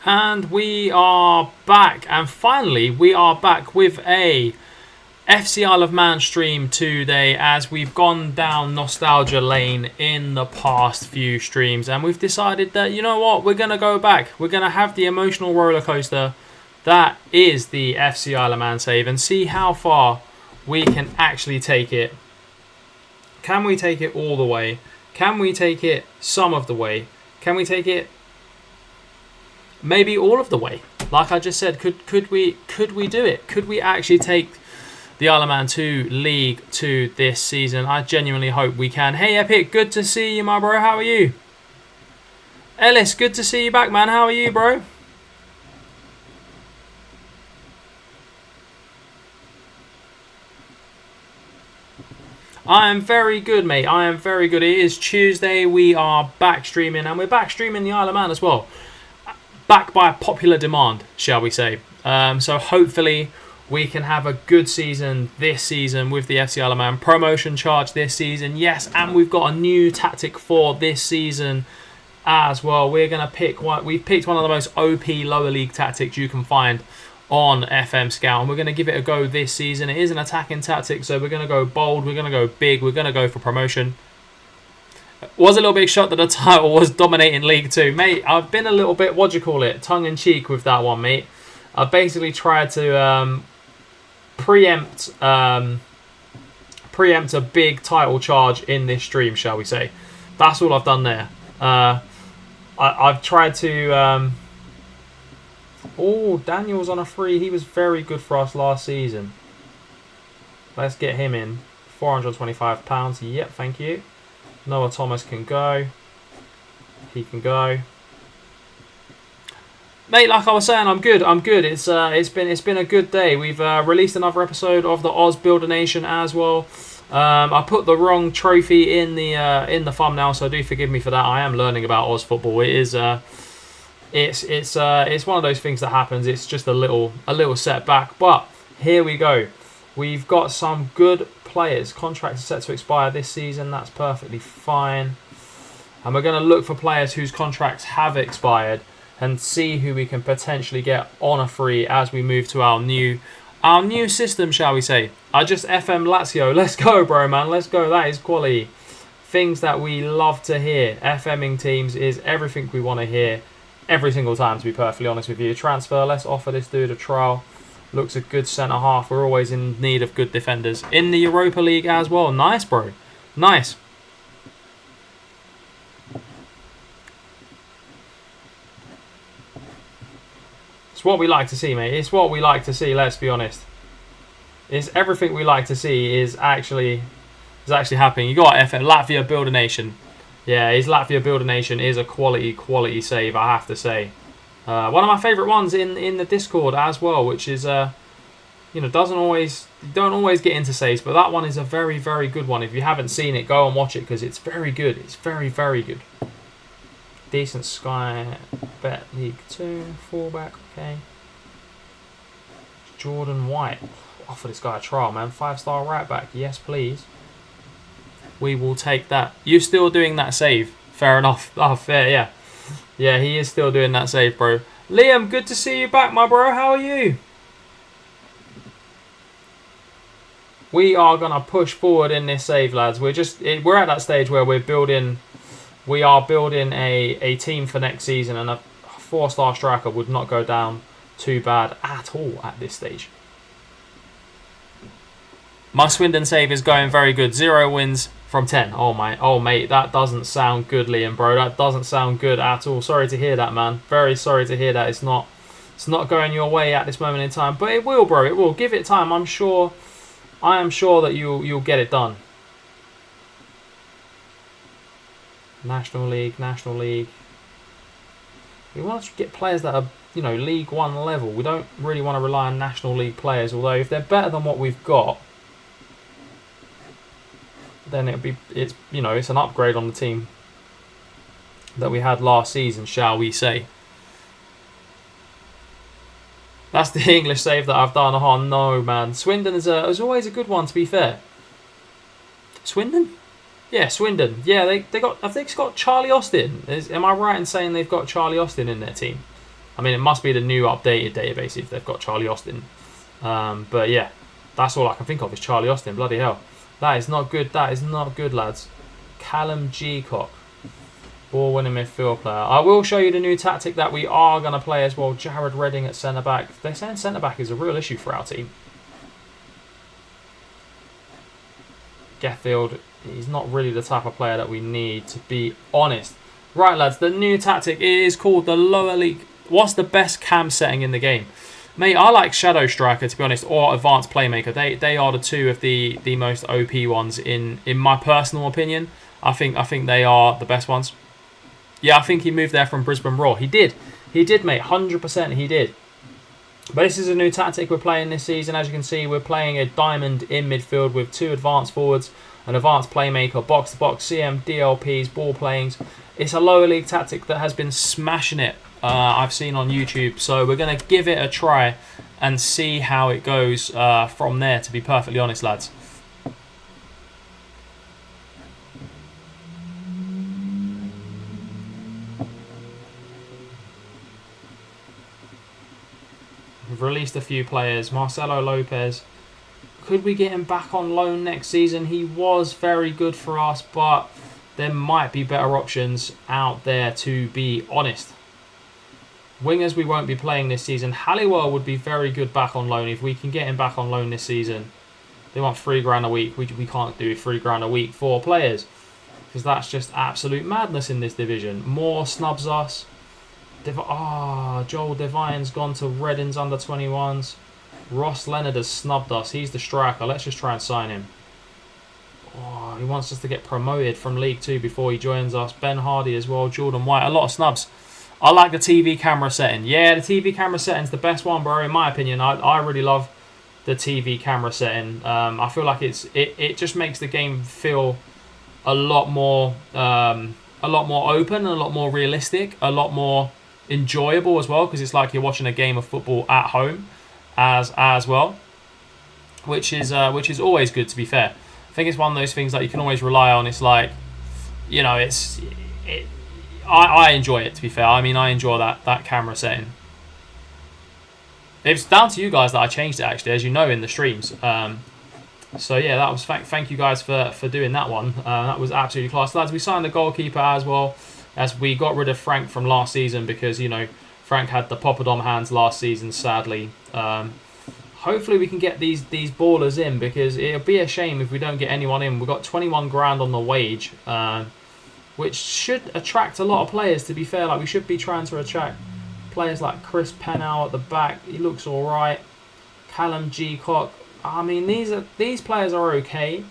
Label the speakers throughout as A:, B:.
A: And we are back, and finally we are back with a FC Isle of Man stream today, as we've gone down nostalgia lane in the past few streams, and we've decided that, you know what, we're going to go back. We're going to have the emotional roller coaster that is the FC Isle of Man save, and see how far we can actually take it. Can we take it all the way? Can we take it some of the way? Can we take it maybe all of the way? Like I just said, could we do it? Could we actually take the Isle of Man 2 League 2 this season? I genuinely hope we can. Hey Epic, good to see you, my bro. How are you? Ellis, good to see you back, man. How are you, bro? I am very good, mate. I am very good. It is Tuesday. We are back streaming, and we're back streaming the Isle of Man as well. Back by popular demand, shall we say. So hopefully we can have a good season this season with the FC Isle of Man. Promotion charge this season, yes, and we've got a new tactic for this season as well. We're going to pick one. We've picked one of the most OP lower league tactics you can find on FM Scout, and we're going to give it a go this season. It is an attacking tactic, so we're going to go bold, we're going to go big, we're going to go for promotion. Was a little bit shocked that the title was dominating League 2. Mate, I've been a little bit, what do you call it, tongue-in-cheek with that one, mate. I've basically tried to preempt a big title charge in this stream, shall we say. That's all I've done there. I've tried to... Oh, Daniel's on a free. He was very good for us last season. Let's get him in. £425. Yep, thank you. Noah Thomas can go. He can go. Mate, like I was saying, I'm good. I'm good. It's been a good day. We've released another episode of the Oz Builder Nation as well. I put the wrong trophy in the thumbnail, so do forgive me for that. I am learning about Oz football. It is it's one of those things that happens. It's just a little setback, but here we go. We've got some good players. Contracts are set to expire this season. That's perfectly fine. And we're going to look for players whose contracts have expired and see who we can potentially get on a free as we move to our new system, shall we say. I just FM Lazio. Let's go, bro, man. Let's go. That is quality. Things that we love to hear. FMing teams is everything we want to hear every single time, to be perfectly honest with you. Transfer. Let's offer this dude a trial. Looks a good centre-half. We're always in need of good defenders. In the Europa League as well. Nice, bro. Nice. It's what we like to see, mate. It's what we like to see, let's be honest. It's everything we like to see is actually happening. You got FM, Latvia Builder Nation. Yeah, his Latvia Builder Nation is a quality save, I have to say. One of my favourite ones in the Discord as well, which is don't always get into saves, but that one is a very, very good one. If you haven't seen it, go and watch it because it's very good. It's very, very good. Decent Sky Bet League 2 fullback. Okay. Jordan White. Offer this guy a trial, man. 5-star right back. Yes, please. We will take that. You're still doing that save. Fair enough. Oh, fair, yeah. Yeah, he is still doing that save, bro. Liam, good to see you back, my bro. How are you? We are going to push forward in this save, lads. We're at that stage where we are building a team for next season, and a 4-star striker would not go down too bad at all at this stage. My Swindon save is going very good. 0 wins from 10. Oh, mate, that doesn't sound good, Liam, bro. That doesn't sound good at all. Sorry to hear that, man. Very sorry to hear that. It's not going your way at this moment in time, but it will, bro. It will. Give it time. I am sure that you'll get it done. National League. We want to get players that are, League 1 level. We don't really want to rely on National League players, although if they're better than what we've got, then it's an upgrade on the team that we had last season, shall we say. That's the English save that I've done. Oh no, man. Swindon is always a good one, to be fair. Swindon? Yeah, Swindon. Yeah, they got. Have they got Charlie Austin? Am I right in saying they've got Charlie Austin in their team? I mean, it must be the new updated database if they've got Charlie Austin. But yeah, that's all I can think of is Charlie Austin. Bloody hell. That is not good. That is not good, lads. Callum G-Cock. Ball-winning midfield player. I will show you the new tactic that we are going to play as well. Jared Redding at centre-back. They're saying centre-back is a real issue for our team. Getfield, he's not really the type of player that we need, to be honest. Right, lads, the new tactic is called the lower league. What's the best cam setting in the game? Mate, I like Shadow Striker, to be honest, or Advanced Playmaker. They are the two of the most OP ones in my personal opinion. I think they are the best ones. Yeah, I think he moved there from Brisbane Roar. He did, mate. 100% he did. But this is a new tactic we're playing this season. As you can see, we're playing a diamond in midfield with 2 advanced forwards, an advanced playmaker, box-to-box, CM, DLPs, ball playings. It's a lower league tactic that has been smashing it, I've seen on YouTube. So we're going to give it a try and see how it goes from there, to be perfectly honest, lads. We've released a few players. Marcelo Lopez. Could we get him back on loan next season? He was very good for us, but there might be better options out there, to be honest. Wingers we won't be playing this season. Halliwell would be very good back on loan if we can get him back on loan this season. They want $3 grand a week. We can't do $3 grand a week for players because that's just absolute madness in this division. Moore snubs us. Joel Devine's gone to Redding's under 21s. Ross Leonard has snubbed us. He's the striker. Let's just try and sign him. Oh, he wants us to get promoted from League 2 before he joins us. Ben Hardy as well. Jordan White. A lot of snubs. I like the TV camera setting. Yeah, the TV camera setting's the best one, bro. In my opinion, I really love the TV camera setting. I feel like it just makes the game feel a lot more open, a lot more realistic, a lot more enjoyable as well, because it's like you're watching a game of football at home as well, which is always good, to be fair. I think it's one of those things that you can always rely on. It's like, you know, I enjoy it, to be fair. I mean, I enjoy that camera setting. It's down to you guys that I changed it, actually, as you know, in the streams. So yeah, that was thank you guys for doing that one. That was absolutely class, lads. We signed the goalkeeper as well, as we got rid of Frank from last season because, you know, Frank had the Poppadom hands last season, sadly. Hopefully we can get these ballers in, because it'll be a shame if we don't get anyone in. We've got 21 grand on the wage, which should attract a lot of players, to be fair. Like, we should be trying to attract players like Chris Pennell at the back. He looks all right. Callum G-Cock. I mean, these players are okay,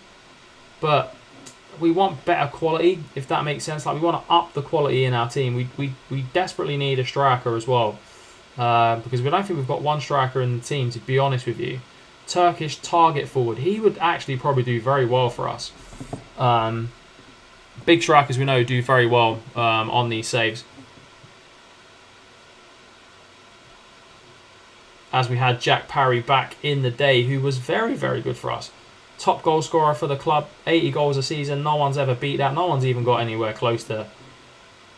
A: but we want better quality, if that makes sense. Like, we want to up the quality in our team. We desperately need a striker as well, because we don't think we've got one striker in the team, to be honest with you. Turkish target forward. He would actually probably do very well for us. Big strikers, we know, do very well on these saves. As we had Jack Parry back in the day, who was very, very good for us. Top goal scorer for the club, 80 goals a season. No one's ever beat that. No one's even got anywhere close to,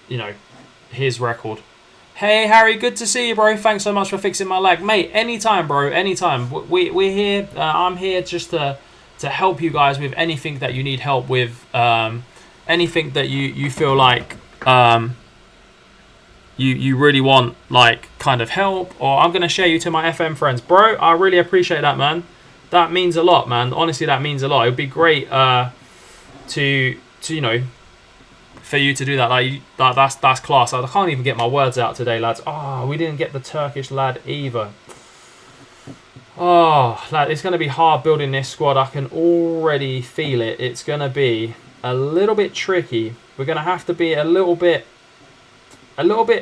A: you know, his record. Hey, Harry, good to see you, bro. Thanks so much for fixing my lag. Mate, anytime, bro, anytime. We're here. I'm here just to help you guys with anything that you need help with. Anything that you feel like you really want, like, kind of help, or I'm going to share you to my FM friends. Bro, I really appreciate that, man. That means a lot, man. Honestly, that means a lot. It would be great to you know, for you to do that. Like, that's class. I can't even get my words out today, lads. Oh, we didn't get the Turkish lad either. Oh, lad, it's going to be hard building this squad. I can already feel it. It's going to be a little bit tricky. We're going to have to be a little bit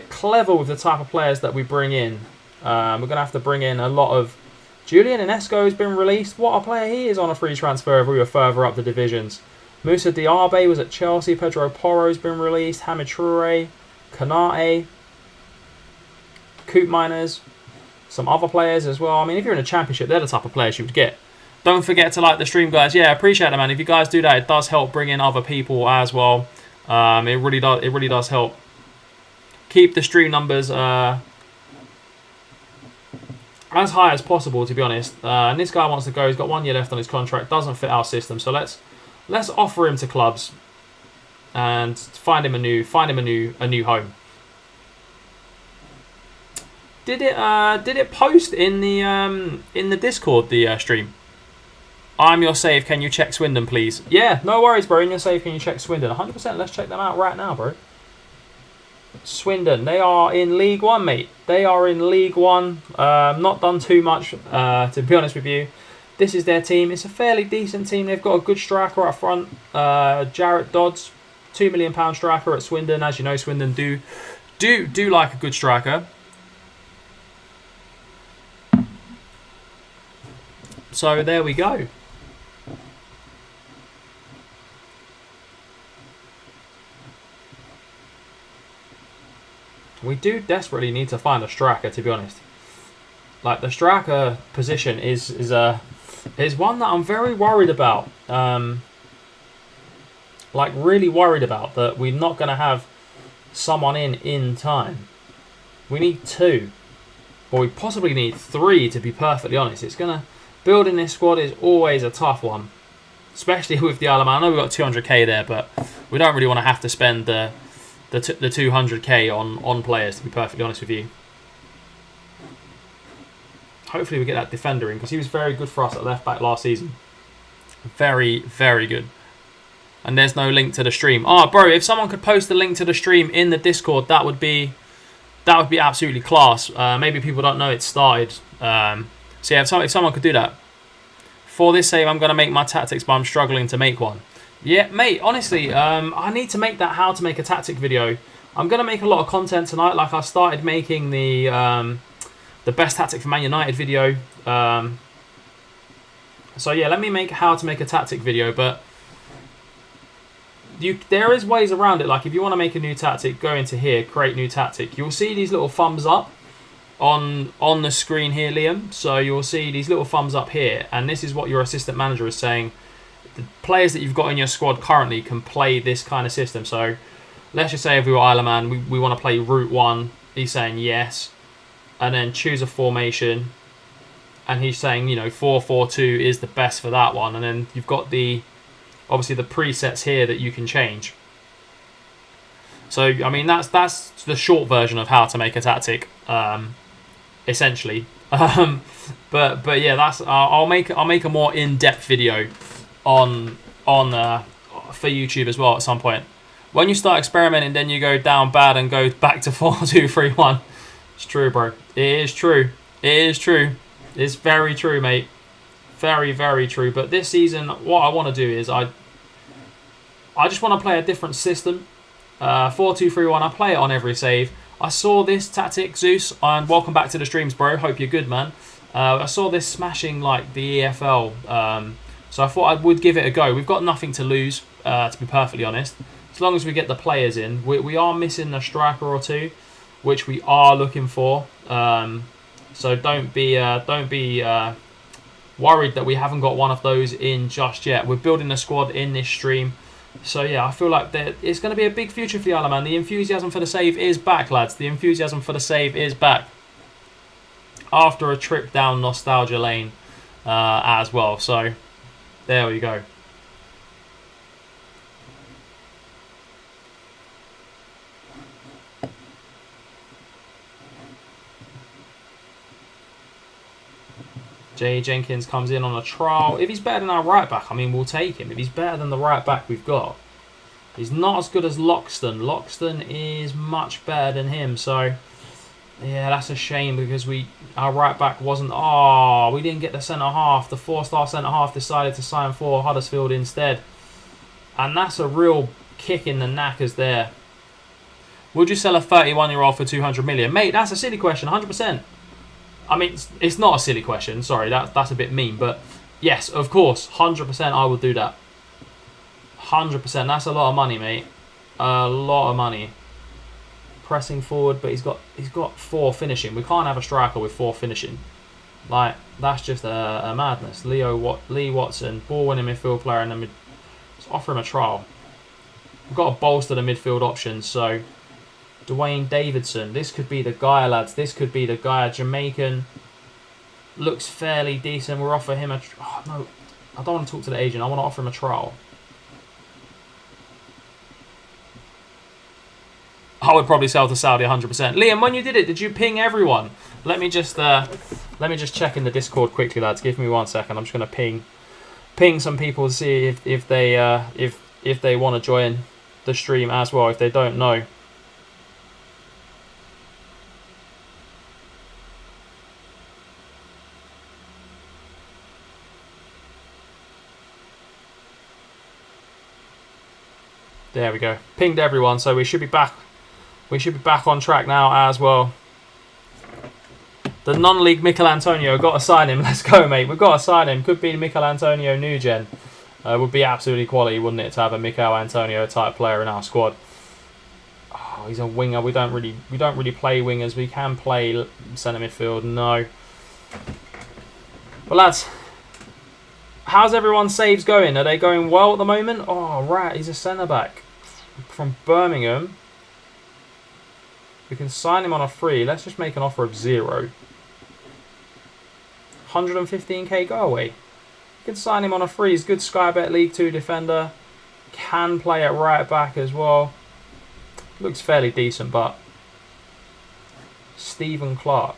A: clever with the type of players that we bring in. We're going to have to bring in a lot of... Julian Inesco has been released. What a player he is on a free transfer if we were further up the divisions. Musa Diaby was at Chelsea. Pedro Porro's been released. Hamid Traore, Kanate, Coop Miners, some other players as well. I mean, if you're in a championship, they're the type of players you would get. Don't forget to like the stream, guys. Yeah, I appreciate it, man. If you guys do that, it does help bring in other people as well. It really does help keep the stream numbers as high as possible, to be honest. And this guy wants to go. He's got 1 year left on his contract. Doesn't fit our system. So let's offer him to clubs and find him a new home. Did it post in the Discord, the stream? I'm your save. Can you check Swindon, please? Yeah, no worries, bro. In your save, can you check Swindon? 100%. Let's check them out right now, bro. Swindon, they are in League One, mate. They are in League One. Not done too much, to be honest with you. This is their team. It's a fairly decent team. They've got a good striker up front. Jarrett Dodds, £2 million striker at Swindon. As you know, Swindon do like a good striker. So there we go. We do desperately need to find a striker, to be honest. Like, the striker position is one that I'm very worried about. Like, really worried about that we're not going to have someone in time. We need 2. Or we possibly need 3, to be perfectly honest. It's going to... Building this squad is always a tough one. Especially with the Isle of Man. I know we've got 200k there, but we don't really want to have to spend the 200k on players, to be perfectly honest with you. Hopefully we get that defender in, because he was very good for us at left back last season. Very, very good. And there's no link to the stream. Oh, bro, if someone could post the link to the stream in the Discord, that would be absolutely class. Maybe people don't know it started. So yeah, if someone could do that. For this save, I'm going to make my tactics, but I'm struggling to make one. Yeah, mate, honestly, I need to make that how to make a tactic video. I'm going to make a lot of content tonight. Like, I started making the best tactic for Man United video. So yeah, let me make how to make a tactic video. But there is ways around it. Like, if you want to make a new tactic, go into here, create new tactic. You'll see these little thumbs up on the screen here, Liam. So you'll see these little thumbs up here. And this is what your assistant manager is saying. The players that you've got in your squad currently can play this kind of system. So let's just say if we were Isle of Man, we want to play Route 1. He's saying yes. And then choose a formation. And he's saying, 4-4-2 is the best for that one. And then you've got obviously the presets here that you can change. So, I mean, that's the short version of how to make a tactic, essentially. But yeah, I'll make a more in-depth video on for YouTube as well at some point. When you start experimenting, then you go down bad and go back to 4-2-3-1. It's true, bro. It is true. It is true. It's very true, mate. Very, very true. But this season, what I want to do is I just want to play a different system. 4-2-3-1. I play it on every save. I saw this tactic, Zeus, and welcome back to the streams, bro. Hope you're good, man. I saw this smashing like the EFL. So I thought I would give it a go. We've got nothing to lose, to be perfectly honest. As long as we get the players in. We are missing a striker or two, which we are looking for. So don't be worried that we haven't got one of those in just yet. We're building a squad in this stream. So yeah, I feel like it's going to be a big future for the Isle of Man. The enthusiasm for the save is back, lads. The enthusiasm for the save is back. After a trip down nostalgia lane as well. So there we go. Jay Jenkins comes in on a trial. If he's better than our right back, I mean, we'll take him. If he's better than the right back we've got. He's not as good as Loxton. Loxton is much better than him. So, yeah, that's a shame because our right back wasn't... Oh, we didn't get the centre-half. The 4-star centre-half decided to sign for Huddersfield instead. And that's a real kick in the knackers there. Would you sell a 31-year-old for 200 million? Mate, that's a silly question, 100%. I mean, it's not a silly question. Sorry, that's a bit mean. But yes, of course, 100% I would do that. 100%. That's a lot of money, mate. A lot of money. Pressing forward, but he's got 4 finishing. We can't have a striker with 4 finishing. Like, that's just a madness. Lee Watson, ball-winning midfield player, and then let's offer him a trial. We've got to bolster the midfield options, so... Dwayne Davidson. This could be the guy, lads. This could be the guy. Jamaican. Looks fairly decent. We'll offer him a... Oh, no, I don't want to talk to the agent. I want to offer him a trial. I would probably sell to Saudi 100%. Liam, when you did it, did you ping everyone? Let me just check in the Discord quickly, lads. Give me 1 second. I'm just going to ping some people to see if they want to join the stream as well. If they don't know. There we go. Pinged everyone, so we should be back. We should be back on track now as well. The non-league Mikel Antonio, got to sign him. Let's go, mate. We've got to sign him. Could be Mikel Antonio new gen. Would be absolutely quality, wouldn't it, to have a Mikel Antonio type player in our squad? Oh, he's a winger. We don't really play wingers. We can play centre midfield. No. But lads, how's everyone's saves going? Are they going well at the moment? Oh, right. He's a centre back from Birmingham. We can sign him on a free. Let's just make an offer of 0. 115k go away. We can sign him on a free. He's good Sky Bet League 2 defender. Can play at right back as well. Looks fairly decent, but Stephen Clark.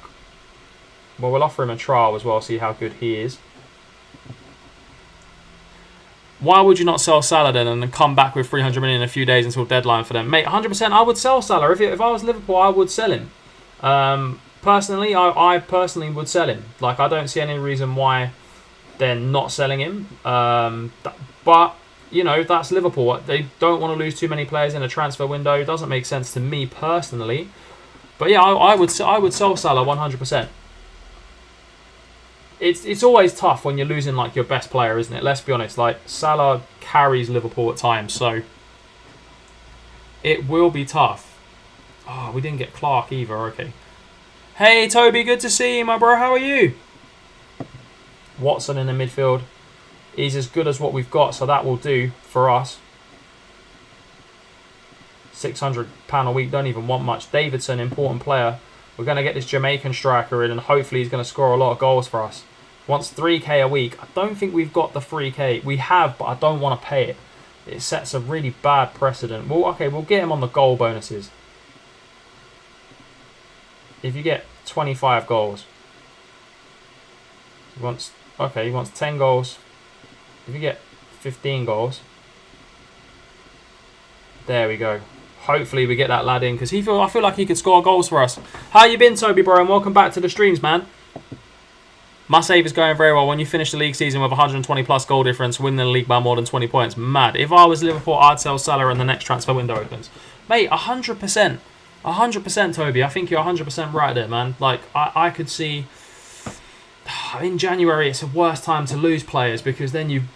A: Well, we'll offer him a trial as well, see how good he is. Why would you not sell Salah then and then come back with 300 million in a few days until deadline for them? Mate, 100% I would sell Salah. If I was Liverpool, I would sell him. Personally, I personally would sell him. Like, I don't see any reason why they're not selling him. But, you know, that's Liverpool. They don't want to lose too many players in a transfer window. It doesn't make sense to me personally. But yeah, I would sell Salah 100%. It's always tough when you're losing like your best player, isn't it? Let's be honest. Like, Salah carries Liverpool at times, so it will be tough. Oh, we didn't get Clark either. Okay. Hey Toby, good to see you, my bro. How are you? Watson in the midfield. He's as good as what we've got, so that will do for us. £600 a week. Don't even want much. Davidson, important player. We're going to get this Jamaican striker in, and hopefully he's going to score a lot of goals for us. Wants 3k a week. I don't think we've got the 3k. We have, but I don't want to pay it. It sets a really bad precedent. Well, okay, we'll get him on the goal bonuses. If you get 25 goals. He wants 10 goals. If you get 15 goals. There we go. Hopefully we get that lad in, because I feel like he could score goals for us. How you been, Toby, bro? And welcome back to the streams, man. My save is going very well. When you finish the league season with 120 plus goal difference, win the league by more than 20 points. Mad. If I was Liverpool, I'd sell Salah and the next transfer window opens. Mate, 100%. 100%, Toby. I think you're 100% right there, man. Like, I could see... In January, it's the worst time to lose players, because then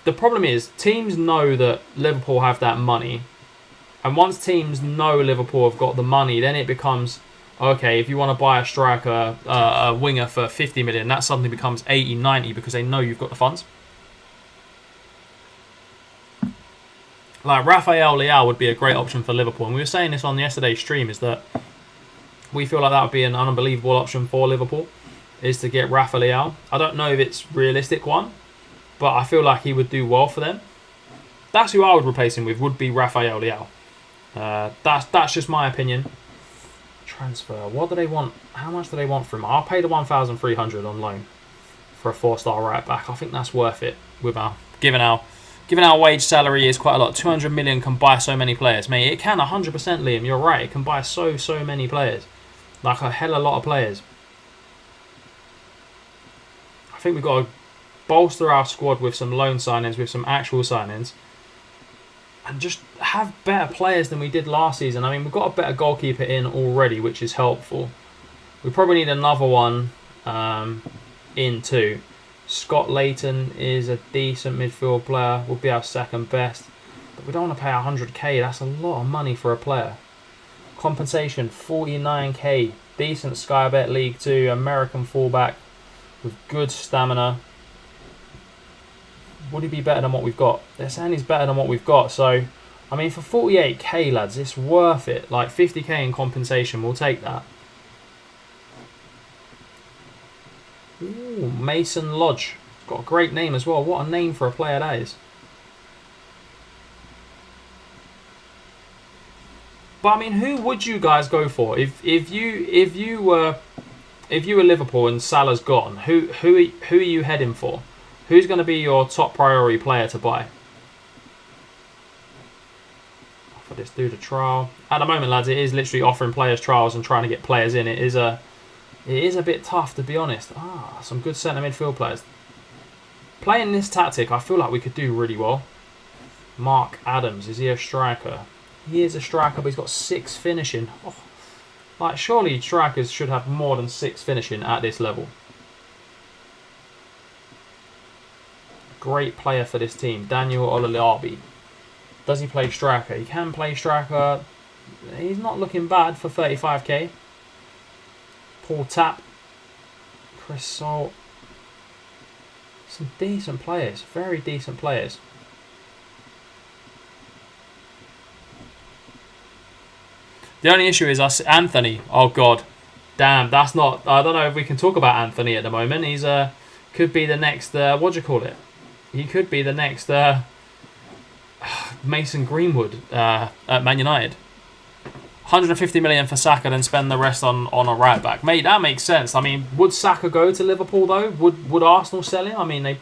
A: the problem is, teams know that Liverpool have that money. And once teams know Liverpool have got the money, then it becomes, okay, if you want to buy a striker, a winger for 50 million, that suddenly becomes 80, 90, because they know you've got the funds. Like, Rafael Leao would be a great option for Liverpool. And we were saying this on yesterday's stream, is that we feel like that would be an unbelievable option for Liverpool, is to get Rafa Leao. I don't know if it's a realistic one, but I feel like he would do well for them. That's who I would replace him with, would be Rafael Leao. That's just my opinion. Transfer. What do they want? How much do they want from him? I'll pay the 1,300 on loan for a 4-star right back. I think that's worth it. With given our wage salary is quite a lot. 200 million can buy so many players, mate. It can 100%, Liam. You're right. It can buy so many players, like a hell of a lot of players. I think we've got to bolster our squad with some loan signings, with some actual signings. And just have better players than we did last season. I mean, we've got a better goalkeeper in already, which is helpful. We probably need another one in too. Scott Layton is a decent midfield player. Will be our second best. But we don't want to pay 100k. That's a lot of money for a player. Compensation, 49k. Decent Sky Bet League 2. American fullback with good stamina. Would he be better than what we've got? They're saying he's better than what we've got. So, I mean, for 48k, lads, it's worth it. Like, 50k in compensation, we'll take that. Ooh, Mason Lodge. Got a great name as well. What a name for a player that is. But I mean, who would you guys go for if you were Liverpool and Salah's gone? Who are you heading for? Who's going to be your top priority player to buy? For this dude a trial. At the moment, lads, it is literally offering players trials and trying to get players in. It is a bit tough, to be honest. Some good centre midfield players. Playing this tactic, I feel like we could do really well. Mark Adams, is he a striker? He is a striker, but he's got 6 finishing. Oh, like, surely strikers should have more than 6 finishing at this level. Great player for this team, Daniel Olalabi. Does he play striker? He can play striker. He's not looking bad for 35k. Paul Tapp. Chris Salt. Some decent players. Very decent players. The only issue is us, Anthony. Oh, God. Damn, that's not... I don't know if we can talk about Anthony at the moment. He's could be the next... what do you call it? He could be the next... Mason Greenwood at Man United. 150 million for Saka, then spend the rest on a right back. Mate, that makes sense. I mean, would Saka go to Liverpool though? Would Arsenal sell him? I mean,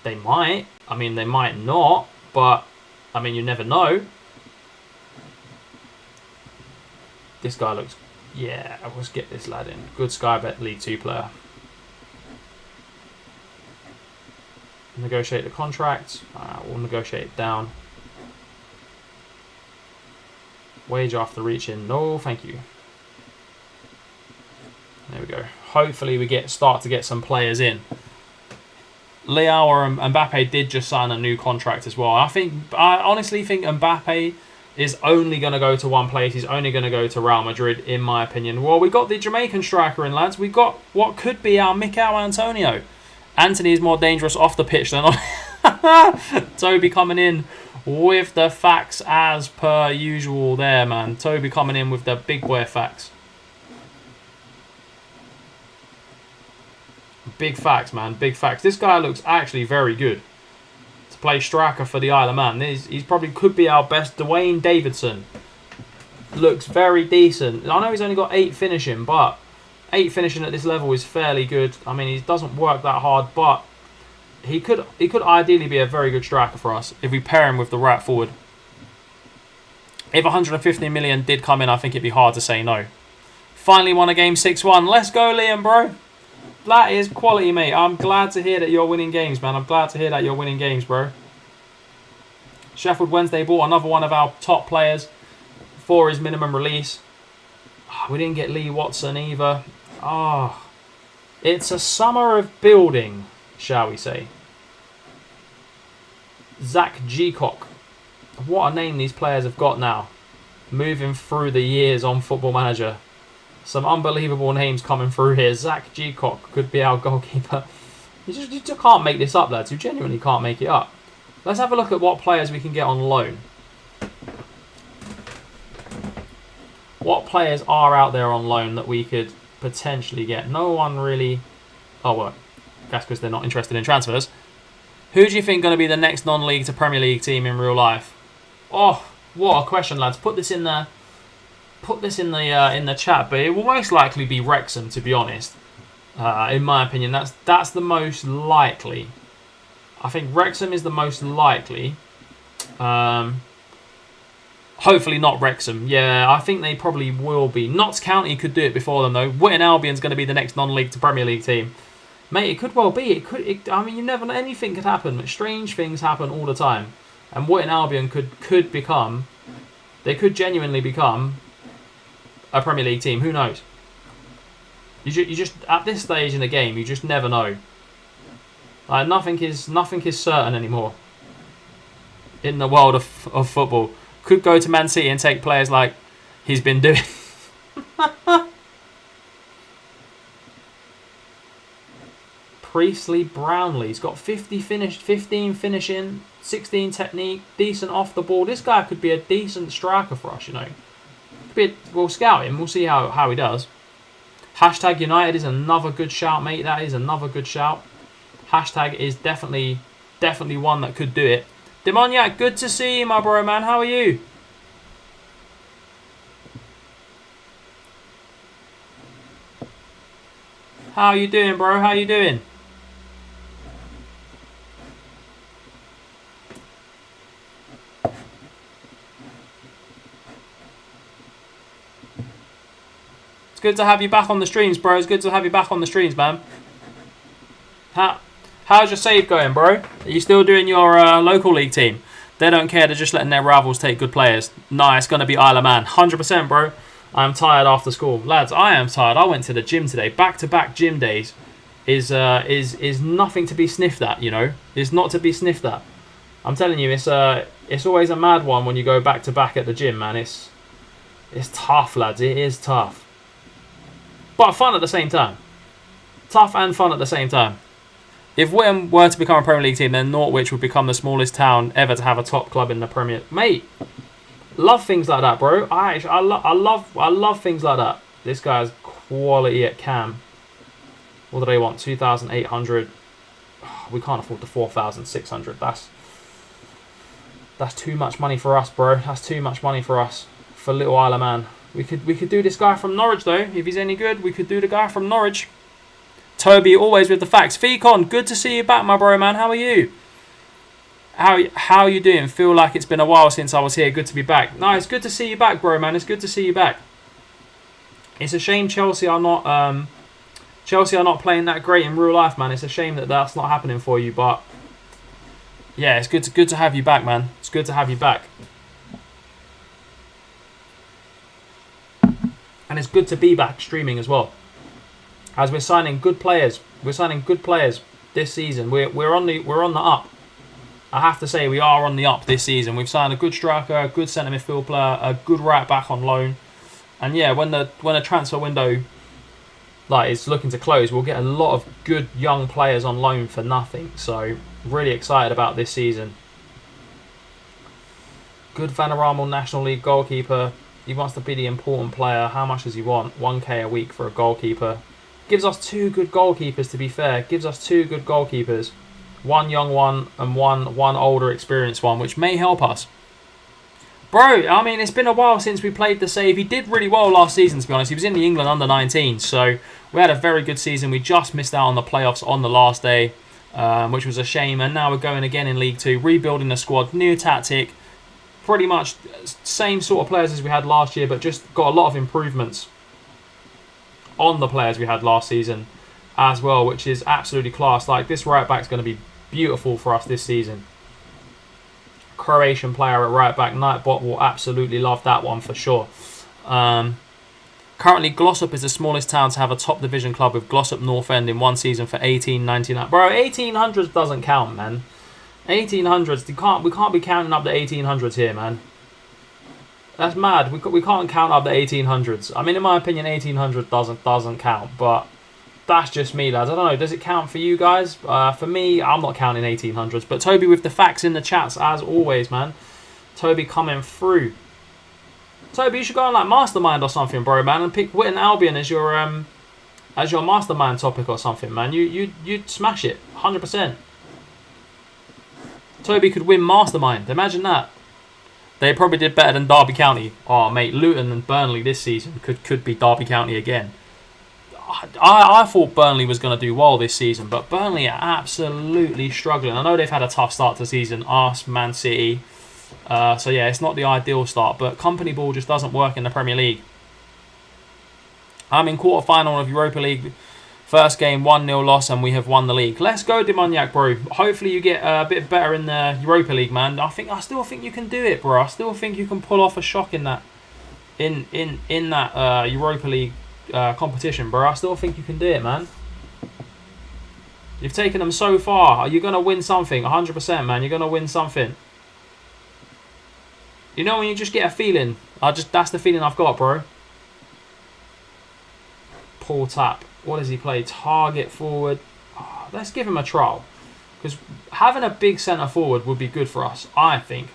A: they might. I mean, they might not. But I mean, you never know. This guy looks. Yeah, let's get this lad in. Good Sky Bet League 2 player. Negotiate the contract. We'll negotiate it down. Wage after reaching. No, thank you. There we go. Hopefully we start to get some players in. Leao or Mbappe did just sign a new contract as well. I honestly think Mbappe is only going to go to one place. He's only going to go to Real Madrid, in my opinion. Well, we got the Jamaican striker in, lads. We got what could be our Mikel Antonio. Anthony is more dangerous off the pitch than on. Toby coming in with the facts as per usual there, man. Toby coming in with the big boy facts. Big facts, man. Big facts. This guy looks actually very good to play striker for the Isle of Man. He's probably could be our best. Dwayne Davidson looks very decent. I know he's only got 8 finishing, but 8 finishing at this level is fairly good. I mean, he doesn't work that hard, but he could ideally be a very good striker for us if we pair him with the right forward. If 150 million did come in, I think it'd be hard to say no. Finally won a game 6-1. Let's go, Liam, bro. That is quality, mate. I'm glad to hear that you're winning games, man. I'm glad to hear that you're winning games, bro. Sheffield Wednesday bought another one of our top players for his minimum release. We didn't get Lee Watson either. It's a summer of building, shall we say. Zach Geacock. What a name these players have got now. Moving through the years on Football Manager. Some unbelievable names coming through here. Zach Geacock could be our goalkeeper. You just can't make this up, lads. You genuinely can't make it up. Let's have a look at what players we can get on loan. What players are out there on loan that we could potentially get? No one really... Oh, well, that's because they're not interested in transfers. Who do you think is going to be the next non-league to Premier League team in real life? Oh, what a question, lads. Put this in the chat, but it will most likely be Wrexham, to be honest. In my opinion, that's the most likely. I think Wrexham is the most likely. Hopefully not Wrexham. Yeah, I think they probably will be. Notts County could do it before them, though. Witten Albion's going to be the next non-league to Premier League team. Mate, it could well be. I mean, you never know. Anything could happen. Strange things happen all the time. And Witten Albion could become... They could genuinely become a Premier League team. Who knows? You just at this stage in the game, you just never know. Like nothing is certain anymore in the world of football. Could go to Man City and take players like he's been doing. Priestley Brownlee. He's got 15 finishing, 16 technique, decent off the ball. This guy could be a decent striker for us, you know. We'll scout him. We'll see how he does. Hashtag United is another good shout, mate. That is another good shout. Hashtag is definitely one that could do it. Demoniac, good to see you, my bro, man. How are you? How you doing, bro? How you doing? It's good to have you back on the streams, bro. It's good to have you back on the streams, man. How's your save going, bro? Are you still doing your local league team? They don't care. They're just letting their rivals take good players. Nah, it's going to be Isle of Man. 100%, bro. I'm tired after school. Lads, I am tired. I went to the gym today. Back-to-back gym days is nothing to be sniffed at, you know? It's not to be sniffed at. I'm telling you, it's always a mad one when you go back-to-back at the gym, man. It's tough, lads. It is tough. But fun at the same time. Tough and fun at the same time. If Whittam were to become a Premier League team, then Norwich would become the smallest town ever to have a top club in the Premier. Mate, love things like that, bro. I love things like that. This guy's quality at Cam. What do they want? 2,800. We can't afford the 4,600. That's too much money for us, bro. That's too much money for us. For little Isle of Man. We could do this guy from Norwich though. If he's any good, we could do the guy from Norwich. Toby, always with the facts. Fecon, good to see you back, my bro, man. How are you? How are you doing? Feel like it's been a while since I was here. Good to be back. No, it's good to see you back, bro, man. It's good to see you back. It's a shame Chelsea are not playing that great in real life, man. It's a shame that that's not happening for you, but yeah, it's good to have you back, man. It's good to have you back. And it's good to be back streaming as well. As we're signing good players. We're signing good players this season. We're on the up. I have to say we are on the up this season. We've signed a good striker, a good centre midfield player, a good right back on loan. And yeah, when the transfer window is looking to close, we'll get a lot of good young players on loan for nothing. So really excited about this season. Good Vanaramal National League goalkeeper. He wants to be the important player. How much does he want? 1k a week for a goalkeeper. Gives us two good goalkeepers, to be fair. Gives us two good goalkeepers. One young one and one older experienced one, which may help us. Bro, I mean, it's been a while since we played the save. He did really well last season, to be honest. He was in the England under-19, so we had a very good season. We just missed out on the playoffs on the last day, which was a shame. And now we're going again in League 2, rebuilding the squad, new tactic. Pretty much same sort of players as we had last year, but just got a lot of improvements on the players we had last season as well, which is absolutely class. Like, this right back's going to be beautiful for us this season. Croatian player at right back, Nightbot will absolutely love that one for sure. Currently, Glossop is the smallest town to have a top division club, with Glossop North End in one season for 18.99. Bro, 1800s doesn't count, man. 1800s, we can't be counting up the 1800s here, man. That's mad. We can't count up the 1800s. I mean, in my opinion, 1800 doesn't count, but that's just me, lads. I don't know. Does it count for you guys? For me, I'm not counting 1800s. But Toby with the facts in the chats as always, man. Toby coming through. Toby, you should go on like Mastermind or something, bro, man, and pick Whittam Albion as your Mastermind topic or something, man. You'd smash it, 100%. Toby could win Mastermind. Imagine that. They probably did better than Derby County. Oh, mate, Luton and Burnley this season could be Derby County again. I thought Burnley was going to do well this season, but Burnley are absolutely struggling. I know they've had a tough start to the season. Arsenal, Man City. So, yeah, it's not the ideal start, but company ball just doesn't work in the Premier League. I'm in quarter-final of Europa League. First game, 1-0 loss, and we have won the league. Let's go, Demoniac, bro. Hopefully you get a bit better in the Europa League, man. I still think you can do it, bro. I still think you can pull off a shock in that Europa League competition, bro. I still think you can do it, man. You've taken them so far. You're gonna win something, 100%, man. You're gonna win something. You know when you just get a feeling. That's the feeling I've got, bro. Paul Tap. What does he play? Target forward. Oh, let's give him a trial. Because having a big centre forward would be good for us, I think.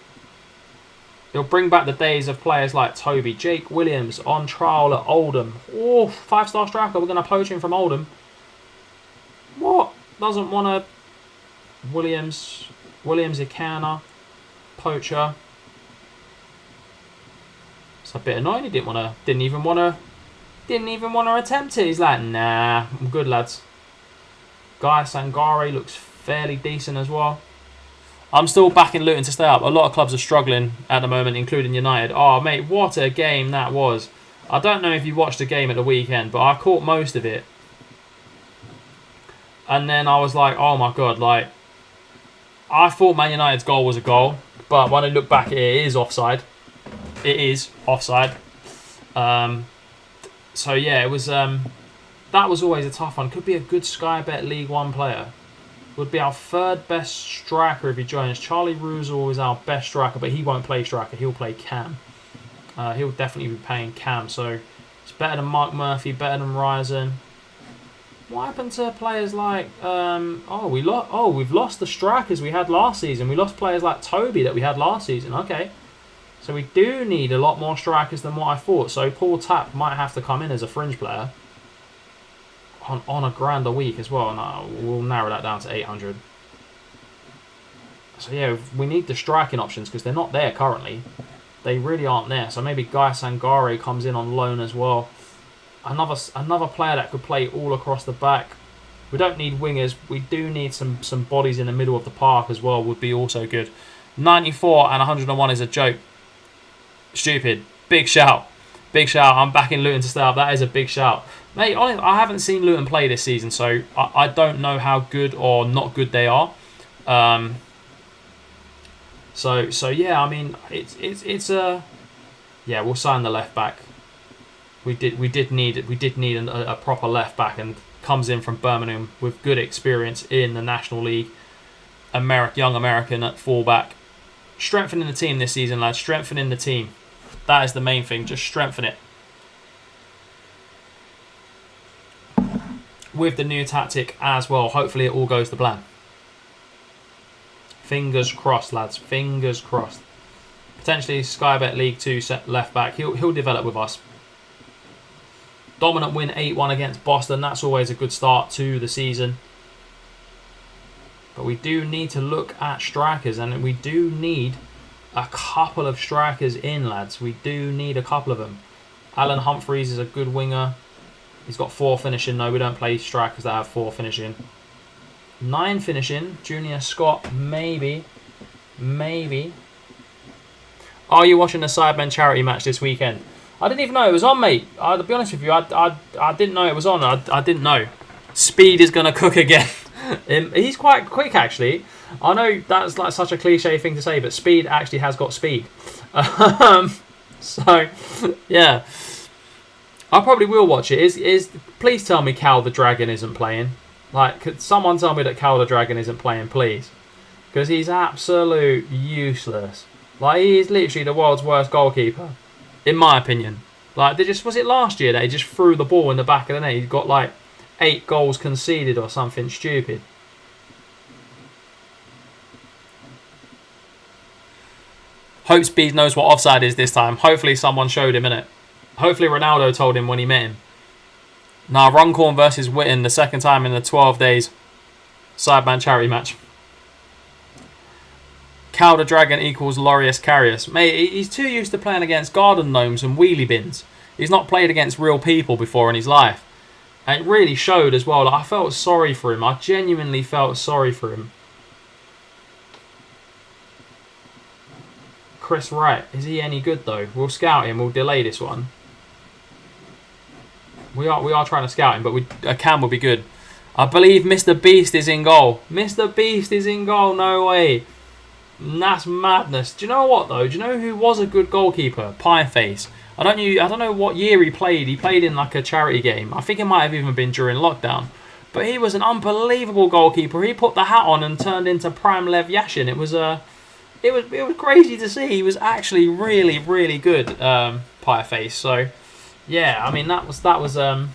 A: It'll bring back the days of players like Toby, Jake Williams on trial at Oldham. Oh, 5-star striker. We're going to poach him from Oldham. What? Doesn't want to... Williams Ikana, poacher. It's a bit annoying. He didn't even want to attempt it. He's like, nah, I'm good, lads. Guy Sangare looks fairly decent as well. I'm still backing Luton to stay up. A lot of clubs are struggling at the moment, including United. Oh, mate, what a game that was. I don't know if you watched the game at the weekend, but I caught most of it. And then I was like, oh my God, like, I thought Man United's goal was a goal, but when I look back, it is offside. It is offside. So yeah, it was. That was always a tough one. Could be a good Sky Bet League One player. Would be our third best striker if he joins. Charlie Ruzel is our best striker, but he won't play striker. He'll play Cam. He'll definitely be playing Cam. So it's better than Mark Murphy, better than Ryzen. What happened to players like? We've lost the strikers we had last season. We lost players like Toby that we had last season. Okay, so we do need a lot more strikers than what I thought. So Paul Tapp might have to come in as a fringe player on £1,000 a week as well. And we'll narrow that down to 800. So yeah, we need the striking options because they're not there currently. They really aren't there. So maybe Guy Sangare comes in on loan as well. Another player that could play all across the back. We don't need wingers. We do need some bodies in the middle of the park as well. Would be also good. 94 and 101 is a joke. Stupid. Big shout. Big shout. I'm backing Luton to stay up. That is a big shout. Mate, honestly, I haven't seen Luton play this season, so I don't know how good or not good they are. So yeah, I mean, it's a... Yeah, we'll sign the left back. We did need a proper left back, and comes in from Birmingham with good experience in the National League. Young American at fullback, strengthening the team this season, lads. Strengthening the team. That is the main thing. Just strengthen it. With the new tactic as well. Hopefully it all goes to plan. Fingers crossed, lads. Fingers crossed. Potentially Sky Bet League 2 set left back. He'll develop with us. Dominant win 8-1 against Boston. That's always a good start to the season. But we do need to look at strikers, and we do need a couple of strikers in, lads. We do need a couple of them. Alan Humphreys is a good winger. He's got 4 finishing. No, we don't play strikers that have 4 finishing. 9 finishing. Junior Scott, maybe. Maybe. Are you watching the Sidemen charity match this weekend? I didn't even know it was on, mate. To be honest with you, I didn't know it was on. I didn't know. Speed is going to cook again. He's quite quick, actually. I know that's like such a cliche thing to say, but Speed actually has got speed. So, yeah. I probably will watch it. Please tell me Cal the Dragon isn't playing. Like, could someone tell me that Cal the Dragon isn't playing, please? Because he's absolute useless. Like, he is literally the world's worst goalkeeper. In my opinion. Like, was it last year that he just threw the ball in the back of the net? He got like 8 goals conceded or something stupid. Hope Speed knows what offside is this time. Hopefully someone showed him, innit? Hopefully Ronaldo told him when he met him. Now, Runcorn versus Witten, the second time in the 12 days. Sideman charity match. Cal the Dragon equals Laureus Carrius. Mate, he's too used to playing against garden gnomes and wheelie bins. He's not played against real people before in his life. And it really showed as well. Like, I felt sorry for him. I genuinely felt sorry for him. Chris Wright. Is he any good, though? We'll scout him. We'll delay this one. We are trying to scout him, but a Cam will be good. I believe Mr. Beast is in goal. Mr. Beast is in goal. No way. That's madness. Do you know what, though? Do you know who was a good goalkeeper? Pieface. I don't know what year he played. He played in like a charity game. I think it might have even been during lockdown. But he was an unbelievable goalkeeper. He put the hat on and turned into Prime Lev Yashin. It was crazy to see. He was actually really, really good, Pieface. So yeah, I mean that was a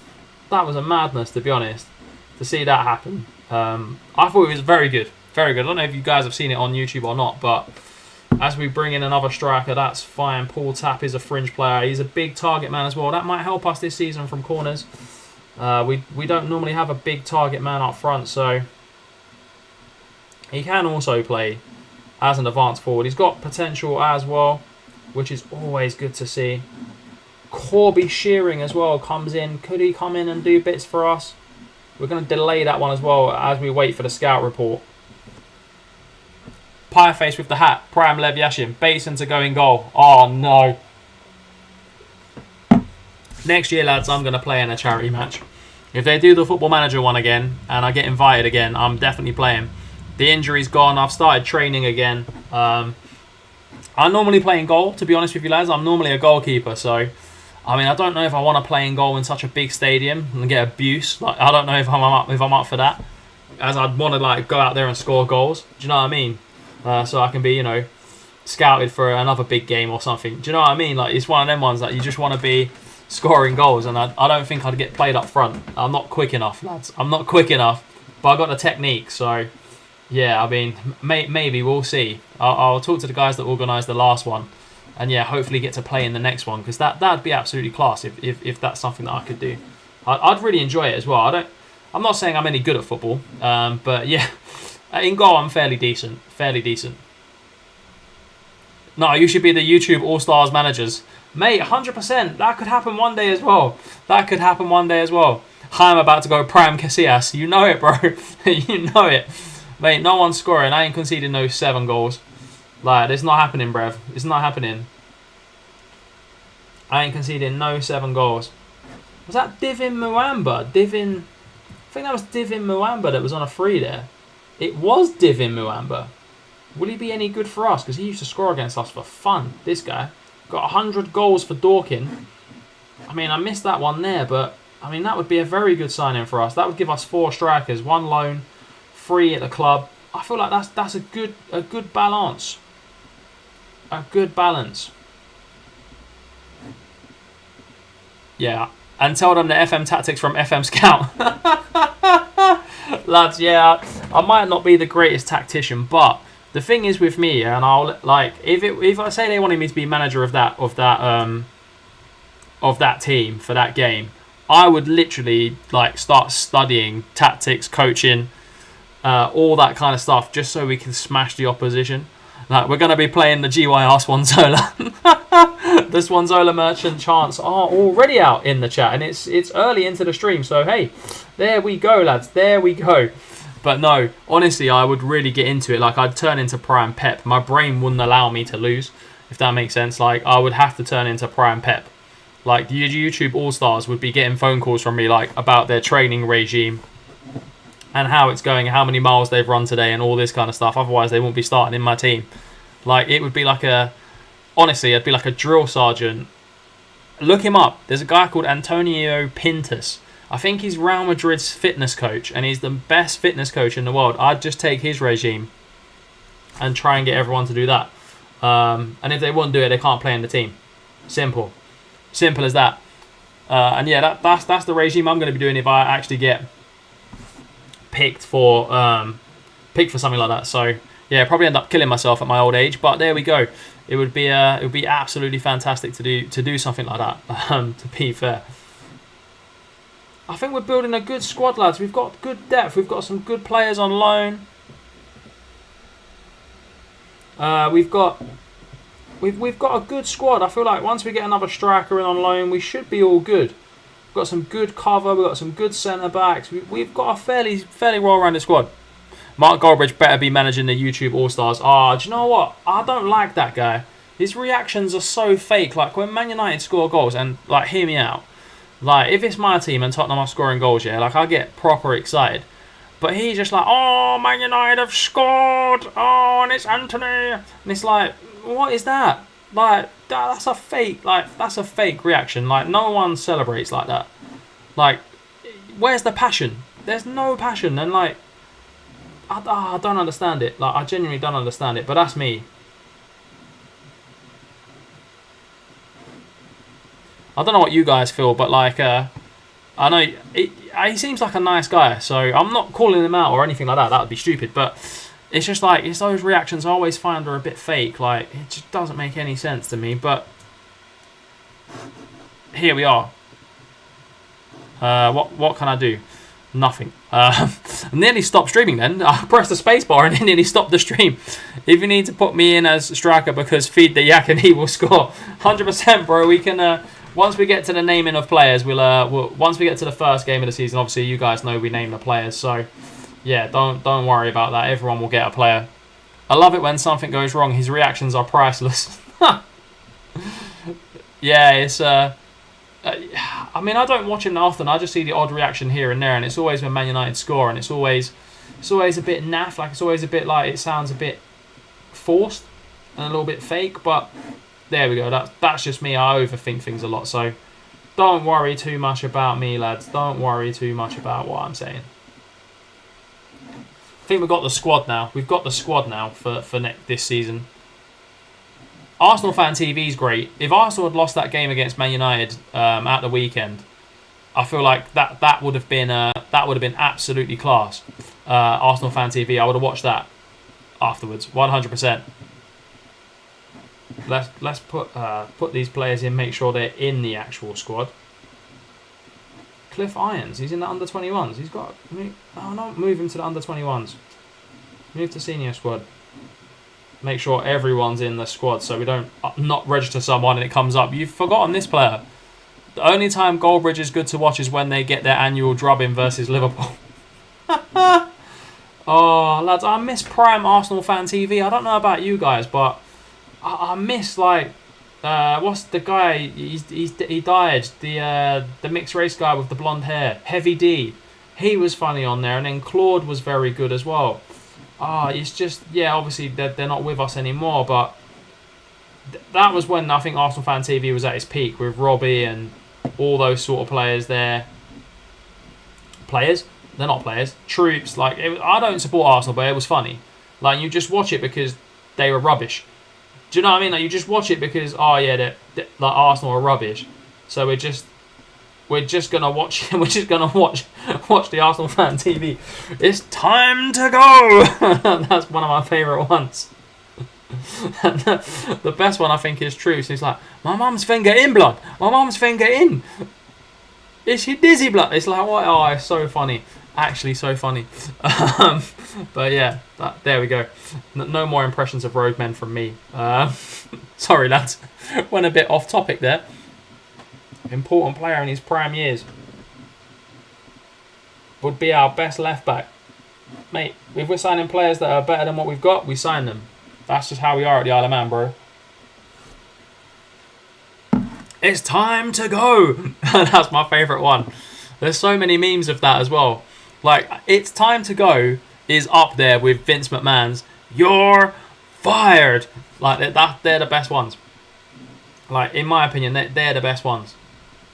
A: madness, to be honest, to see that happen. I thought it was very good. Very good. I don't know if you guys have seen it on YouTube or not, but As we bring in another striker, that's fine. Paul Tapp is a fringe player. He's a big target man as well. That might help us this season from corners. We don't normally have a big target man up front, so he can also play as an advanced forward. He's got potential as well, which is always good to see. Corby Shearing as well comes in. Could he come in and do bits for us? We're going to delay that one as well as we wait for the scout report. Pieface with the hat. Prime Lev Yashin. Basin to go in goal. Oh, no. Next year, lads, I'm going to play in a charity match. If they do the Football Manager one again, and I get invited again, I'm definitely playing. The injury's gone. I've started training again. I normally play in goal, to be honest with you, lads. I'm normally a goalkeeper, so... I mean, I don't know if I want to play in goal in such a big stadium and get abuse. Like, I don't know if I'm up for that. As I'd want to, like, go out there and score goals. Do you know what I mean? So I can be, you know, scouted for another big game or something. Do you know what I mean? Like, it's one of them ones that you just want to be scoring goals, and I don't think I'd get played up front. I'm not quick enough, lads. I'm not quick enough, but I got the technique. So, yeah, I mean, maybe we'll see. I'll talk to the guys that organised the last one, and yeah, hopefully get to play in the next one, because that'd be absolutely class if that's something that I could do. I'd really enjoy it as well. I'm not saying I'm any good at football, but yeah. In goal, I'm fairly decent. No, you should be the YouTube All-Stars managers. Mate, 100%. That could happen one day as well. Hi, I'm about to go Prime Casillas. You know it, bro. You know it. Mate, no one's scoring. I ain't conceding no 7 goals. Like, it's not happening, bruv. It's not happening. I ain't conceding no 7 goals. Was that Divin Mwamba? I think that was Divin Mwamba that was on a free there. It was Divin Mwamba. Will he be any good for us? Because he used to score against us for fun. This guy got 100 goals for Dorking. I mean, I missed that one there, but I mean, that would be a very good signing for us. That would give us 4 strikers, 1 loan, 3 at the club. I feel like that's a good balance. A good balance. Yeah, and tell them the FM tactics from FM Scout. Lads, yeah, I might not be the greatest tactician, but the thing is with me, and I'll like if I say they wanted me to be manager of that team for that game, I would literally like start studying tactics, coaching, all that kind of stuff, just so we can smash the opposition. Like, we're going to be playing the GYR Swanzola. The Swanzola Merchant chants are already out in the chat, and it's early into the stream, so hey, there we go, lads, there we go. But no, honestly, I would really get into it. Like, I'd turn into Prime Pep. My brain wouldn't allow me to lose, if that makes sense. Like, I would have to turn into Prime Pep. Like, the YouTube All-Stars would be getting phone calls from me, like, about their training regime and how it's going, how many miles they've run today, and all this kind of stuff. Otherwise, they won't be starting in my team. Like, it would be like honestly, it'd be like a drill sergeant. Look him up. There's a guy called Antonio Pintus. I think he's Real Madrid's fitness coach, and he's the best fitness coach in the world. I'd just take his regime and try and get everyone to do that. And if they won't do it, they can't play in the team. Simple as that. And yeah, that's the regime I'm going to be doing if I actually get picked for something like that. So yeah, probably end up killing myself at my old age, but there we go. It would be absolutely fantastic to do something like that. To be fair, I think we're building a good squad, lads. We've got good depth. We've got some good players on loan. We've got a good squad. I feel like once we get another striker in on loan, we should be all good. We've got some good cover. We've got some good centre backs. We've got a fairly well-rounded squad. Mark Goldbridge better be managing the YouTube All-Stars. Do you know what? I don't like that guy. His reactions are so fake. Like, when Man United score goals, and, like, hear me out. Like, if it's my team and Tottenham are scoring goals, yeah, like, I get proper excited. But he's just like, oh, Man United have scored. Oh, and it's Anthony. And it's like, what is that? Like, that's a fake reaction. Like, no one celebrates like that. Like, where's the passion? There's no passion. And, like, I don't understand it. Like, I genuinely don't understand it. But that's me. I don't know what you guys feel, but like, I know he seems like a nice guy. So I'm not calling him out or anything like that. That would be stupid. But it's just like, it's those reactions I always find are a bit fake. Like, it just doesn't make any sense to me. But here we are. What can I do? Nothing. I nearly stopped streaming then. I pressed the space bar and it nearly stopped the stream. If you need to put me in as striker because feed the yak and he will score. 100%, bro. We can, once we get to the naming of players, we'll once we get to the first game of the season, obviously you guys know we name the players. So, yeah, don't worry about that. Everyone will get a player. I love it when something goes wrong. His reactions are priceless. Yeah, it's... I mean, I don't watch him that often. I just see the odd reaction here and there, and it's always when Man United score, and it's always a bit naff. Like, it's always a bit like, it sounds a bit forced and a little bit fake. But there we go. That's just me. I overthink things a lot. So don't worry too much about me, lads. Don't worry too much about what I'm saying. I think we've got the squad now. We've got the squad now for this season. Arsenal Fan TV is great. If Arsenal had lost that game against Man United at the weekend, I feel like that would have been absolutely class. Arsenal Fan TV, I would have watched that afterwards, 100%. Let's put these players in, make sure they're in the actual squad. Cliff Irons, he's in the under 21s. He's got move him to the under 21s. Move to senior squad. Make sure everyone's in the squad so we don't not register someone and it comes up. You've forgotten this player. The only time Goldbridge is good to watch is when they get their annual drubbing versus Liverpool. Oh, lads, I miss prime Arsenal Fan TV. I don't know about you guys, but I miss, like, what's the guy? He died. The mixed race guy with the blonde hair, Heavy D. He was funny on there, and then Claude was very good as well. It's just, yeah, obviously they're not with us anymore, but that was when I think Arsenal Fan TV was at its peak with Robbie and all those sort of players there. Players? They're not players. Troops. Like, I don't support Arsenal, but it was funny. Like, you just watch it because they were rubbish. Do you know what I mean? Like, you just watch it because, like, Arsenal are rubbish. So we're just gonna watch. We're just gonna watch the Arsenal Fan TV. It's time to go. That's one of my favourite ones. The best one I think is Truce. It's like, my mum's finger in, blood. My mum's finger in. Is she dizzy, blood? It's like, what? Oh, it's so funny. Actually, so funny. But yeah, there we go. No more impressions of roadmen from me. Sorry, lads. Went a bit off topic there. Important player in his prime years. Would be our best left back. Mate, if we're signing players that are better than what we've got, we sign them. That's just how we are at the Isle of Man, bro. It's time to go. That's my favourite one. There's so many memes of that as well. Like, it's time to go is up there with Vince McMahon's "You're fired." Like, they're the best ones. Like, in my opinion, they're the best ones.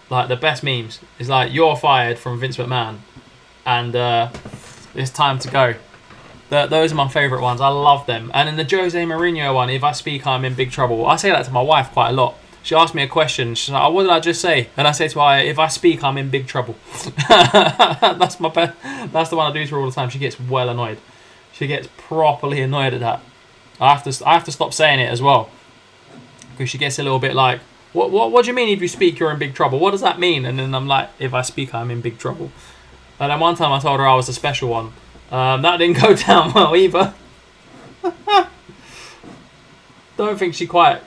A: Like, the best memes is like, "You're fired" from Vince McMahon, and it's time to go. Those are my favourite ones. I love them. And in the Jose Mourinho one, "If I speak, I'm in big trouble." I say that to my wife quite a lot. She asked me a question. She's like, "Oh, what did I just say?" And I say to her, "If I speak, I'm in big trouble." That's my best. That's the one I do to her all the time. She gets well annoyed. She gets properly annoyed at that. I have to stop saying it as well, because she gets a little bit like, What do you mean if you speak, you're in big trouble? What does that mean? And then I'm like, if I speak, I'm in big trouble. And then one time I told her I was a special one. That didn't go down well either. Don't think she quite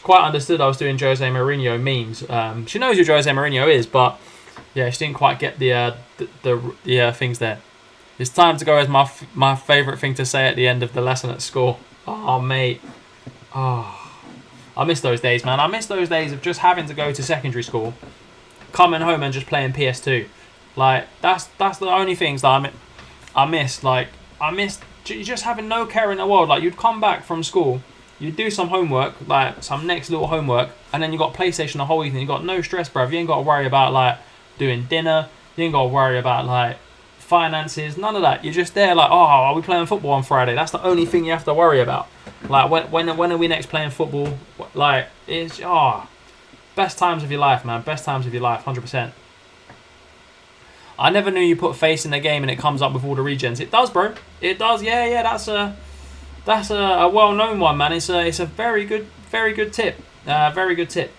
A: understood I was doing Jose Mourinho memes. She knows who Jose Mourinho is, but yeah, she didn't quite get the things there. It's time to go is my favourite thing to say at the end of the lesson at school. Oh, mate. Oh. I miss those days, man. I miss those days of just having to go to secondary school, coming home and just playing PS2. Like, that's the only things that I miss. Like, I miss just having no care in the world. Like, you'd come back from school, you'd do some homework, like some next little homework, and then you got PlayStation the whole evening. You got no stress, bruv. You ain't got to worry about, like, doing dinner. You ain't got to worry about, like, finances. None of that. You're just there like, oh, are we playing football on Friday? That's the only thing you have to worry about. Like, when are we next playing football? Like, it's, best times of your life, man. Best times of your life, 100%. I never knew you put face in the game and it comes up with all the regens. It does, bro. It does. Yeah. That's a well-known one, man. It's a very good tip. Very good tip.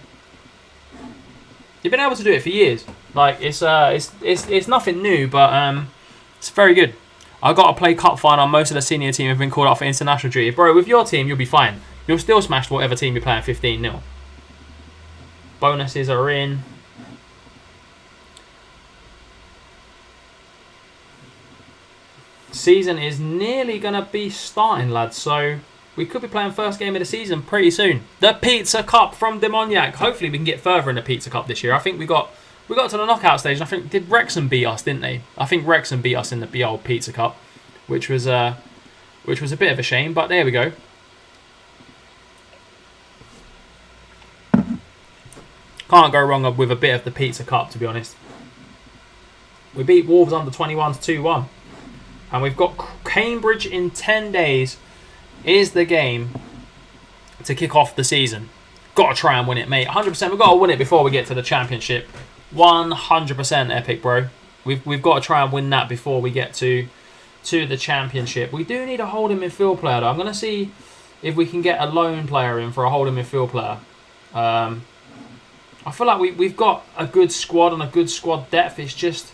A: You've been able to do it for years. Like it's nothing new, but it's very good. I got to play cup final. Most of the senior team have been called up for international duty, bro. With your team, you'll be fine. You'll still smash whatever team you're playing 15-0. Bonuses are in. Season is nearly going to be starting, lads. So we could be playing first game of the season pretty soon. The Pizza Cup from Demoniac. Hopefully we can get further in the Pizza Cup this year. I think we got to the knockout stage. And I think, did Wrexham beat us, didn't they? I think Wrexham beat us in the old Pizza Cup, which was a bit of a shame. But there we go. Can't go wrong with a bit of the Pizza Cup, to be honest. We beat Wolves under 21s 2-1. And we've got Cambridge in 10 days is the game to kick off the season. Got to try and win it, mate. 100%. We've got to win it before we get to the championship. 100% epic, bro. We've got to try and win that before we get to the championship. We do need a holding midfield player, though. I'm going to see if we can get a loan player in for a holding midfield player. I feel like we've got a good squad and a good squad depth. It's just,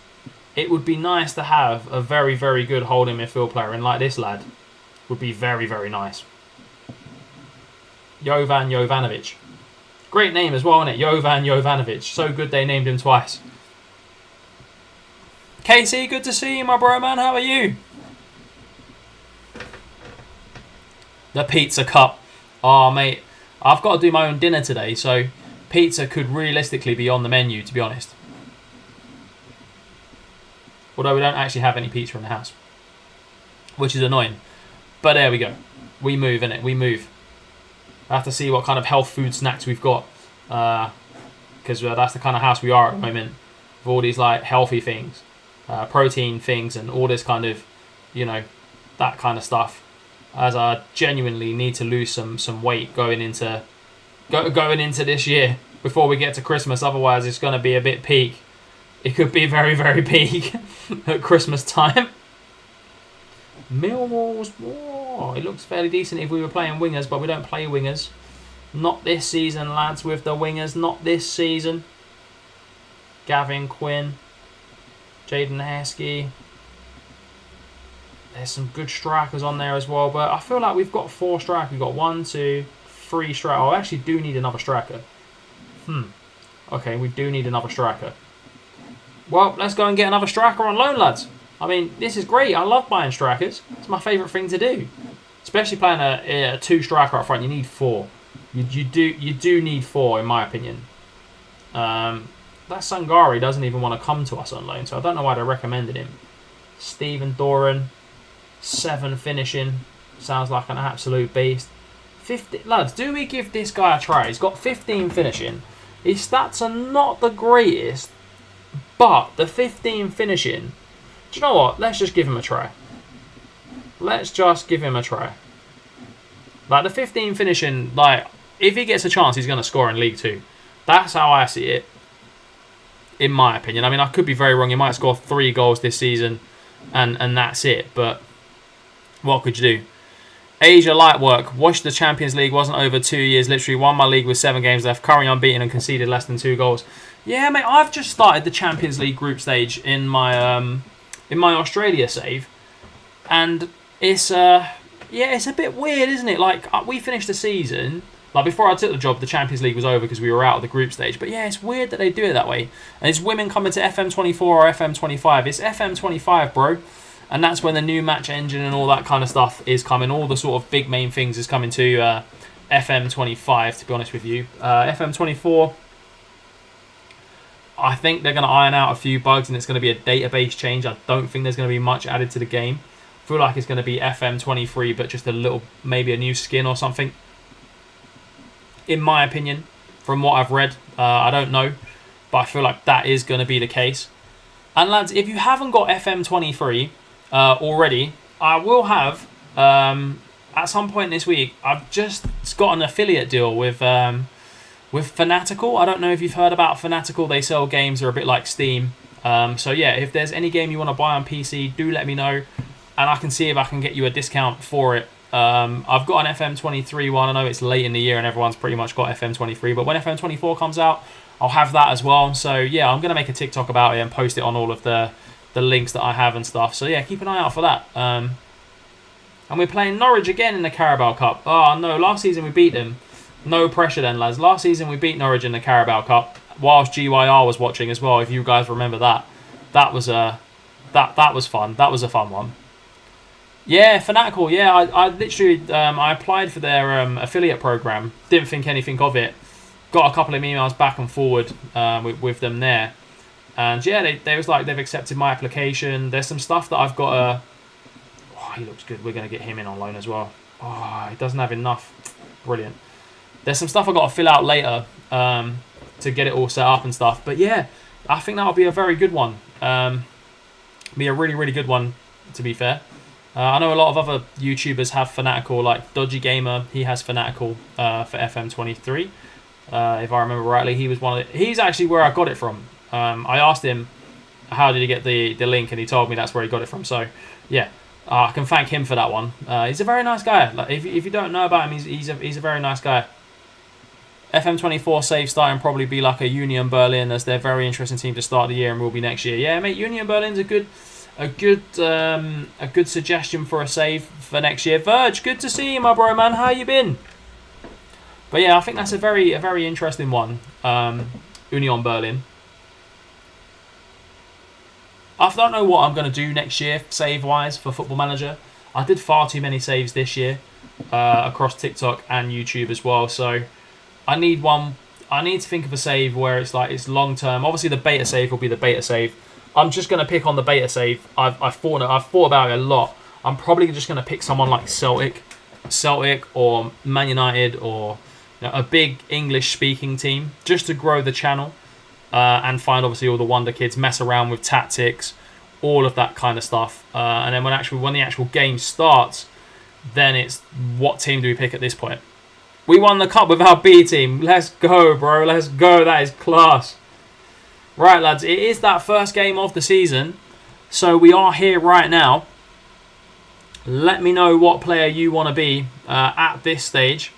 A: it would be nice to have a very, very good holding midfield player. And like this lad would be very, very nice. Jovan Jovanovic. Great name as well, isn't it? Jovan Jovanovic. So good they named him twice. Casey, good to see you, my bro, man. How are you? The Pizza Cup. Oh, mate. I've got to do my own dinner today, so pizza could realistically be on the menu, to be honest. Although we don't actually have any pizza in the house, which is annoying. But there we go. We move, innit? We move. I have to see what kind of health food snacks we've got. Because that's the kind of house we are at the moment. With all these like healthy things. Protein things and all this kind of, that kind of stuff. As I genuinely need to lose some weight going into this year before we get to Christmas. Otherwise it's going to be a bit peak. It could be very, very peak at Christmas time. Millwall's, it looks fairly decent if we were playing wingers, but we don't play wingers. Not this season, lads, with the wingers. Not this season. Gavin Quinn. Jaden Heskey. There's some good strikers on there as well, but I feel like we've got 4 strikers. We've got 1, 2, 3 strikers. Oh, I actually do need another striker. Okay, we do need another striker. Well, let's go and get another striker on loan, lads. I mean, this is great. I love buying strikers. It's my favourite thing to do. Especially playing a 2 striker up front. You need 4. You do need 4, in my opinion. That Sangari doesn't even want to come to us on loan, so I don't know why they recommended him. Stephen Doran, 7 finishing. Sounds like an absolute beast. 50, lads, do we give this guy a try? He's got 15 finishing. His stats are not the greatest, but the 15 finishing, do you know what? Let's just give him a try. Let's just give him a try. Like, the 15 finishing, like, if he gets a chance, he's going to score in League 2. That's how I see it, in my opinion. I mean, I could be very wrong. He might score 3 goals this season, and that's it. But what could you do? Asia Lightwork. Watched the Champions League. Wasn't over 2 years. Literally won my league with 7 games left. Currently unbeaten and conceded less than 2 goals. Yeah, mate. I've just started the Champions League group stage in my Australia save, and it's it's a bit weird, isn't it? Like, we finished the season. Like, before I took the job, the Champions League was over because we were out of the group stage. But yeah, it's weird that they do it that way. And it's women coming to FM24 or FM25. It's FM25, bro. And that's when the new match engine and all that kind of stuff is coming. All the sort of big main things is coming to FM25, to be honest with you. FM24, I think they're going to iron out a few bugs and it's going to be a database change. I don't think there's going to be much added to the game. I feel like it's going to be FM23, but just a little, maybe a new skin or something. In my opinion, from what I've read, I don't know, but I feel like that is going to be the case. And lads, if you haven't got FM23 already, I will have, at some point this week, I've just got an affiliate deal with Fanatical. I don't know if you've heard about Fanatical. They sell games, they're a bit like Steam. So yeah, if there's any game you want to buy on PC, do let me know. And I can see if I can get you a discount for it I've got an FM23 one. I know it's late in the year and everyone's pretty much got FM23, but when FM24 comes out, I'll have that as well. So yeah, I'm going to make a TikTok about it and post it on all of the links that I have and stuff. So yeah, keep an eye out for that. And we're playing Norwich again in the Carabao Cup. Oh no, last season we beat them. No pressure then, lads. Last season we beat Norwich in the Carabao Cup whilst GYR was watching as well, if you guys remember that. That was that was fun. That was a fun one. Yeah, Fanatical. Yeah, I literally I applied for their affiliate program. Didn't think anything of it. Got a couple of emails back and forward with them there, and yeah, they was like they've accepted my application. There's some stuff that I've got. Oh, he looks good. We're gonna get him in on loan as well. Oh, he doesn't have enough. Brilliant. There's some stuff I've got to fill out later to get it all set up and stuff. But yeah, I think that'll be a very good one. Be a really, really good one, to be fair. I know a lot of other YouTubers have Fanatical, like Dodgy Gamer. He has Fanatical for FM23. If I remember rightly, he was one of he's actually where I got it from. I asked him how did he get the link, and he told me that's where he got it from. So yeah, I can thank him for that one. He's a very nice guy. Like if you don't know about him, he's a very nice guy. FM24 save starting probably be like a Union Berlin, as they're a very interesting team to start the year and will be next year. Yeah, mate, Union Berlin's a good suggestion for a save for next year. Verge, good to see you, my bro, man. How you been? But yeah, I think that's a very interesting one. Union Berlin. I don't know what I'm going to do next year save-wise for Football Manager. I did far too many saves this year across TikTok and YouTube as well. So I need to think of a save where it's like it's long term. Obviously, the beta save will be the beta save. I'm just going to pick on the beta save. I've thought about it a lot. I'm probably just going to pick someone like Celtic or Man United, or a big English-speaking team, just to grow the channel and find obviously all the wonder kids, mess around with tactics, all of that kind of stuff. And then when the actual game starts, then it's what team do we pick at this point? We won the cup with our B team. Let's go, bro. Let's go. That is class. Right, lads. It is that first game of the season. So we are here right now. Let me know what player you want to be at this stage.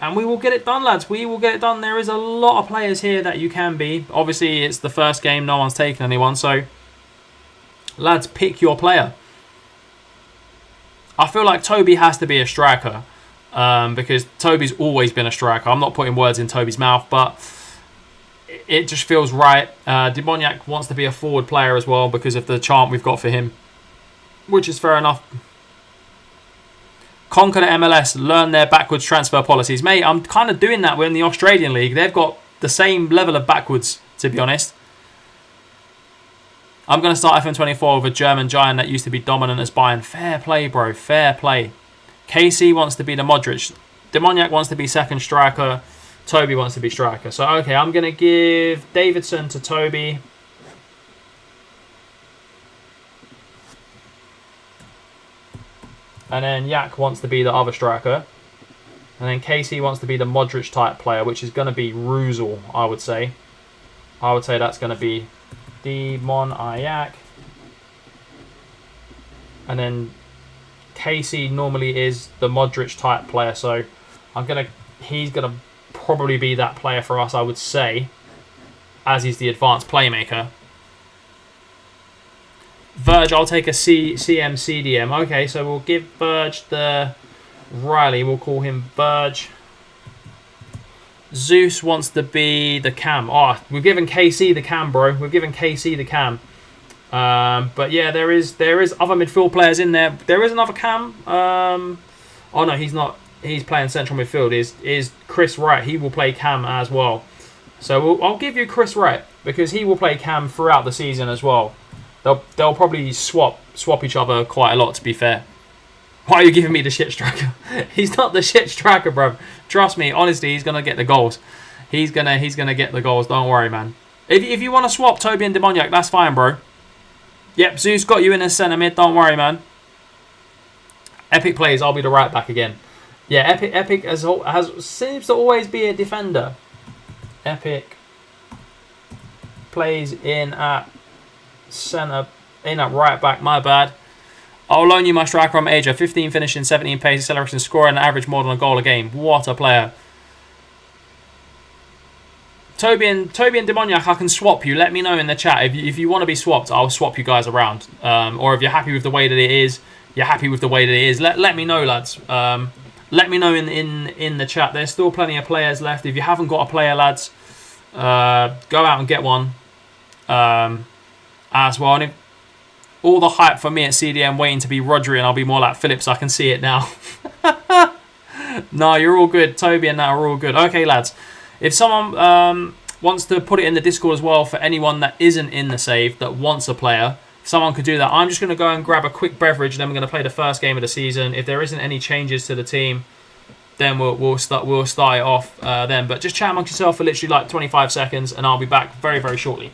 A: And we will get it done, lads. We will get it done. There is a lot of players here that you can be. Obviously, it's the first game. No one's taken anyone. So, lads, pick your player. I feel like Toby has to be a striker. Because Toby's always been a striker. I'm not putting words in Toby's mouth, but it just feels right. Demoniac wants to be a forward player as well because of the chant we've got for him, which is fair enough. Conquer the MLS, learn their backwards transfer policies. Mate, I'm kind of doing that in the Australian League. They've got the same level of backwards, to be honest. I'm going to start FM24 with a German giant that used to be dominant as Bayern. Fair play, bro. Fair play. KC wants to be the Modric. Demoniac wants to be second striker. Toby wants to be striker. So, okay, I'm going to give Davidson to Toby. And then Yak wants to be the other striker. And then KC wants to be the Modric type player, which is going to be Ruzel, I would say. I would say that's going to be Demoniac. And then KC normally is the Modric type player, so he's gonna probably be that player for us, I would say, as he's the advanced playmaker. Verge, I'll take a CM CDM. Okay, so we'll give Verge the Riley. We'll call him Verge. Zeus wants to be the cam. Oh, we've given KC the cam, bro. We've given KC the cam. But yeah, there is other midfield players in there. There is another cam. Oh no, he's not. He's playing central midfield. Is Chris Wright? He will play cam as well. So I'll give you Chris Wright because he will play cam throughout the season as well. They'll probably swap each other quite a lot. To be fair, why are you giving me the shit striker? He's not the shit striker, bro. Trust me. Honestly, he's gonna get the goals. He's gonna get the goals. Don't worry, man. If you want to swap Toby and Demoniac, that's fine, bro. Yep, Zeus got you in as centre mid. Don't worry, man. Epic plays. I'll be the right back again. Yeah, Epic seems to always be a defender. Epic plays in at centre, in at right back. My bad. I'll loan you my striker on Asia. 15 finishing, 17 pace, acceleration, scoring an average more than a goal a game. What a player. Toby and Demoniac, I can swap you. Let me know in the chat. If you want to be swapped, I'll swap you guys around. Or if you're happy with the way that it is, Let me know, lads. Let me know in the chat. There's still plenty of players left. If you haven't got a player, lads, go out and get one as well. And all the hype for me at CDM waiting to be Rodri, and I'll be more like Phillips. I can see it now. No, you're all good. Toby and that are all good. Okay, lads. If someone wants to put it in the Discord as well for anyone that isn't in the save that wants a player, if someone could do that. I'm just going to go and grab a quick beverage, and then we're going to play the first game of the season. If there isn't any changes to the team, then we'll start it off then. But just chat amongst yourself for literally like 25 seconds, and I'll be back very, very shortly.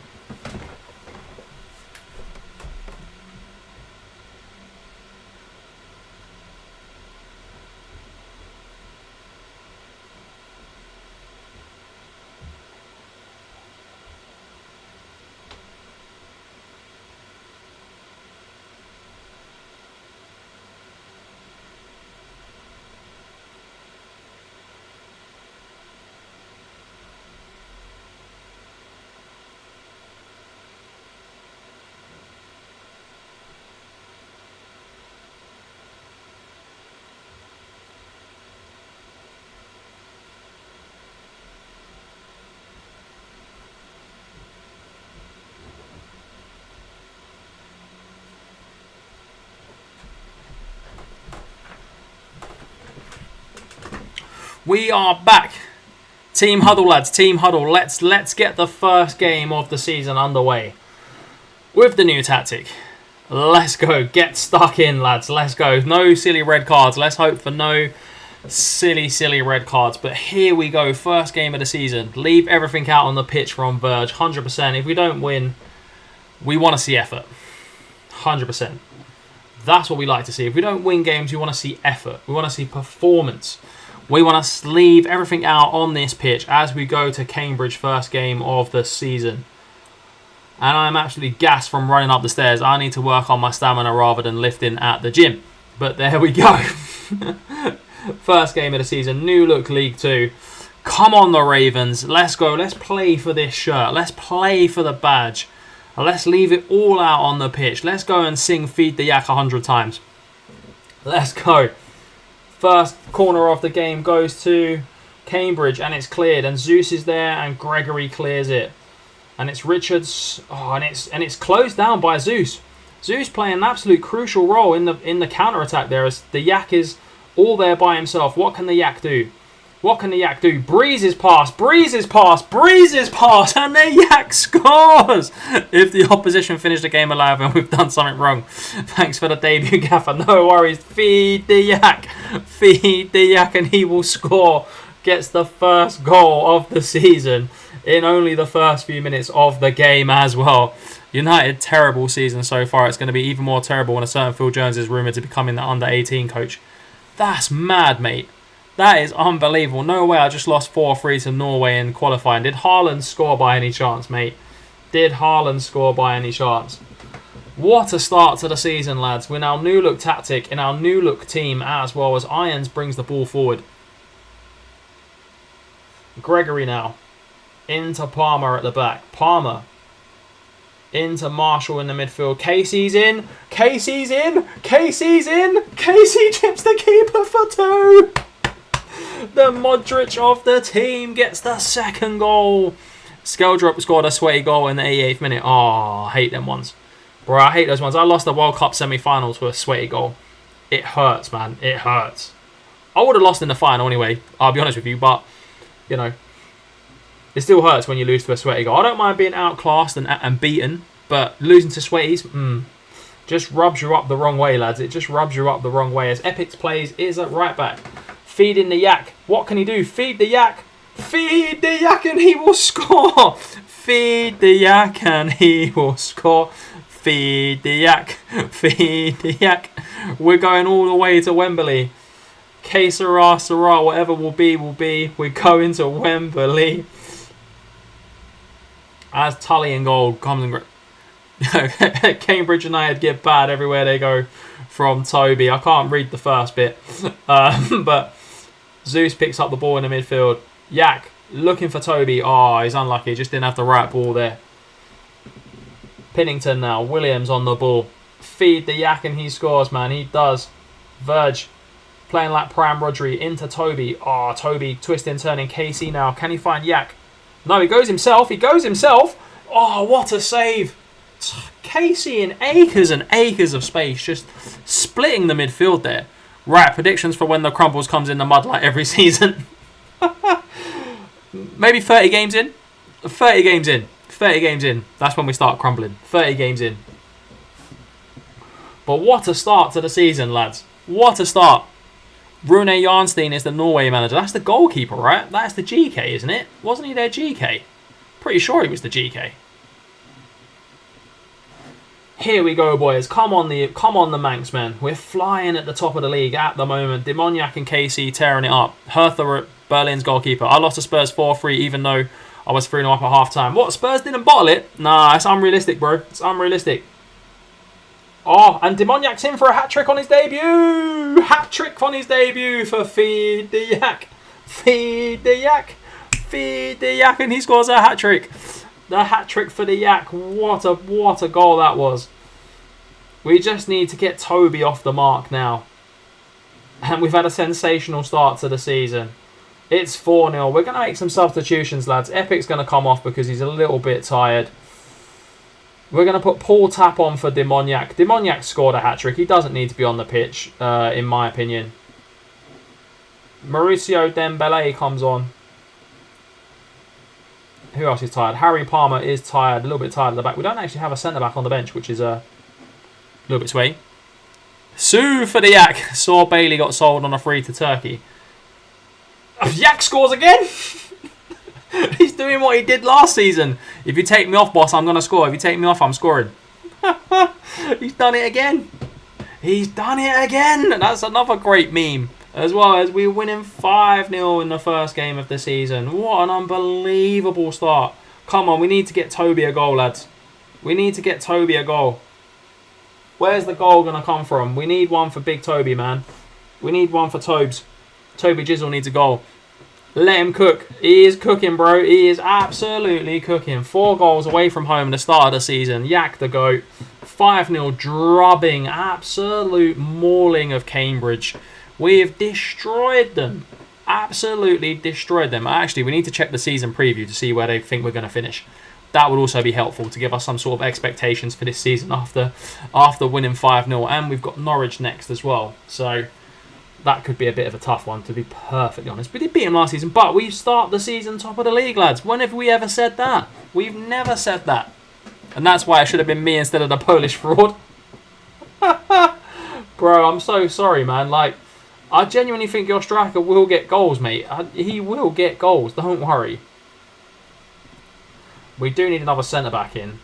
A: We are back. Team huddle, lads. Team huddle. Let's get the first game of the season underway with the new tactic. Let's go. Get stuck in, lads. Let's go. No silly red cards. Let's hope for no silly red cards. But here we go. First game of the season. Leave everything out on the pitch from Verge. 100%. If we don't win, we want to see effort. 100%. That's what we like to see. If we don't win games, we want to see effort. We want to see performance. We want to leave everything out on this pitch as we go to Cambridge, first game of the season. And I'm absolutely gassed from running up the stairs. I need to work on my stamina rather than lifting at the gym. But there we go. First game of the season, new look League 2. Come on, the Ravens. Let's go. Let's play for this shirt. Let's play for the badge. Let's leave it all out on the pitch. Let's go and sing Feed the Yak 100 times. Let's go. First corner of the game goes to Cambridge, and it's cleared. And Zeus is there, and Gregory clears it. And it's Richards. Oh, and it's closed down by Zeus. Zeus playing an absolute crucial role in the counter attack there, as the Yak is all there by himself. What can the Yak do? What can the Yak do? Breezes pass, and the Yak scores! If the opposition finished the game alive and we've done something wrong. Thanks for the debut, Gaffer. No worries. Feed the Yak, and he will score. Gets the first goal of the season in only the first few minutes of the game as well. United, terrible season so far. It's going to be even more terrible when a certain Phil Jones is rumoured to be becoming the under-18 coach. That's mad, mate. That is unbelievable. No way I just lost 4-3 to Norway in qualifying. Did Haaland score by any chance, mate? Did Haaland score by any chance? What a start to the season, lads. With our new look tactic and our new look team, as well as Irons brings the ball forward. Gregory now. Into Palmer at the back. Palmer. Into Marshall in the midfield. Casey's in. Casey chips the keeper for 2. The Modric of the team gets the second goal. Skeldrup scored a sweaty goal in the 88th minute. Oh, I hate them ones. Bro, I hate those ones. I lost the World Cup semi-finals with a sweaty goal. It hurts, man. It hurts. I would have lost in the final anyway, I'll be honest with you, but, you know, it still hurts when you lose to a sweaty goal. I don't mind being outclassed and beaten, but losing to sweaties, just rubs you up the wrong way, lads. It just rubs you up the wrong way. As Epix plays is at right back. Feeding the Yak. What can he do? Feed the Yak. Feed the Yak and he will score. Feed the Yak and he will score. Feed the Yak. Feed the Yak. We're going all the way to Wembley. Que sera, sera. Whatever will be, will be. We're going to Wembley. As Tully in goal comes and... Cambridge United get bad everywhere they go from Toby. I can't read the first bit. But Zeus picks up the ball in the midfield. Yak looking for Toby. Oh, he's unlucky. Just didn't have the right ball there. Pinnington now. Williams on the ball. Feed the Yak and he scores, man. He does. Verge playing like Prime Rodri into Toby. Oh, Toby twisting, turning. Casey now. Can he find Yak? No, he goes himself. He goes himself. Oh, what a save. Casey in acres and acres of space, just splitting the midfield there. Right, predictions for when the Crumbles comes in the mud like every season. Maybe 30 games in. 30 games in. 30 games in. That's when we start crumbling. 30 games in. But what a start to the season, lads. What a start. Rune Jarnstein is the Norway manager. That's the goalkeeper, right? That's the GK, isn't it? Wasn't he their GK? Pretty sure he was the GK. Here we go, boys. Come on the Manx, man. We're flying at the top of the league at the moment. Demoniac and KC tearing it up. Hertha, Berlin's goalkeeper. I lost to Spurs 4-3, even though I was 3-0 up at half-time. What? Spurs didn't bottle it? Nah, it's unrealistic, bro. It's unrealistic. Oh, and Demoniac's in for a hat-trick on his debut. Hat-trick on his debut for Feed the Yak. Feed the Yak. Feed the Yak, and he scores a hat-trick. The hat-trick for the Yak. What a goal that was. We just need to get Toby off the mark now. And we've had a sensational start to the season. It's 4-0. We're going to make some substitutions, lads. Epic's going to come off because he's a little bit tired. We're going to put Paul Tapp on for Demoniac. Demoniac scored a hat-trick. He doesn't need to be on the pitch, in my opinion. Mauricio Dembele comes on. Who else is tired? Harry Palmer is tired. A little bit tired at the back. We don't actually have a centre-back on the bench, which is a little bit sway. Sue for the Yak. Saw Bailey got sold on a free to Turkey. Yak scores again! He's doing what he did last season. If you take me off, boss, I'm going to score. If you take me off, I'm scoring. He's done it again. He's done it again. That's another great meme. As well as we're winning 5-0 in the first game of the season. What an unbelievable start. Come on, we need to get Toby a goal, lads. We need to get Toby a goal. Where's the goal going to come from? We need one for Big Toby, man. We need one for Tobes. Toby Jizzle needs a goal. Let him cook. He is cooking, bro. He is absolutely cooking. 4 goals away from home at the start of the season. Yak the GOAT. 5-0 drubbing. Absolute mauling of Cambridge. We have destroyed them. Absolutely destroyed them. Actually, we need to check the season preview to see where they think we're going to finish. That would also be helpful to give us some sort of expectations for this season after winning 5-0. And we've got Norwich next as well. So that could be a bit of a tough one, to be perfectly honest. We did beat them last season, but we start the season top of the league, lads. When have we ever said that? We've never said that. And that's why it should have been me instead of the Polish fraud. Bro, I'm so sorry, man. Like, I genuinely think your striker will get goals, mate. He will get goals, don't worry. We do need another centre-back in.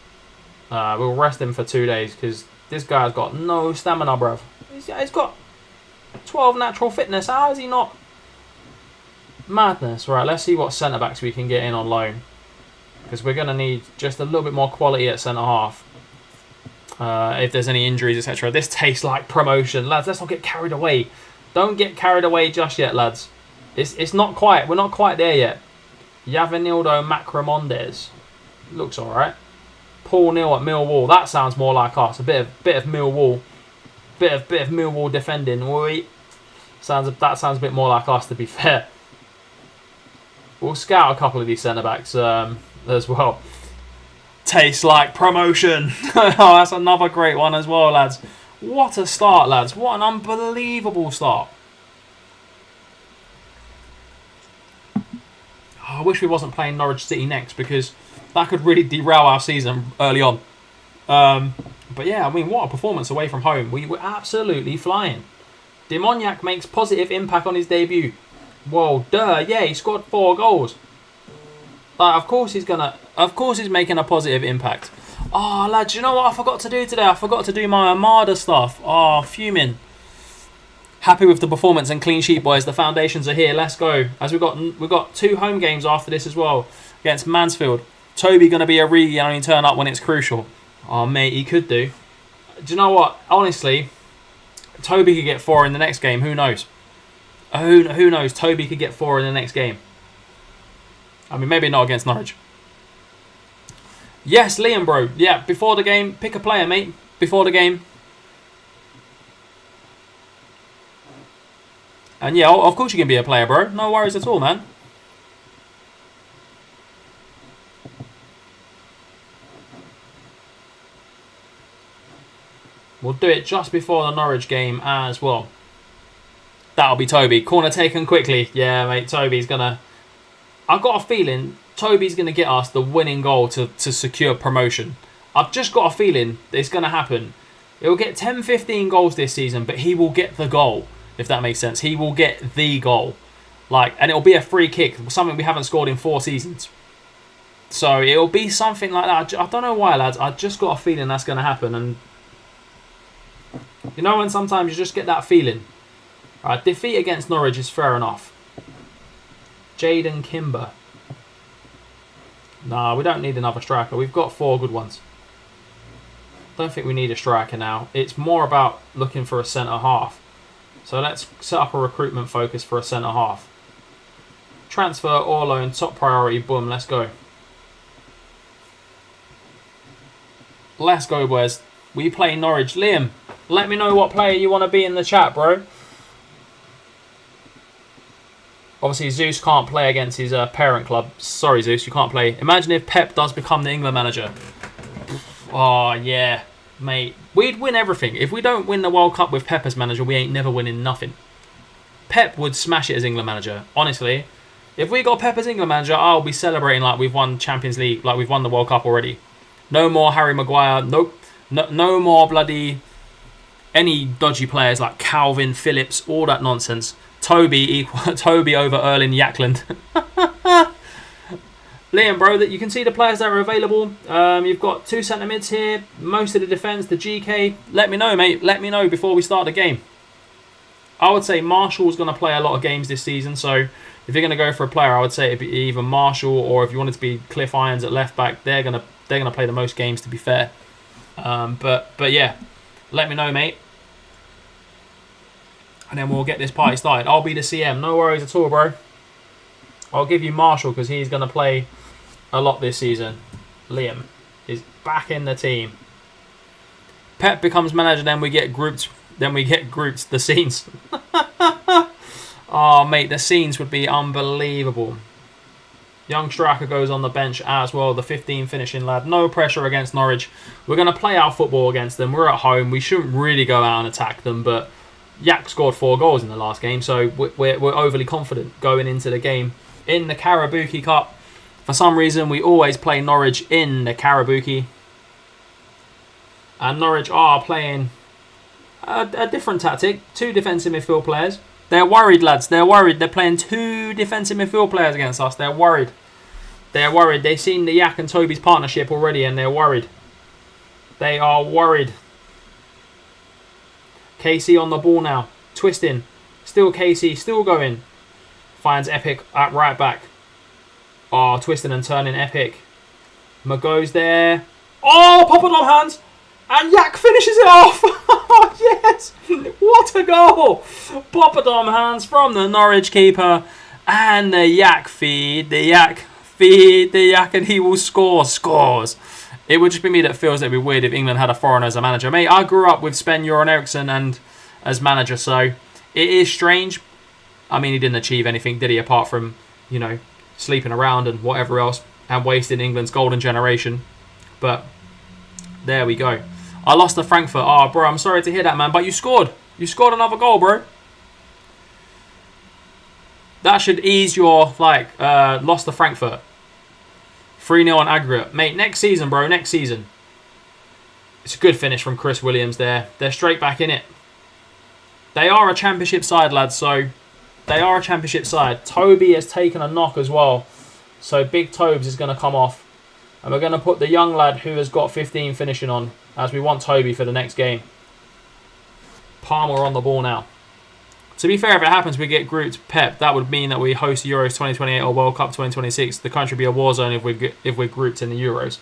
A: We'll rest him for 2 days because this guy's got no stamina, bruv. He's got 12 natural fitness. How is he not? Madness. Right, let's see what centre-backs we can get in on loan. Because we're going to need just a little bit more quality at centre-half. If there's any injuries, etc. This tastes like promotion. Lads, let's not get carried away. Don't get carried away just yet, lads. It's not quite. We're not quite there yet. Yavinildo Macromondes. Looks alright. Paul Neal at Millwall. That sounds more like us. A bit of Millwall. Bit of Millwall defending. That sounds a bit more like us, to be fair. We'll scout a couple of these centre-backs as well. Tastes like promotion. Oh, that's another great one as well, lads. What a start, lads. What an unbelievable start. Oh, I wish we wasn't playing Norwich City next, because that could really derail our season early on. But yeah, I mean, what a performance away from home. We were absolutely flying. Demoniac makes positive impact on his debut. Whoa, yeah, he scored 4 goals. Of course he's making a positive impact. Oh, lads, you know what I forgot to do today? I forgot to do my Armada stuff. Oh, fuming. Happy with the performance and clean sheet, boys. The foundations are here. Let's go. As we've got 2 home games after this as well against Mansfield. Toby going to be a Rigi and only turn up when it's crucial. Oh, mate, he could do. Do you know what? Honestly, Toby could get 4 in the next game. Who knows? Who knows? Toby could get 4 in the next game. I mean, maybe not against Norwich. Yes, Liam, bro. Yeah, before the game, pick a player, mate. Before the game. And yeah, of course you can be a player, bro. No worries at all, man. We'll do it just before the Norwich game as well. That'll be Toby. Corner taken quickly. Yeah, mate, Toby's going to... I've got a feeling Toby's going to get us the winning goal to secure promotion. I've just got a feeling it's going to happen. He'll get 10, 15 goals this season, but he will get the goal, if that makes sense. He will get the goal. And it'll be a free kick, something we haven't scored in 4 seasons. So it'll be something like that. I don't know why, lads. I just got a feeling that's going to happen. And you know when sometimes you just get that feeling? Right, defeat against Norwich is fair enough. Jaden Kimber. Nah, we don't need another striker. We've got 4 good ones. Don't think we need a striker now. It's more about looking for a centre-half. So let's set up a recruitment focus for a centre-half. Transfer or loan, top priority, boom, let's go. Let's go, boys. We play Norwich. Liam, let me know what player you want to be in the chat, bro. Obviously, Zeus can't play against his parent club. Sorry, Zeus, you can't play. Imagine if Pep does become the England manager. Oh, yeah, mate. We'd win everything. If we don't win the World Cup with Pep as manager, we ain't never winning nothing. Pep would smash it as England manager. Honestly, if we got Pep as England manager, I'll be celebrating like we've won Champions League, like we've won the World Cup already. No more Harry Maguire. Nope. No more bloody... any dodgy players like Calvin Phillips, all that nonsense. Toby over Erling Yackland. Liam, bro, that you can see the players that are available. You've got 2 centre mids here, most of the defence, the GK. Let me know, mate. Let me know before we start the game. I would say Marshall's going to play a lot of games this season, so if you're going to go for a player, I would say it'd be either Marshall or if you wanted to be Cliff Irons at left back, they're going to play the most games, to be fair. But yeah, let me know, mate. And then we'll get this party started. I'll be the CM. No worries at all, bro. I'll give you Marshall because he's going to play a lot this season. Liam is back in the team. Pep becomes manager, then we get grouped. The scenes. Oh, mate, the scenes would be unbelievable. Young striker goes on the bench as well. The 15 finishing lad. No pressure against Norwich. We're going to play our football against them. We're at home. We shouldn't really go out and attack them, but Yak scored 4 goals in the last game, so we're overly confident going into the game. In the Karabuki Cup, for some reason, we always play Norwich in the Karabuki. And Norwich are playing a different tactic. 2 defensive midfield players. They're worried, lads. They're worried. They're playing 2 defensive midfield players against us. They're worried. They're worried. They've seen the Yak and Toby's partnership already, and they're worried. They are worried. KC on the ball now. Twisting. Still KC. Still going. Finds Epic at right back. Oh, twisting and turning Epic. Mago's there. Oh, Papadom hands. And Yak finishes it off. Oh, yes. What a goal. Papadom hands from the Norwich keeper. And the Yak feed. The Yak feed. The Yak and he will score. Scores. It would just be me that feels that it'd be weird if England had a foreigner as a manager. Mate, I grew up with Sven-Göran Eriksson and as manager, so it is strange. I mean, he didn't achieve anything, did he? Apart from, you know, sleeping around and whatever else and wasting England's golden generation. But there we go. I lost to Frankfurt. Oh, bro, I'm sorry to hear that, man. But you scored. You scored another goal, bro. That should ease your, loss to Frankfurt. 3-0 on aggregate. Mate, next season, bro. Next season. It's a good finish from Chris Williams there. They're straight back in it. They are a championship side, lads. So, they are a championship side. Toby has taken a knock as well. So, Big Tobes is going to come off. And we're going to put the young lad who has got 15 finishing on. As we want Toby for the next game. Palmer on the ball now. To be fair, if it happens, we get grouped Pep. That would mean that we host Euros 2028 or World Cup 2026. The country would be a war zone if we're grouped in the Euros.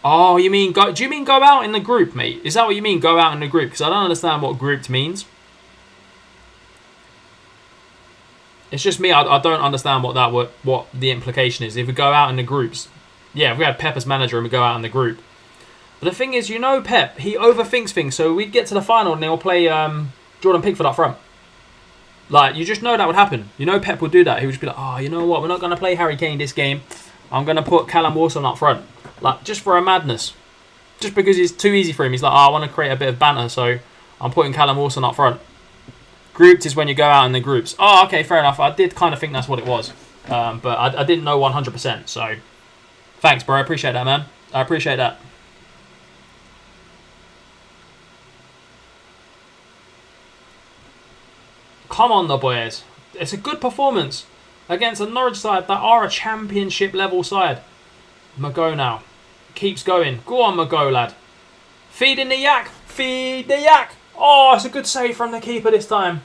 A: Oh, you mean go? Do you mean go out in the group, mate? Is that what you mean? Go out in the group? Because I don't understand what grouped means. It's just me. I don't understand what the implication is. If we go out in the groups, yeah, if we had Pep as manager and we go out in the group. But the thing is, Pep, he overthinks things. So we'd get to the final and they'll play Jordan Pickford up front. Like, you just know that would happen. Pep would do that. He would just be like, oh, you know what? We're not going to play Harry Kane this game. I'm going to put Callum Wilson up front. Like, just for a madness. Just because it's too easy for him. He's like, I want to create a bit of banter, so I'm putting Callum Wilson up front. Grouped is when you go out in the groups. Oh, okay, fair enough. I did kind of think that's what it was. But I didn't know 100%. So, thanks, bro. I appreciate that, man. I appreciate that. Come on, the boys. It's a good performance against a Norwich side that are a championship level side. Mago now. Keeps going. Go on, Mago, lad. Feeding the yak. Feed the yak. Oh, it's a good save from the keeper this time.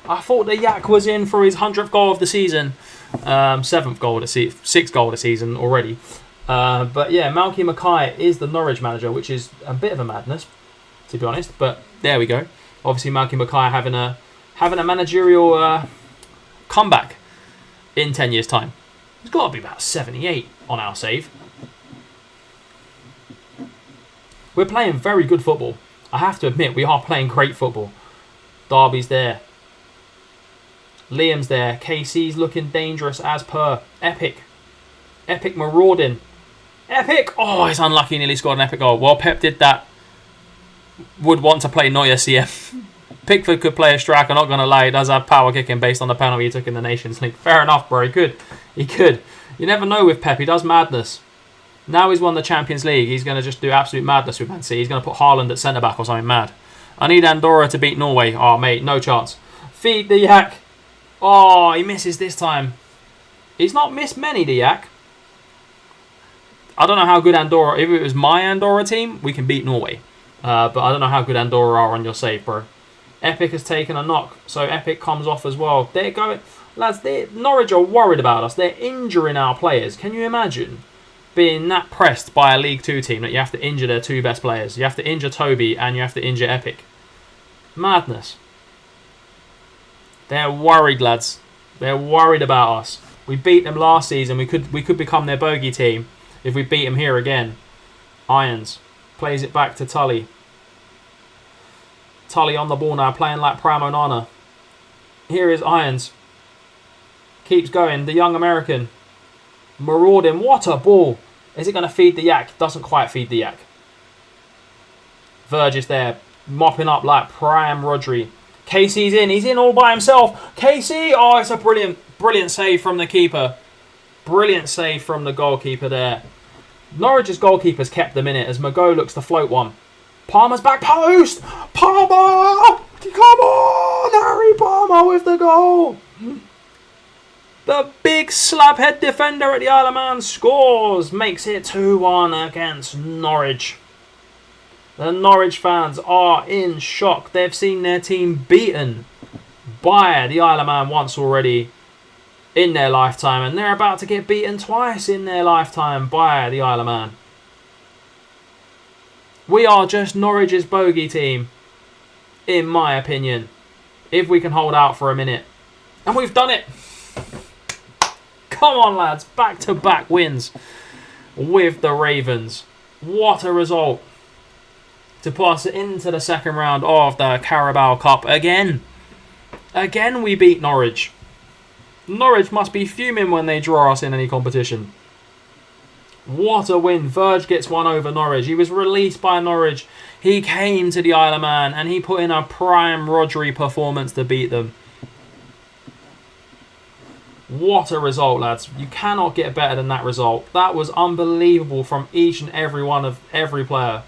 A: I thought the yak was in for his 100th goal of the season. 7th goal of the season. 6th goal of the season already. But yeah, Malky Mackay is the Norwich manager, which is a bit of a madness, to be honest. But there we go. Obviously, Malky Mackay having a managerial comeback in 10 years' time. He's got to be about 78 on our save. We're playing very good football. I have to admit, we are playing great football. Derby's there. Liam's there. KC's looking dangerous as per. Epic. Epic marauding. Epic! Oh, he's unlucky, nearly scored an epic goal. Well, Pep did that. Would want to play Neuer CM. Pickford could play a striker, not going to lie. He does have power kicking based on the penalty he took in the Nations League. Fair enough, bro. He could. He could. You never know with Pep. He does madness. Now he's won the Champions League. He's going to just do absolute madness with Man City. He's going to put Haaland at centre-back or something mad. I need Andorra to beat Norway. Oh, mate, no chance. Feed the yak. Oh, he misses this time. He's not missed many, the yak. I don't know how good Andorra... If it was my Andorra team, we can beat Norway. But I don't know how good Andorra are on your save, bro. Epic has taken a knock, so Epic comes off as well. They're going... Lads, Norwich are worried about us. They're injuring our players. Can you imagine being that pressed by a League 2 team that you have to injure their two best players? You have to injure Toby and you have to injure Epic. Madness. They're worried, lads. They're worried about us. We beat them last season. We could become their bogey team if we beat them here again. Irons plays it back to Tully. Tully on the ball now, playing like Prime Onana. Here is Irons. Keeps going. The young American. Marauding. What a ball. Is it going to feed the yak? Doesn't quite feed the yak. Verge is there. Mopping up like Prime Rodri. Casey's in. He's in all by himself. Casey. Oh, it's a brilliant save from the keeper. Brilliant save from the goalkeeper there. Norwich's goalkeeper's kept them in it as Mago looks to float one. Palmer's back post. Palmer. Come on. Harry Palmer with the goal. The big slabhead defender at the Isle of Man scores. Makes it 2-1 against Norwich. The Norwich fans are in shock. They've seen their team beaten by the Isle of Man once already in their lifetime. And they're about to get beaten twice in their lifetime by the Isle of Man. We are just Norwich's bogey team, in my opinion. If we can hold out for a minute. And we've done it. Come on, lads. Back-to-back wins with the Ravens. What a result. To put us into the second round of the Carabao Cup again. Again, we beat Norwich. Norwich must be fuming when they draw us in any competition. What a win. Verge gets one over Norwich. He was released by Norwich. He came to the Isle of Man and he put in a prime Rodri performance to beat them. What a result, lads. You cannot get better than that result. That was unbelievable from each and every one of every player.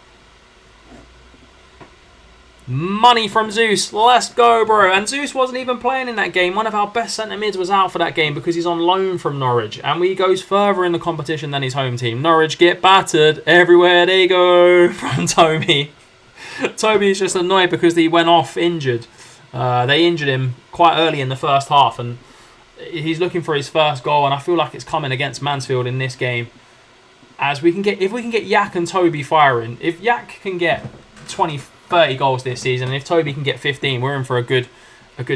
A: Money from Zeus. Let's go, bro. And Zeus wasn't even playing in that game. One of our best centre mids was out for that game because he's on loan from Norwich. And he goes further in the competition than his home team. Norwich get battered everywhere they go from Toby. Toby's just annoyed because he went off injured. They injured him quite early in the first half. And he's looking for his first goal. And I feel like it's coming against Mansfield in this game. As we can get, if we can get Yak and Toby firing, if Yak can get 20, 30 goals this season, and if Toby can get 15, we're in for a good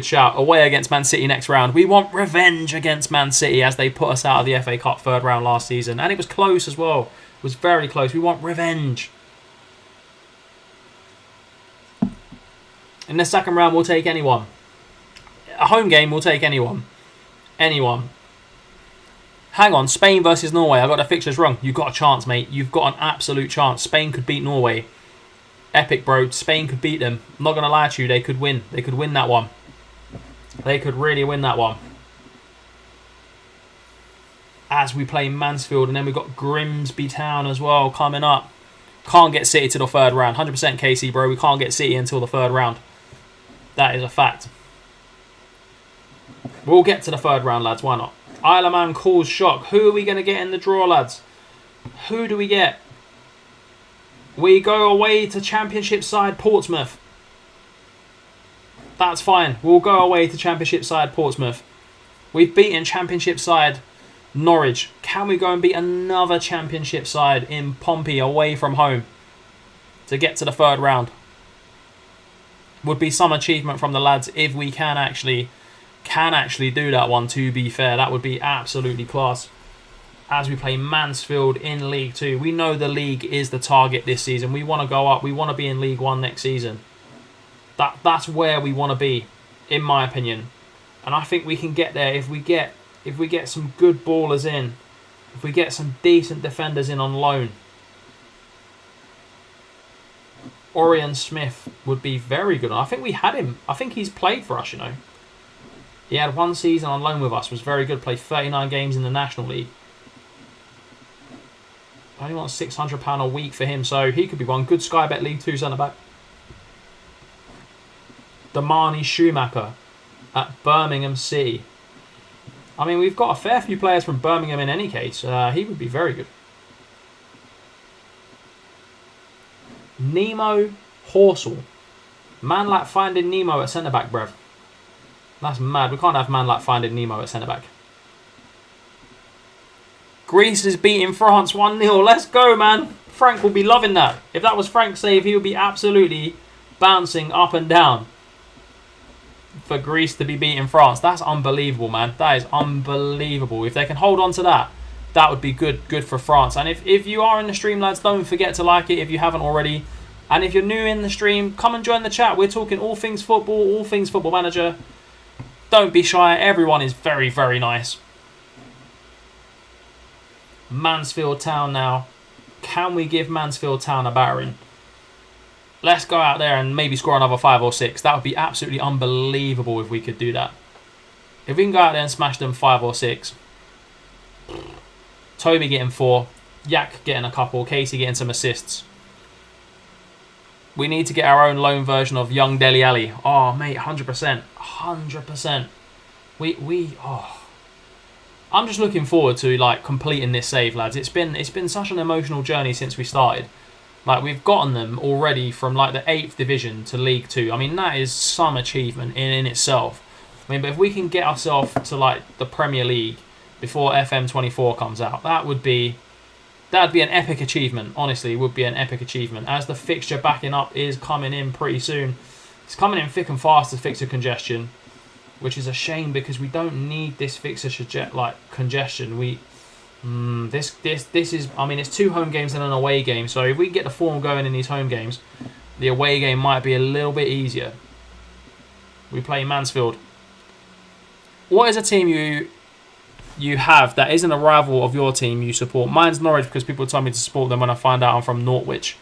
A: shout. Away against Man City next round. We want revenge against Man City as they put us out of the FA Cup third round last season. And it was close as well. It was very close. We want revenge. In the second round, we'll take anyone. A home game, we'll take anyone. Anyone. Hang on, Spain versus Norway. I got the fixtures wrong. You've got a chance, mate. You've got an absolute chance. Spain could beat Norway. Epic, bro. Spain could beat them. I'm not going to lie to you. They could win. They could win that one. They could really win that one. As we play Mansfield, and then we've got Grimsby Town as well coming up. Can't get City to the third round. 100% KC, bro. We can't get City until the third round. That is a fact. We'll get to the third round, lads. Why not? Isle of Man calls shock. Who are we going to get in the draw, lads? Who do we get? We go away to Championship side Portsmouth. That's fine. We'll go away to Championship side Portsmouth. We've beaten Championship side Norwich. Can we go and beat another Championship side in Pompey away from home to get to the third round? Would be some achievement from the lads if we can actually do that one, to be fair. That would be absolutely class. As we play Mansfield in League 2. We know the league is the target this season. We want to go up. We want to be in League 1 next season. That's where we want to be, in my opinion. And I think we can get there if we get some good ballers in. If we get some decent defenders in on loan. Orion Smith would be very good. I think we had him. I think he's played for us, you know. He had one season on loan with us. Was very good. Played 39 games in the National League. I only want £600 a week for him, so he could be one. Good Sky Bet League 2 centre-back. Damani Schumacher at Birmingham City. I mean, we've got a fair few players from Birmingham in any case. He would be very good. Nemo Horsell. Man like Finding Nemo at centre-back, bruv. That's mad. We can't have man like Finding Nemo at centre-back. Greece is beating France 1-0. Let's go, man. Frank will be loving that. If that was Frank's save, he would be absolutely bouncing up and down for Greece to be beating France. That's unbelievable, man. That is unbelievable. If they can hold on to that, that would be good for France. And if you are in the stream, lads, don't forget to like it if you haven't already. And if you're new in the stream, come and join the chat. We're talking all things football, all things Football Manager. Don't be shy. Everyone is very, very nice. Mansfield Town now. Can we give Mansfield Town a battering? Let's go out there and maybe score another 5 or 6. That would be absolutely unbelievable if we could do that. If we can go out there and smash them 5 or 6. Toby getting 4. Yak getting a couple. Casey getting some assists. We need to get our own loan version of Young Dele Alli. Oh, mate, 100%. 100%. I'm just looking forward to completing this save, lads. It's been such an emotional journey since we started. We've gotten them already from the 8th division to League 2. I mean, that is some achievement in itself. I mean, but if we can get ourselves to the Premier League before FM24 comes out, that'd be an epic achievement. Honestly, it would be an epic achievement. As the fixture backing up is coming in pretty soon. It's coming in thick and fast, the fixture congestion, which is a shame because we don't need this fixture congestion. This is, I mean, it's 2 home games and an away game. So if we can get the form going in these home games, the away game might be a little bit easier. We play Mansfield. What is a team you have that isn't a rival of your team you support? Mine's Norwich because people tell me to support them when I find out I'm from Norwich.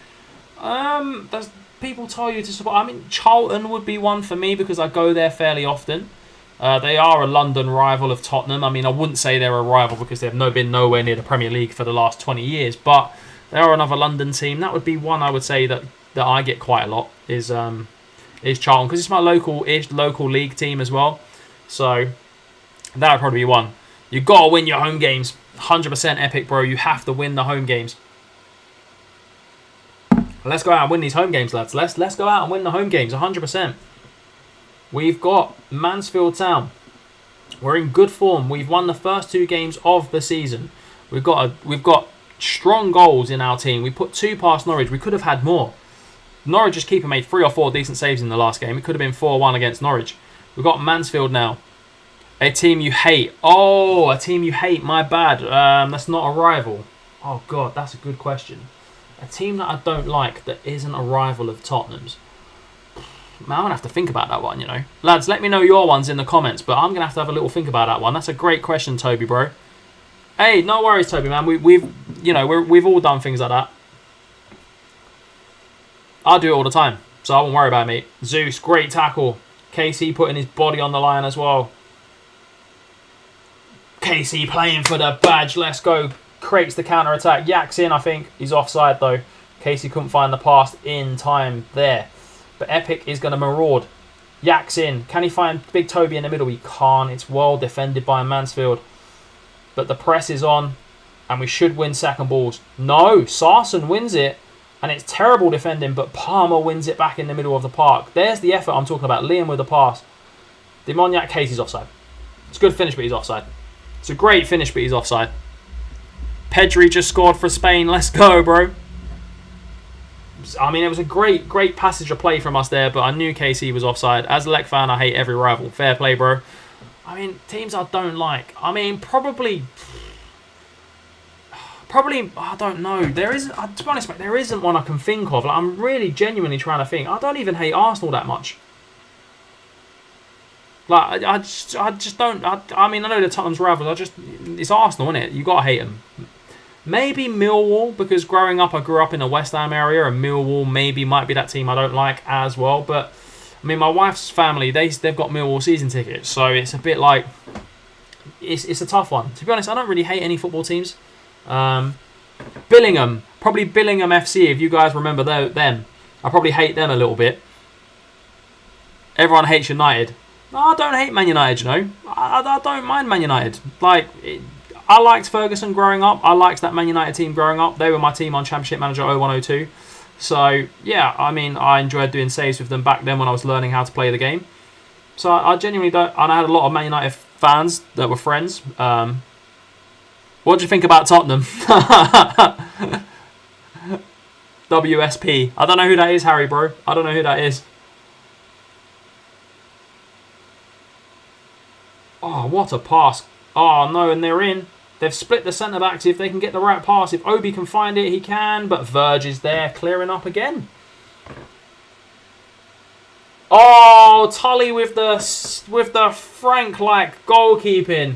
A: Does people tell you to support? I mean, Charlton would be one for me because I go there fairly often. They are a London rival of Tottenham. I mean, I wouldn't say they're a rival because they've been nowhere near the Premier League for the last 20 years. But they are another London team. That would be one I would say that I get quite a lot is Charlton because it's my local league team as well. So that would probably be one. You've got to win your home games. 100% epic, bro. You have to win the home games. Let's go out and win these home games, lads. Let's go out and win the home games. 100%. We've got Mansfield Town. We're in good form. We've won the first 2 games of the season. We've got strong goals in our team. We put 2 past Norwich. We could have had more. Norwich's keeper made 3 or 4 decent saves in the last game. It could have been 4-1 against Norwich. We've got Mansfield now. A team you hate. Oh, a team you hate. My bad. That's not a rival. Oh, God, that's a good question. A team that I don't like that isn't a rival of Tottenham's. Man, I'm going to have to think about that one, you know. Lads, let me know your ones in the comments, but I'm going to have a little think about that one. That's a great question, Toby, bro. Hey, no worries, Toby, man. We've all done things like that. I do it all the time, so I won't worry about it, mate. Zeus, great tackle. KC putting his body on the line as well. KC playing for the badge. Let's go. Creates the counter-attack. Yaks in, I think. He's offside, though. KC couldn't find the pass in time there. But Epic is going to maraud. Yaks in. Can he find Big Toby in the middle? He can't. It's well defended by Mansfield. But the press is on. And we should win second balls. No. Sarson wins it. And it's terrible defending. But Palmer wins it back in the middle of the park. There's the effort I'm talking about. Liam with the pass. Demoniac Casey's offside. It's a good finish, but he's offside. It's a great finish, but he's offside. Pedri just scored for Spain. Let's go, bro. I mean, it was a great passage of play from us there, but I knew KC was offside. As a Lek fan, I hate every rival. Fair play, bro. I mean, teams I don't like. I mean, probably, I don't know. There isn't, to be honest, mate, there isn't one I can think of. Like, I'm really genuinely trying to think. I don't even hate Arsenal that much. Like, I just don't. I mean, I know the Tottenham's rivals. It's Arsenal, isn't it? You gotta hate them. Maybe Millwall, because growing up, I grew up in the West Ham area, and Millwall maybe might be that team I don't like as well. But I mean, my wife's family, they've got Millwall season tickets, so it's a bit like it's a tough one. To be honest, I don't really hate any football teams. Billingham, probably Billingham FC. If you guys remember them, I probably hate them a little bit. Everyone hates United. No, I don't hate Man United, you know. I don't mind Man United. I liked Ferguson growing up. I liked that Man United team growing up. They were my team on Championship Manager 0102. So, yeah, I mean, I enjoyed doing saves with them back then when I was learning how to play the game. So, I genuinely don't... And I had a lot of Man United fans that were friends. What do you think about Tottenham? WSP. I don't know who that is, Harry, bro. I don't know who that is. Oh, what a pass. Oh, no, and they're in. They've split the centre-backs if they can get the right pass. If Obi can find it, he can. But Verge is there, clearing up again. Oh, Tully with the Frank-like goalkeeping.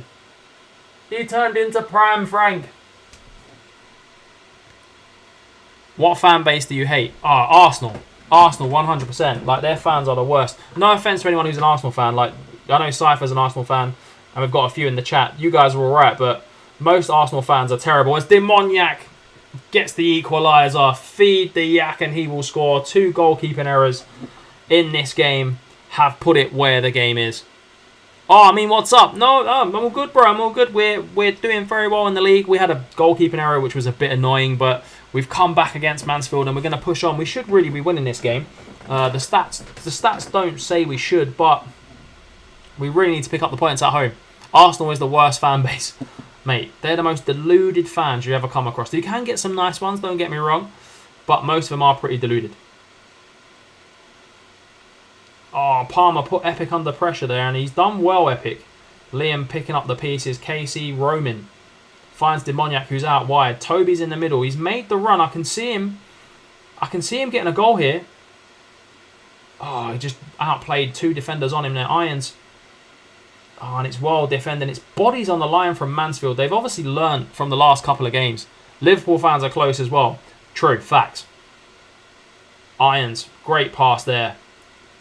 A: He turned into Prime Frank. What fan base do you hate? Arsenal. Arsenal, 100%. Like, their fans are the worst. No offence to anyone who's an Arsenal fan. Like, I know Cypher's an Arsenal fan, and we've got a few in the chat. You guys are alright, but most Arsenal fans are terrible. As Demoniac gets the equaliser, feed the yak and he will score. 2 goalkeeping errors in this game have put it where the game is. Oh, I mean, what's up? No, I'm all good, bro. I'm all good. We're doing very well in the league. We had a goalkeeping error, which was a bit annoying, but we've come back against Mansfield and we're going to push on. We should really be winning this game. The stats don't say we should, but we really need to pick up the points at home. Arsenal is the worst fan base. Mate, they're the most deluded fans you ever come across. You can get some nice ones, don't get me wrong, but most of them are pretty deluded. Oh, Palmer put Epic under pressure there, and he's done well, Epic. Liam picking up the pieces. KC roaming. Finds Demoniac, who's out wide. Toby's in the middle. He's made the run. I can see him getting a goal here. Oh, he just outplayed 2 defenders on him there. Irons. Oh, and it's well defending. Its body's on the line from Mansfield. They've obviously learned from the last couple of games. Liverpool fans are close as well. True, facts. Irons, great pass there.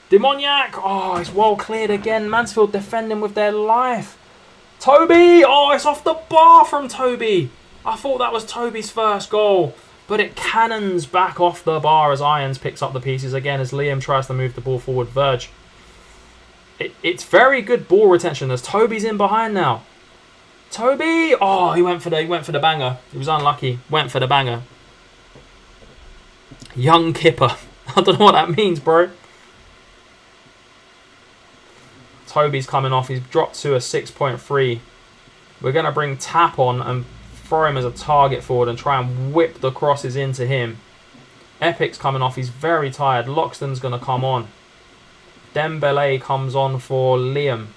A: Demoniac, oh, it's well cleared again. Mansfield defending with their life. Toby, oh, it's off the bar from Toby. I thought that was Toby's first goal, but it cannons back off the bar as Irons picks up the pieces again as Liam tries to move the ball forward. Verge. It's very good ball retention as Toby's in behind now. Toby, oh, he went for the banger. He was unlucky. Went for the banger. Young Kipper. I don't know what that means, bro. Toby's coming off. He's dropped to a 6.3. We're going to bring Tap on and throw him as a target forward and try and whip the crosses into him. Epic's coming off. He's very tired. Loxton's going to come on. Dembele comes on for Liam.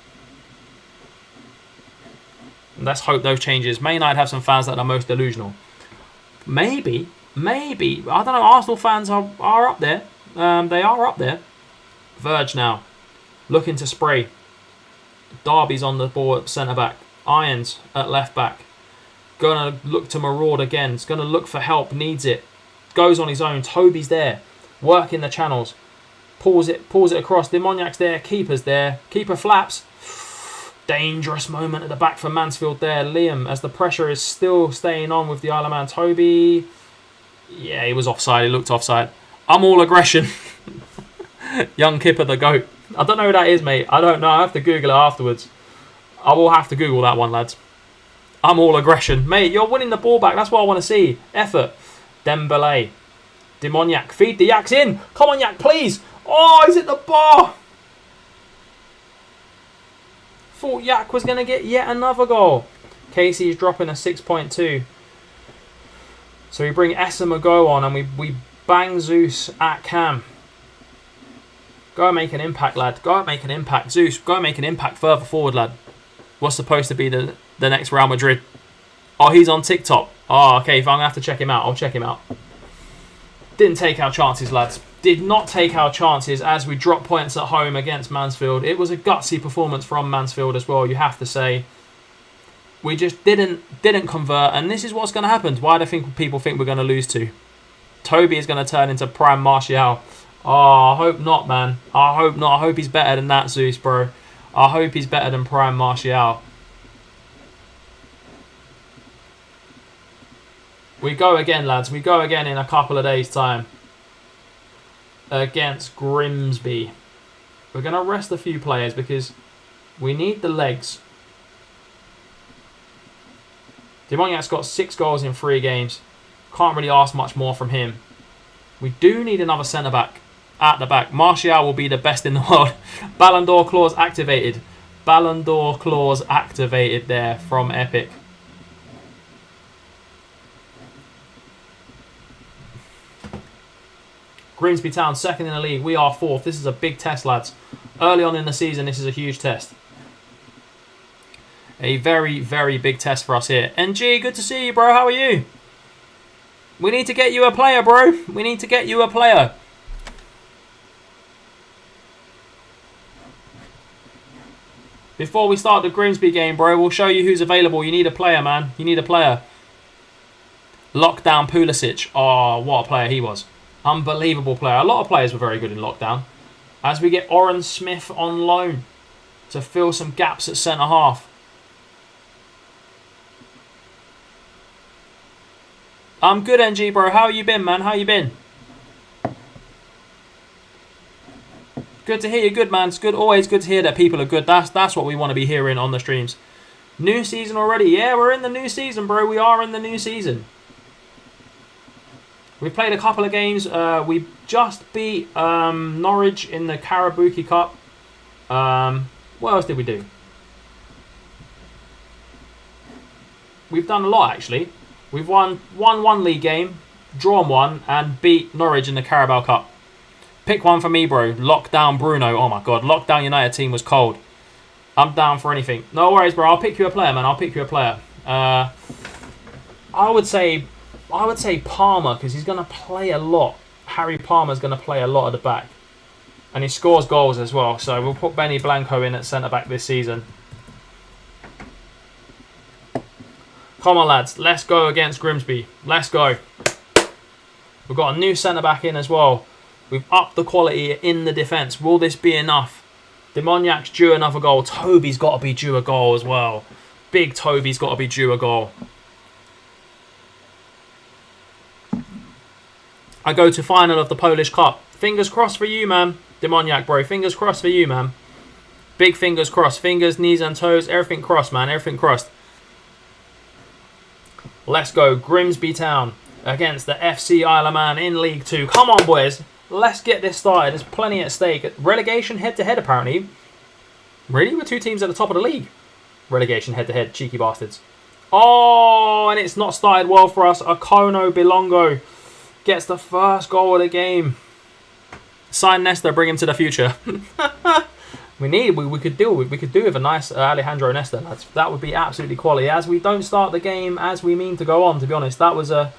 A: Let's hope those changes. May United have some fans that are most delusional. Maybe. I don't know. Arsenal fans are up there. They are up there. Verge now. Looking to spray. Derby's on the ball at centre-back. Irons at left-back. Going to look to maraud again. It's going to look for help. Needs it. Goes on his own. Toby's there. Working the channels. Pulls it across. Demoniac's there. Keeper's there. Keeper flaps. Dangerous moment at the back for Mansfield there. Liam, as the pressure is still staying on with the Isle of Man. Toby. Yeah, he was offside. He looked offside. I'm all aggression. Young Kipper the GOAT. I don't know who that is, mate. I don't know. I have to Google it afterwards. I will have to Google that one, lads. I'm all aggression. Mate, you're winning the ball back. That's what I want to see. Effort. Dembele. Demoniac. Feed the Yaks in. Come on, Yak, please. Oh, he's at the bar. Thought Yak was going to get yet another goal. Casey's dropping a 6.2. So we bring Esamago on and we bang Zeus at Cam. Go and make an impact, lad. Go and make an impact. Zeus, go and make an impact further forward, lad. What's supposed to be the next Real Madrid? Oh, he's on TikTok. Oh, okay. If I'm going to have to check him out, I'll check him out. Didn't take our chances, lads. Did not take our chances as we dropped points at home against Mansfield. It was a gutsy performance from Mansfield as well, you have to say. We just didn't convert, and this is what's going to happen. Why do people think we're going to lose to? Toby is going to turn into prime Martial. Oh, I hope not, man. I hope not. I hope he's better than that, Zeus, bro. I hope he's better than prime Martial. We go again, lads. We go again in a couple of days' time. Against Grimsby. We're going to rest a few players because we need the legs. Demoniac's got 6 goals in 3 games. Can't really ask much more from him. We do need another centre-back at the back. Martial will be the best in the world. Ballon d'Or clause activated. Ballon d'Or clause activated there from Epic. Grimsby Town, 2nd in the league. We are 4th. This is a big test, lads. Early on in the season, this is a huge test. A very, very big test for us here. NG, good to see you, bro. How are you? We need to get you a player, bro. We need to get you a player. Before we start the Grimsby game, bro, we'll show you who's available. You need a player, man. You need a player. Lockdown Pulisic. Oh, what a player he was. Unbelievable player. A lot of players were very good in lockdown. As we get Oren Smith on loan to fill some gaps at centre-half. I'm good, NG, bro. How you been, man? How you been? Good to hear you're good, man. It's good. Always good to hear that people are good. That's what we want to be hearing on the streams. New season already. Yeah, we're in the new season, bro. We are in the new season. We've played a couple of games. We just beat Norwich in the Karabuki Cup. What else did we do? We've done a lot, actually. We've won one league game, drawn 1, and beat Norwich in the Carabao Cup. Pick one for me, bro. Lockdown Bruno. Oh, my God. Lockdown United team was cold. I'm down for anything. No worries, bro. I'll pick you a player, man. I'll pick you a player. I would say Palmer, because he's going to play a lot. Harry Palmer's going to play a lot at the back. And he scores goals as well. So we'll put Benny Blanco in at centre-back this season. Come on, lads. Let's go against Grimsby. Let's go. We've got a new centre-back in as well. We've upped the quality in the defence. Will this be enough? Demoniac's due another goal. Toby's got to be due a goal as well. Big Toby's got to be due a goal. I go to final of the Polish Cup. Fingers crossed for you, man. Demoniac, bro. Fingers crossed for you, man. Big fingers crossed. Fingers, knees and toes. Everything crossed, man. Everything crossed. Let's go. Grimsby Town against the FC Isle of Man in League 2. Come on, boys. Let's get this started. There's plenty at stake. Relegation head-to-head, apparently. Really? We're 2 teams at the top of the league. Relegation head-to-head. Cheeky bastards. Oh, and it's not started well for us. Akono Bilongo gets the first goal of the game. Sign Nesta, bring him to the future. we could do with a nice Alejandro Nesta, lads. That would be absolutely quality. As we don't start the game as we mean to go on, to be honest. That was a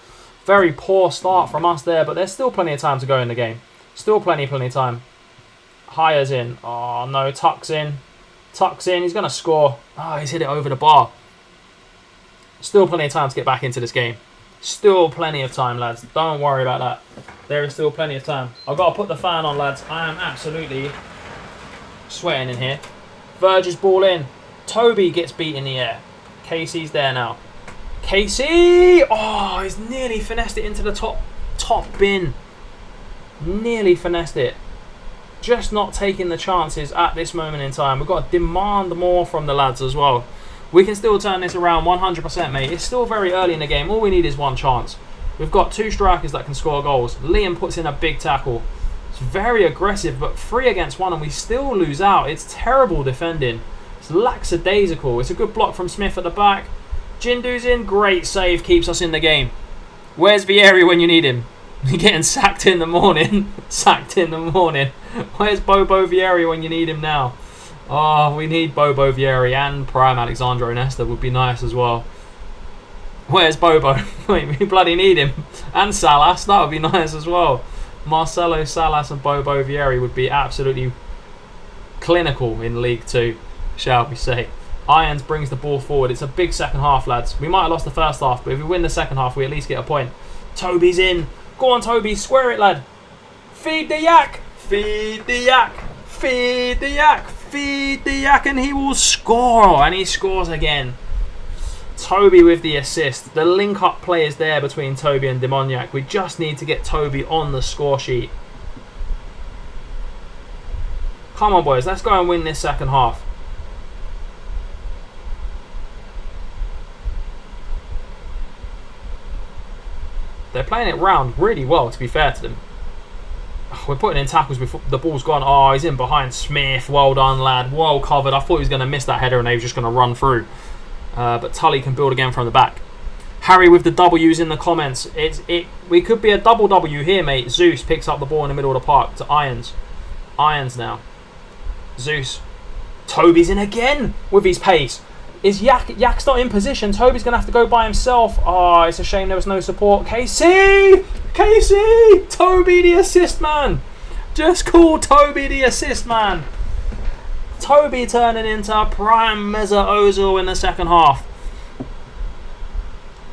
A: very poor start from us there, but there's still plenty of time to go in the game. Still plenty of time. Hires in. Oh no, tucks in. He's going to score. Oh, he's hit it over the bar. Still plenty of time to get back into this game. Still plenty of time, lads. Don't worry about that. There is still plenty of time. I've got to put the fan on, lads. I am absolutely sweating in here. Verge's ball in. Toby gets beat in the air. Casey's there now. Casey! Oh, he's nearly finessed it into the top bin. Nearly finessed it. Just not taking the chances at this moment in time. We've got to demand more from the lads as well. We can still turn this around 100%, mate. It's still very early in the game. All we need is one chance. We've got 2 strikers that can score goals. Liam puts in a big tackle. It's very aggressive, but 3 against 1, and we still lose out. It's terrible defending. It's lackadaisical. It's a good block from Smith at the back. Jindu's in. Great save. Keeps us in the game. Where's Vieri when you need him? You're getting sacked in the morning. Where's Bobo Vieri when you need him now? Oh, we need Bobo Vieri and Prime Alexandro Nesta would be nice as well. Where's Bobo? Wait, we bloody need him. And Salas, that would be nice as well. Marcelo Salas and Bobo Vieri would be absolutely clinical in League 2, shall we say. Irons brings the ball forward. It's a big second half, lads. We might have lost the first half, but if we win the second half, we at least get a point. Toby's in. Go on, Toby. Square it, lad. Feed the yak. Feed the yak. Feed the yak. Feed the yak, and he will score. And he scores again. Toby with the assist. The link-up play is there between Toby and Demoniac. We just need to get Toby on the score sheet. Come on, boys. Let's go and win this second half. They're playing it round really well, to be fair to them. We're putting in tackles before the ball's gone. Oh, he's in behind Smith. Well done, lad. Well covered. I thought he was going to miss that header and he was just going to run through. But Tully can build again from the back. Harry with the W's in the comments. We could be a double W here, mate. Zeus picks up the ball in the middle of the park to Irons. Irons now. Zeus. Toby's in again with his pace. Is Yak's not in position? Toby's going to have to go by himself. Oh, it's a shame there was no support. Casey! Casey! Toby the assist man. Just call Toby the assist man. Toby turning into prime Meza Ozil in the second half.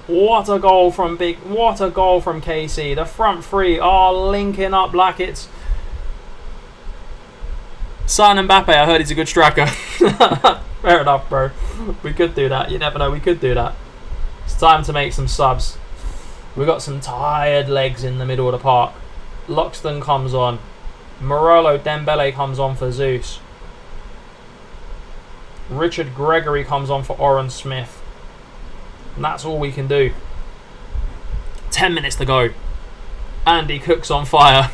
A: What a goal from Casey. The front 3 are linking up like it's Son Mbappe. I heard he's a good striker. Fair enough, bro. We could do that. You never know. We could do that. It's time to make some subs. We've got some tired legs in the middle of the park. Loxton comes on. Morolo Dembele comes on for Zeus. Richard Gregory comes on for Oren Smith. And that's all we can do. 10 minutes to go. Andy Cook's on fire.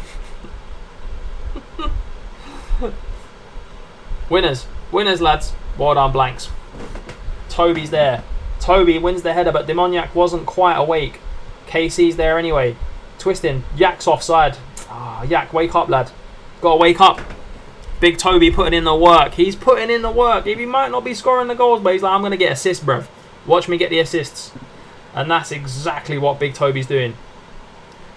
A: Winners. Winners, lads. Well done, Blanks. Toby's there. Toby wins the header, but Demoniac wasn't quite awake. KC's there anyway. Twisting. Yak's offside. Yak, wake up, lad. Gotta wake up. Big Toby putting in the work. He's putting in the work. He might not be scoring the goals, but he's like, I'm going to get assists, bruv. Watch me get the assists. And that's exactly what Big Toby's doing.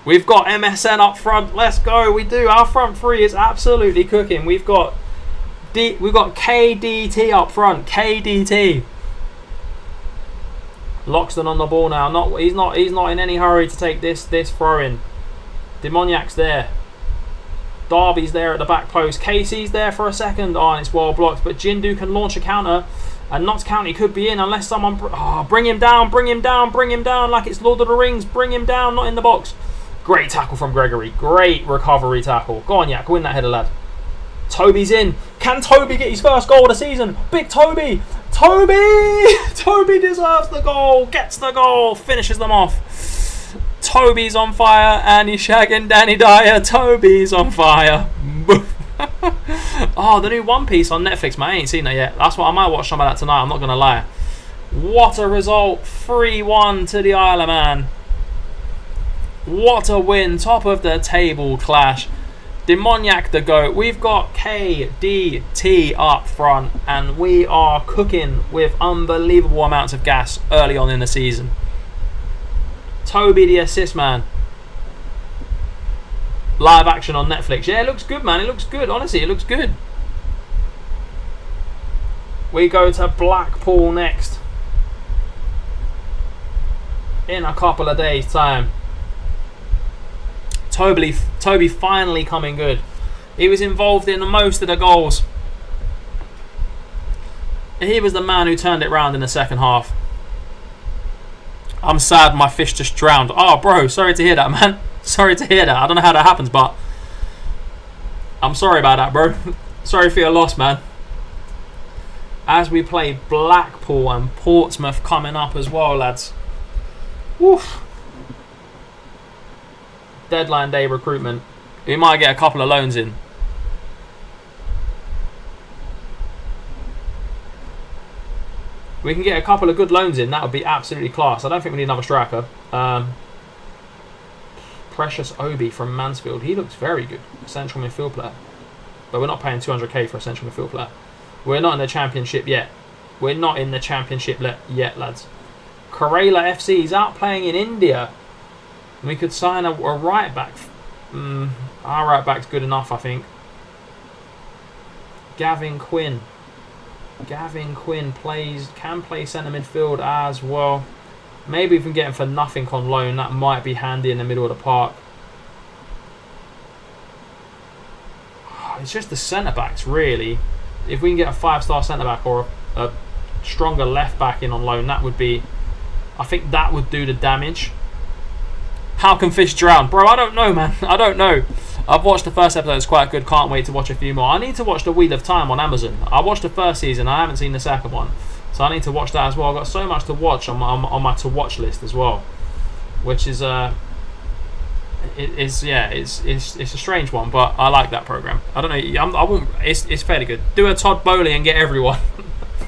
A: We've got MSN up front. Let's go. We do. Our front 3 is absolutely cooking. We've got KDT up front. KDT. Loxton on the ball now. He's not in any hurry to take this throw in. Demoniac's there. Darby's there at the back post. Casey's there for a second. Oh, and it's well blocked. But Jindu can launch a counter. And Notts County could be in unless someone... bring him down, bring him down, bring him down like it's Lord of the Rings. Bring him down, not in the box. Great tackle from Gregory. Great recovery tackle. Go on, Yak. Win that header, lad. Toby's in. Can Toby get his first goal of the season? Big Toby. Toby! Toby deserves the goal. Gets the goal. Finishes them off. Toby's on fire. And he's shagging Danny Dyer. Toby's on fire. Oh, the new One Piece on Netflix, man. I ain't seen that yet. That's what I might watch some of that tonight. I'm not going to lie. What a result. 3-1 to the Isle of Man. What a win. Top of the table clash. Demoniac the GOAT. We've got KDT up front, and we are cooking with unbelievable amounts of gas early on in the season. Toby the assist man. Live action on Netflix. Yeah, it looks good, man. It looks good. Honestly, it looks good. We go to Blackpool next in a couple of days' time. Toby finally coming good. He was involved in most of the goals. He was the man who turned it round in the second half. I'm sad my fish just drowned. Oh, bro, sorry to hear that, man. Sorry to hear that. I don't know how that happens, but I'm sorry about that, bro. Sorry for your loss, man. As we play Blackpool and Portsmouth coming up as well, lads. Woof. Deadline day recruitment. We might get a couple of loans in. We can get a couple of good loans in. That would be absolutely class. I don't think we need another striker. Precious Obi from Mansfield. He looks very good. Central midfield player. But we're not paying 200k for a central midfield player. We're not in the championship yet. We're not in the championship yet, lads. Kerala FC is out playing in India. We could sign a right back. Our right back's good enough, I think. Gavin Quinn. Gavin Quinn can play centre midfield as well. Maybe we can get him for nothing on loan. That might be handy in the middle of the park. It's just the centre backs, really. If we can get a 5-star centre back or a stronger left back in on loan, that would be. I think that would do the damage. How can fish drown? Bro, I don't know, man. I don't know. I've watched the first episode. It's quite good. Can't wait to watch a few more. I need to watch The Wheel of Time on Amazon. I watched the first season. I haven't seen the second one. So I need to watch that as well. I've got so much to watch on my to-watch list as well. Which is, it's a strange one. But I like that program. I don't know. It's fairly good. Do a Todd Bowley and get everyone.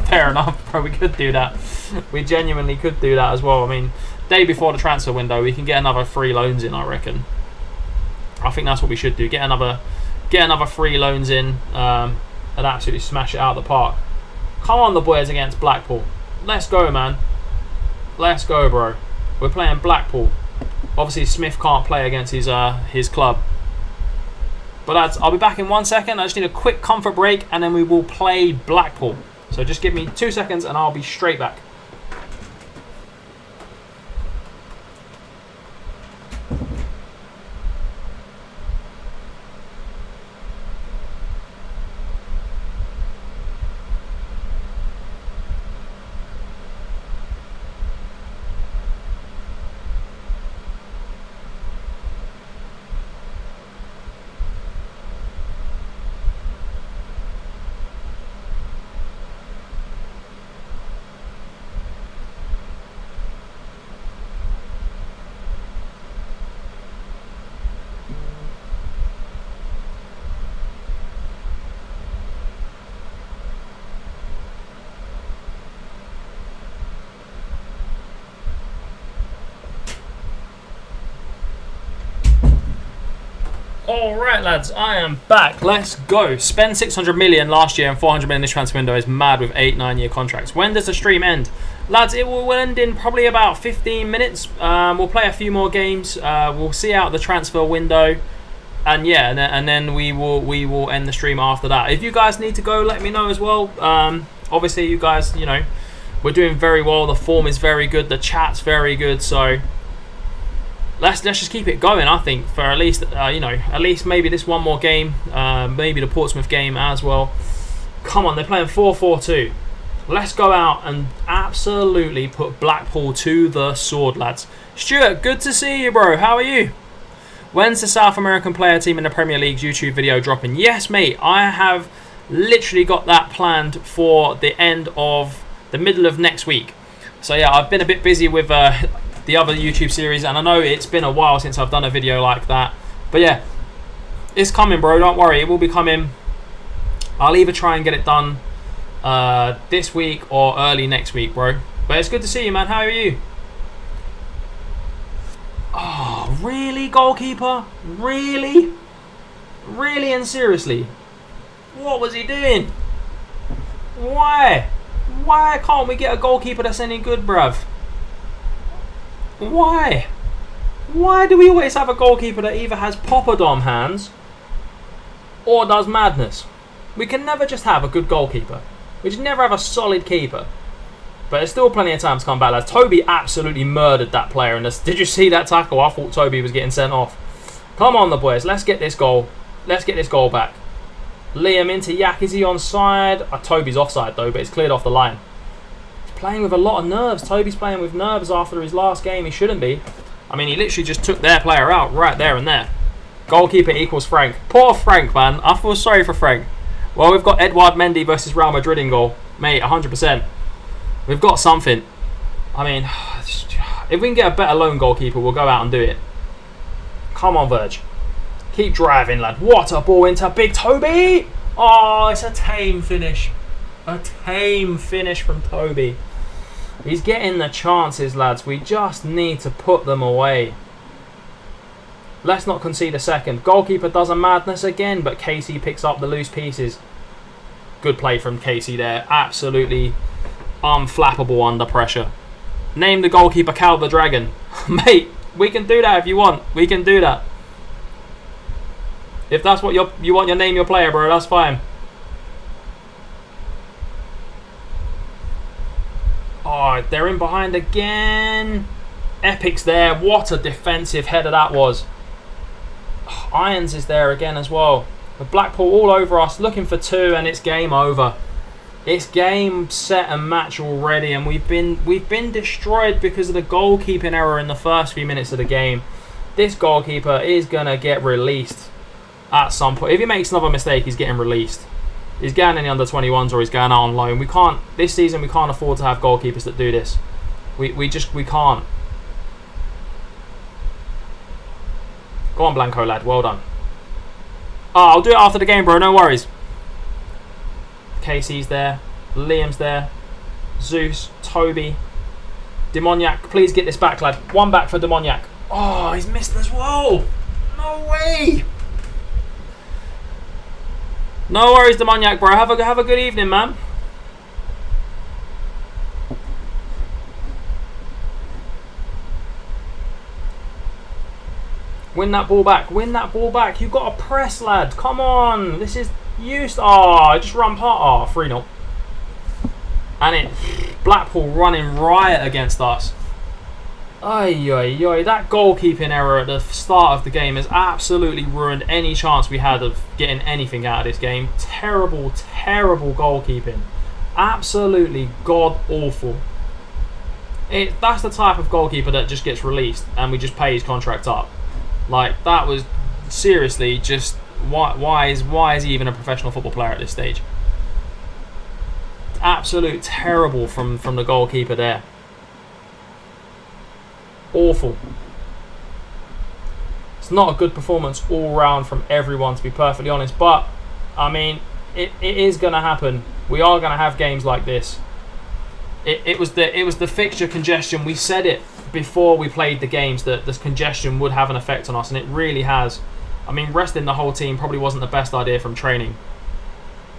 A: Fair enough, bro. We could do that. We genuinely could do that as well. I mean, day before the transfer window, we can get another 3 loans in, I reckon. I think that's what we should do. Get another 3 loans in and absolutely smash it out of the park. Come on, the boys against Blackpool. Let's go, man. Let's go, bro. We're playing Blackpool. Obviously, Smith can't play against his club. But lads, I'll be back in 1 second. I just need a quick comfort break, and then we will play Blackpool. So just give me 2 seconds, and I'll be straight back. Alright lads, I am back. Let's go. Spend 600 million last year and 400 million this transfer window is mad with 8-9 year contracts. When does the stream end? Lads, it will end in probably about 15 minutes. We'll play a few more games. We'll see out the transfer window. And yeah, and then we will end the stream after that. If you guys need to go, let me know as well. Obviously, you guys, you know, we're doing very well. The form is very good. The chat's very good. So let's just keep it going. I think for at least at least maybe this one more game, maybe the Portsmouth game as well. Come on, they're playing 4-4-2. Let's go out and absolutely put Blackpool to the sword, lads. Stuart, good to see you, bro. How are you? When's the South American player team in the Premier League's YouTube video dropping? Yes, mate. I have literally got that planned for the middle of next week. So yeah, I've been a bit busy with the other YouTube series, and I know it's been a while since I've done a video like that. But yeah, it's coming, bro. Don't worry, it will be coming. I'll either try and get it done this week or early next week, bro. But it's good to see you, man. How are you? Oh, really, goalkeeper? Really? Really and seriously? What was he doing? Why? Why can't we get a goalkeeper that's any good, bruv? Why? Why do we always have a goalkeeper that either has Poppadom hands or does madness? We can never just have a good goalkeeper. We just never have a solid keeper. But there's still plenty of time to come back, lads. Toby absolutely murdered that player in this. Did you see that tackle? I thought Toby was getting sent off. Come on, the boys. Let's get this goal. Let's get this goal back. Liam into Yak. Is he onside? Toby's offside, though, but it's cleared off the line. He's playing with a lot of nerves. Toby's playing with nerves after his last game. He shouldn't be. I mean, he literally just took their player out right there and there. Goalkeeper equals Frank. Poor Frank, man. I feel sorry for Frank. Well, we've got Edouard Mendy versus Real Madrid in goal. Mate, 100%. We've got something. I mean, if we can get a better lone goalkeeper, we'll go out and do it. Come on, Verge. Keep driving, lad. What a ball into Big Toby. Oh, it's a tame finish. A tame finish from Toby. He's getting the chances, lads. We just need to put them away. Let's not concede a second. Goalkeeper does a madness again, but Casey picks up the loose pieces. Good play from Casey there. Absolutely unflappable under pressure. Name the goalkeeper Cal the Dragon. Mate, we can do that if you want. We can do that. If that's what you want, name your player, bro. That's fine. Oh, they're in behind again. Epic's there. What a defensive header that was. Oh, Irons is there again as well. With Blackpool all over us, looking for two, and it's game over. It's game, set, and match already, and we've been destroyed because of the goalkeeping error in the first few minutes of the game. This goalkeeper is gonna get released at some point. If he makes another mistake, he's getting released. He's going in the under-21s or he's going out on loan. We can't this season. We can't afford to have goalkeepers that do this. We can't. Go on, Blanco lad. Well done. Oh, I'll do it after the game, bro. No worries. Casey's there. Liam's there. Zeus, Toby, Demoniac. Please get this back, lad. One back for Demoniac. Oh, he's missed as well. No way. No worries, Demoniac, bro. Have a good evening, man. Win that ball back. Win that ball back. You've got to press, lad. Come on. This is used. Oh, just run part. Oh, 3-0. And it. Blackpool running riot against us. Ay. That goalkeeping error at the start of the game has absolutely ruined any chance we had of getting anything out of this game. Terrible, terrible goalkeeping. Absolutely god-awful. That's the type of goalkeeper that just gets released and we just pay his contract up. Like, that was seriously just... Why is he even a professional football player at this stage? Absolute terrible from the goalkeeper there. Awful. It's not a good performance all round from everyone, to be perfectly honest. But, I mean, it is going to happen. We are going to have games like this. It was the fixture congestion. We said it before we played the games that this congestion would have an effect on us, and it really has. I mean, resting the whole team probably wasn't the best idea from training.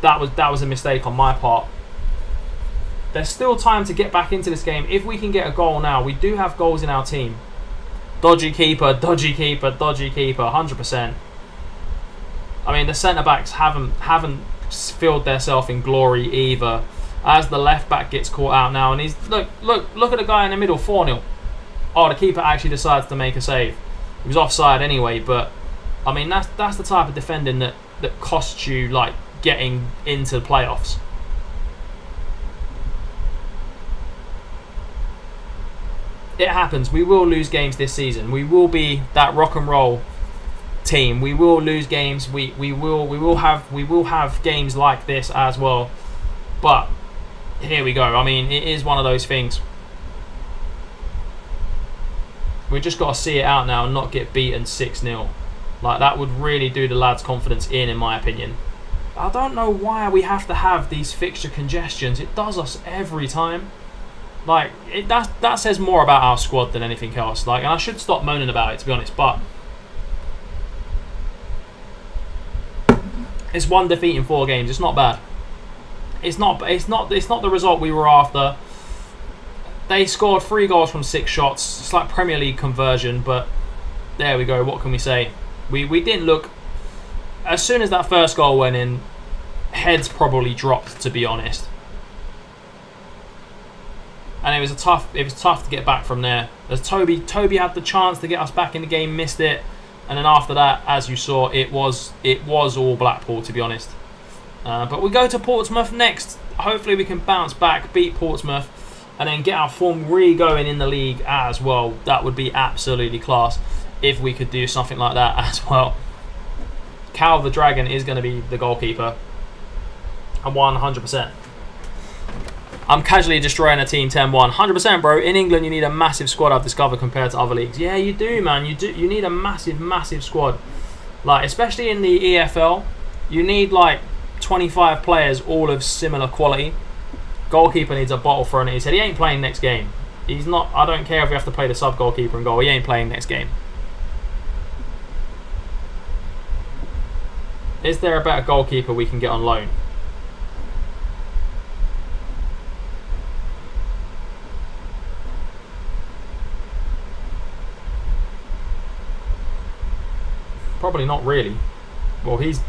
A: That was a mistake on my part. There's still time to get back into this game. If we can get a goal now, we do have goals in our team. Dodgy keeper, 100%. I mean, the centre-backs haven't filled themselves in glory either. As the left-back gets caught out now, and he's look at the guy in the middle, 4-0. Oh, the keeper actually decides to make a save. He was offside anyway, but I mean that's the type of defending that costs you like getting into the playoffs. It happens. We will lose games this season. We will be that rock and roll team. We will lose games. We will have games like this as well. But here we go. I mean, it is one of those things. We just got to see it out now and not get beaten 6-0. Like, that would really do the lads' confidence in my opinion. I don't know why we have to have these fixture congestions. It does us every time. Like that says more about our squad than anything else. Like, and I should stop moaning about it, to be honest. But it's 1 defeat in 4 games. It's not bad. It's not the result we were after. They scored 3 goals from 6 shots. It's like Premier League conversion, but there we go. What can we say? We didn't look. As soon as that first goal went in, heads probably dropped, to be honest. And it was tough to get back from there. As Toby had the chance to get us back in the game, missed it, and then after that, as you saw, it was all Blackpool, to be honest. But we go to Portsmouth next. Hopefully we can bounce back, beat Portsmouth, and then get our form re-going in the league as well. That would be absolutely class if we could do something like that as well. Cal the Dragon is going to be the goalkeeper. I'm 100%. I'm casually destroying a team 10-1. 100%, bro. In England, you need a massive squad, I've discovered, compared to other leagues. Yeah, you do, man. You need a massive squad. Like, especially in the EFL, you need like 25 players, all of similar quality. Goalkeeper needs a bottle thrown at his head. He ain't playing next game. He's not. I don't care if we have to play the sub goalkeeper and goal. He ain't playing next game. Is there a better goalkeeper we can get on loan? Probably not really. Well, he's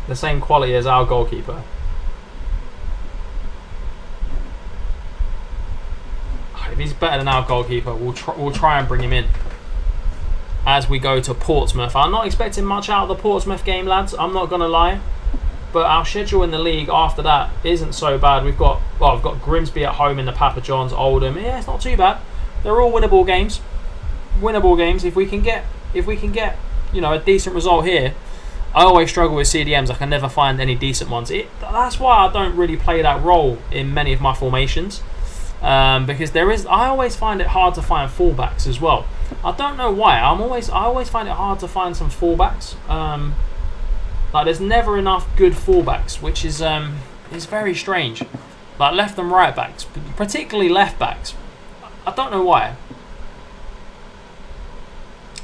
A: the same quality as our goalkeeper. If he's better than our goalkeeper, we'll try and bring him in as we go to Portsmouth. I'm not expecting much out of the Portsmouth game, lads. I'm not going to lie. But our schedule in the league after that isn't so bad. I've got Grimsby at home in the Papa John's, Oldham. Yeah, it's not too bad. They're all winnable games. Winnable games. If we can get a decent result here. I always struggle with CDMs. I can never find any decent ones. That's why I don't really play that role in many of my formations. Because I always find it hard to find fullbacks as well. I don't know why. I always find it hard to find some fullbacks. Like there's never enough good fullbacks, which is very strange. Like left and right backs, particularly left backs. I don't know why.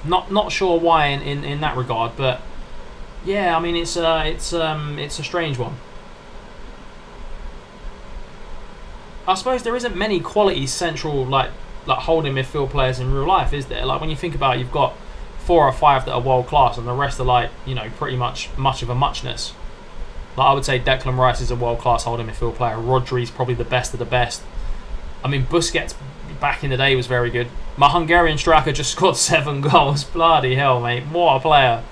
A: Not sure why in that regard, but yeah, I mean it's a strange one. I suppose there isn't many quality central like holding midfield players in real life, is there? Like when you think about it, you've got 4 or 5 that are world class, and the rest are like pretty much of a muchness. Like I would say Declan Rice is a world class holding midfield player. Rodri's probably the best of the best. I mean Busquets back in the day was very good. My Hungarian striker just scored 7 goals. Bloody hell, mate! What a player!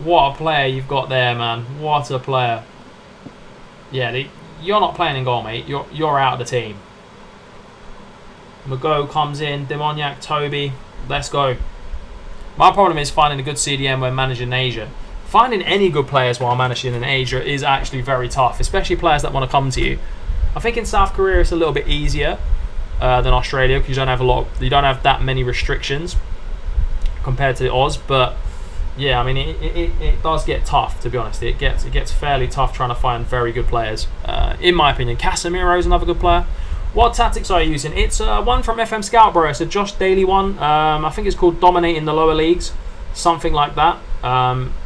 A: What a player you've got there, man! What a player! Yeah, you're not playing in goal, mate. You're out of the team. Mago comes in. Demoniac, Toby. Let's go. My problem is finding a good CDM when managing Asia. Finding any good players while managing in Asia is actually very tough, especially players that want to come to you. I think in South Korea it's a little bit easier than Australia because you don't have that many restrictions compared to Oz. But yeah, I mean it does get tough, to be honest. It gets fairly tough trying to find very good players. In my opinion, Casemiro is another good player. What tactics are you using? It's one from FM Scout, bro. It's a Josh Daly one. I think it's called Dominating the Lower Leagues, something like that.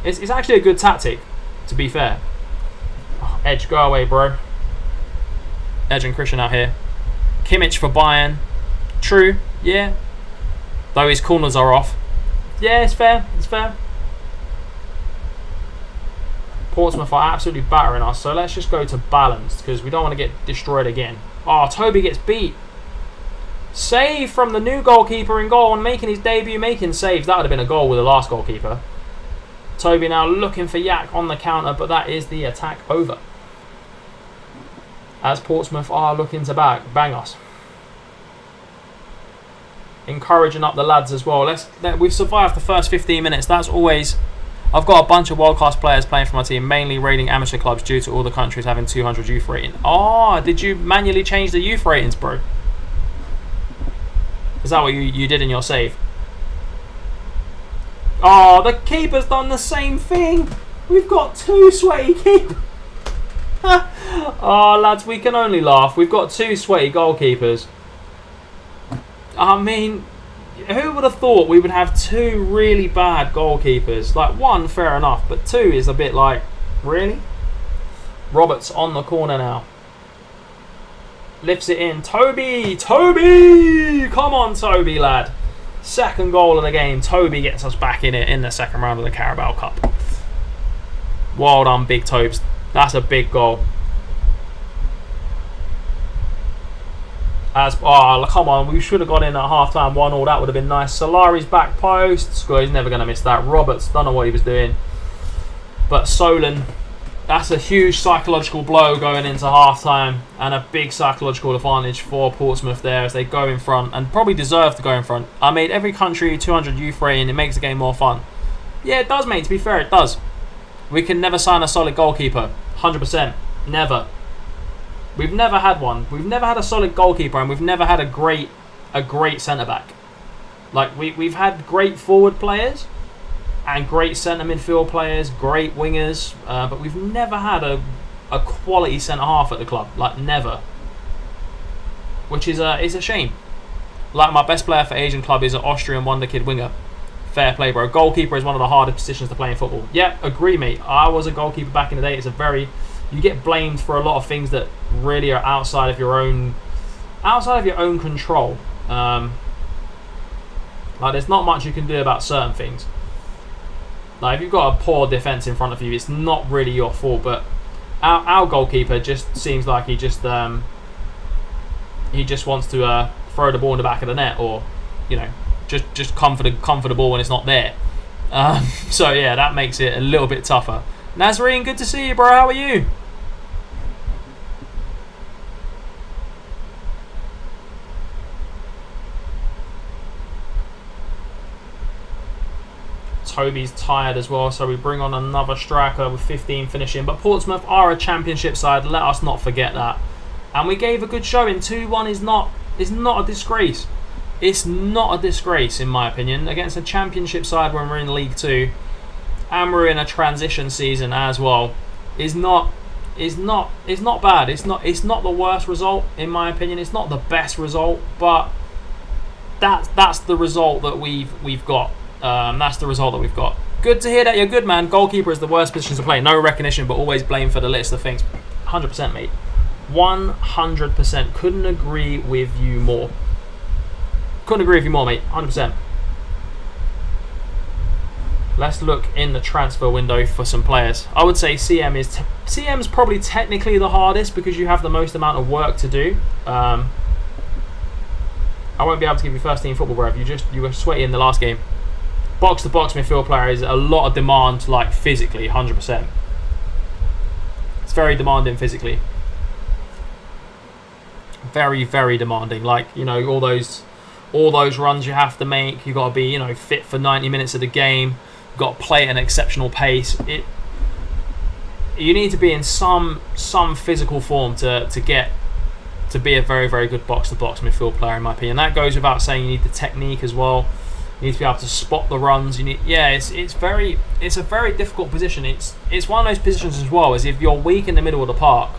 A: It's actually a good tactic, to be fair. Oh, Edge, go away, bro. Edge and Christian out here. Kimmich for Bayern. True, yeah. Though his corners are off. Yeah, it's fair. It's fair. Portsmouth are absolutely battering us, so let's just go to balanced because we don't want to get destroyed again. Oh, Toby gets beat. Save from the new goalkeeper in goal and making his debut, making saves. That would have been a goal with the last goalkeeper. Toby now looking for Yak on the counter, but that is the attack over. As Portsmouth are looking to bang us. Encouraging up the lads as well. We've survived the first 15 minutes. That's always... I've got a bunch of world-class players playing for my team, mainly raiding amateur clubs due to all the countries having 200 youth rating. Oh, did you manually change the youth ratings, bro? Is that what you did in your save? Oh, the keeper's done the same thing. We've got 2 sweaty keepers. Oh, lads, we can only laugh. We've got 2 sweaty goalkeepers. I mean, who would have thought we would have 2 really bad goalkeepers? Like, 1, fair enough, but 2 is a bit like, really? Roberts on the corner now. Lifts it in. Toby! Toby! Come on, Toby, lad. Second goal of the game. Toby gets us back in it in the second round of the Carabao Cup. Well done, Big Tobes. That's a big goal. Oh, come on. We should have got in at half-time 1-1. That would have been nice. Solari's back post. Score. He's never going to miss that. Roberts, don't know what he was doing. But Solon... That's a huge psychological blow going into half-time and a big psychological advantage for Portsmouth there as they go in front and probably deserve to go in front. I made every country 200 youth rating. It makes the game more fun. Yeah, it does, mate. To be fair, it does. We can never sign a solid goalkeeper. 100%. Never. We've never had one. We've never had a solid goalkeeper and we've never had a great centre-back. Like, we've had great forward players and great centre midfield players, great wingers, but we've never had a quality centre half at the club, like never, which is a shame. Like my best player for Asian club is an Austrian wonder kid winger. Fair play, bro. Goalkeeper is one of the hardest positions to play in football. Yeah, agree, mate. I was a goalkeeper back in the day. You get blamed for a lot of things that really are outside of your own control. Like there's not much you can do about certain things. Like if you've got a poor defence in front of you, it's not really your fault. But our goalkeeper just seems like he just wants to throw the ball in the back of the net, or just come for the ball when it's not there. So yeah, that makes it a little bit tougher. Nazarene, good to see you, bro. How are you? Toby's tired as well, so we bring on another striker with 15 finishing. But Portsmouth are a championship side, let us not forget that. And we gave a good showing. 2-1 is not a disgrace. It's not a disgrace, in my opinion, against a championship side when we're in League 2 and we're in a transition season as well. Is not bad. It's not the worst result, in my opinion. It's not the best result, but that's the result that we've got. That's the result that we've got. Good to hear that you're good, man. Goalkeeper is the worst position to play. No recognition, but always blamed for the list of things. 100%, mate. 100%. Couldn't agree with you more. Couldn't agree with you more, mate. 100%. Let's look in the transfer window for some players. I would say CM's probably technically the hardest because you have the most amount of work to do. I won't be able to give you first team football, bro. You were sweaty in the last game. Box to box midfield player is a lot of demand, like physically, 100%. It's very demanding physically. Very, very demanding. Like, all those runs you have to make. You got to be, fit for 90 minutes of the game. You've got to play at an exceptional pace. You need to be in some physical form to be a very, very good box to box midfield player, in my opinion. That goes without saying. You need the technique as well. You need to be able to spot the runs. It's a very difficult position. It's one of those positions as well as if you're weak in the middle of the park,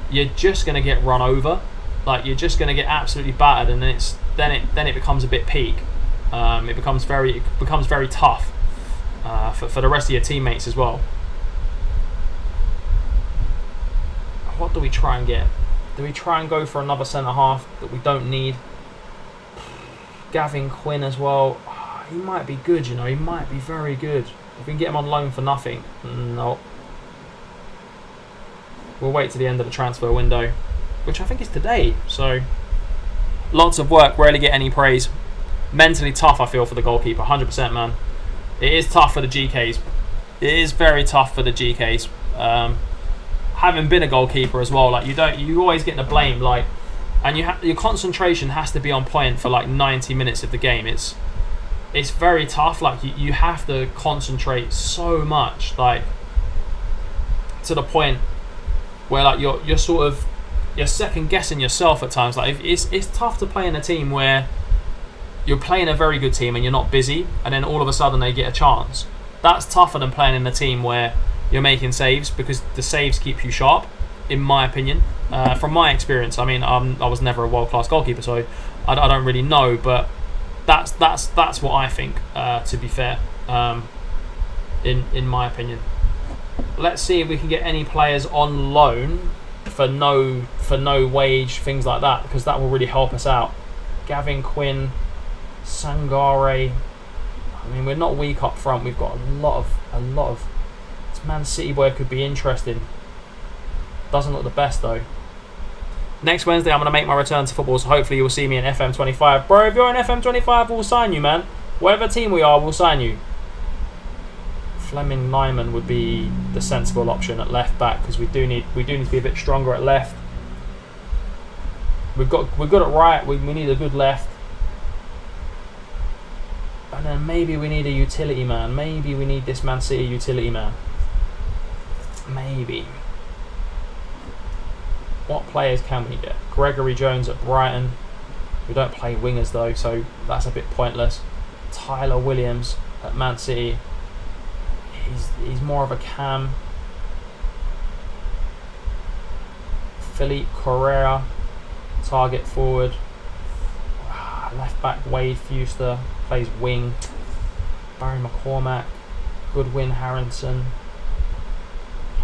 A: you're just going to get run over. Like you're just going to get absolutely battered, and then it becomes a bit peak. It becomes very tough for the rest of your teammates as well. What do we try and get? Do we try and go for another centre half that we don't need? Gavin Quinn as well. He might be good, He might be very good. If we can get him on loan for nothing. No. We'll wait to the end of the transfer window, which I think is today. So, lots of work, rarely get any praise. Mentally tough, I feel, for the goalkeeper. 100%, man. It is tough for the GKs. It is very tough for the GKs. Having been a goalkeeper as well, you always get the blame, and your concentration has to be on point for 90 minutes of the game. It's very tough. You have to concentrate so much, to the point where you're second guessing yourself at times. It's tough to play in a team where you're playing a very good team and you're not busy, and then all of a sudden they get a chance. That's tougher than playing in a team where you're making saves, because the saves keep you sharp. in my opinion. From my experience, I mean, I was never a world-class goalkeeper, so I don't really know, but that's what I think. To be fair, in my opinion. Let's see if we can get any players on loan for no wage, things like that, because that will really help us out. Gavin Quinn, Sangare. I mean, we're not weak up front. We've got a lot of. This Man City boy could be interesting. Doesn't look the best though. Next Wednesday, I'm going to make my return to football, so hopefully you'll see me in FM23. Bro, if you're in FM23, we'll sign you, man. Whatever team we are, we'll sign you. Fleming Nyman would be the sensible option at left back, because we do need to be a bit stronger at left. We're good at right. We need a good left, and then maybe we need a utility man. Maybe we need this Man City utility man. Maybe. What players can we get? Gregory Jones at Brighton. We don't play wingers though, so that's a bit pointless. Tyler Williams at Man City. He's more of a cam. Philippe Correa, target forward. Left back Wade Fuster plays wing. Barry McCormack, Goodwin Harrison.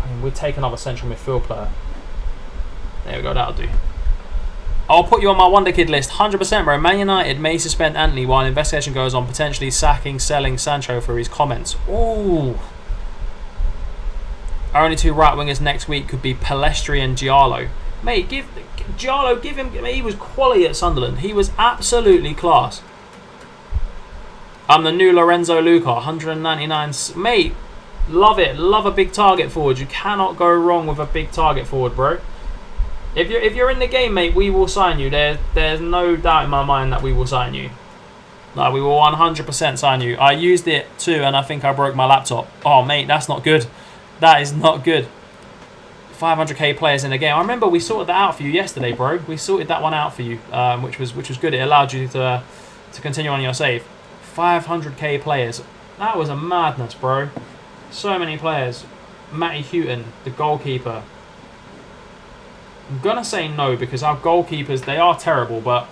A: I mean, we'd take another central midfield player. There we go, that'll do. I'll put you on my Wonder Kid list, 100%, bro. Man United may suspend Antony while investigation goes on, potentially selling Sancho for his comments. Ooh. Our only two right wingers next week could be Palestri and Giallo. Mate, give him. He was quality at Sunderland. He was absolutely class. I'm the new Lorenzo Luca, 199. Mate, love it. Love a big target forward. You cannot go wrong with a big target forward, bro. If you're in the game, mate, we will sign you. There's no doubt in my mind that we will sign you. No, we will 100% sign you. I used it too, and I think I broke my laptop. Oh, mate, that's not good. That is not good. 500k players in the game. I remember we sorted that out for you yesterday, bro. We sorted that one out for you, which was good. It allowed you to continue on your save. 500k players. That was a madness, bro. So many players. Matty Houghton, the goalkeeper. I'm going to say no because our goalkeepers, they are terrible, but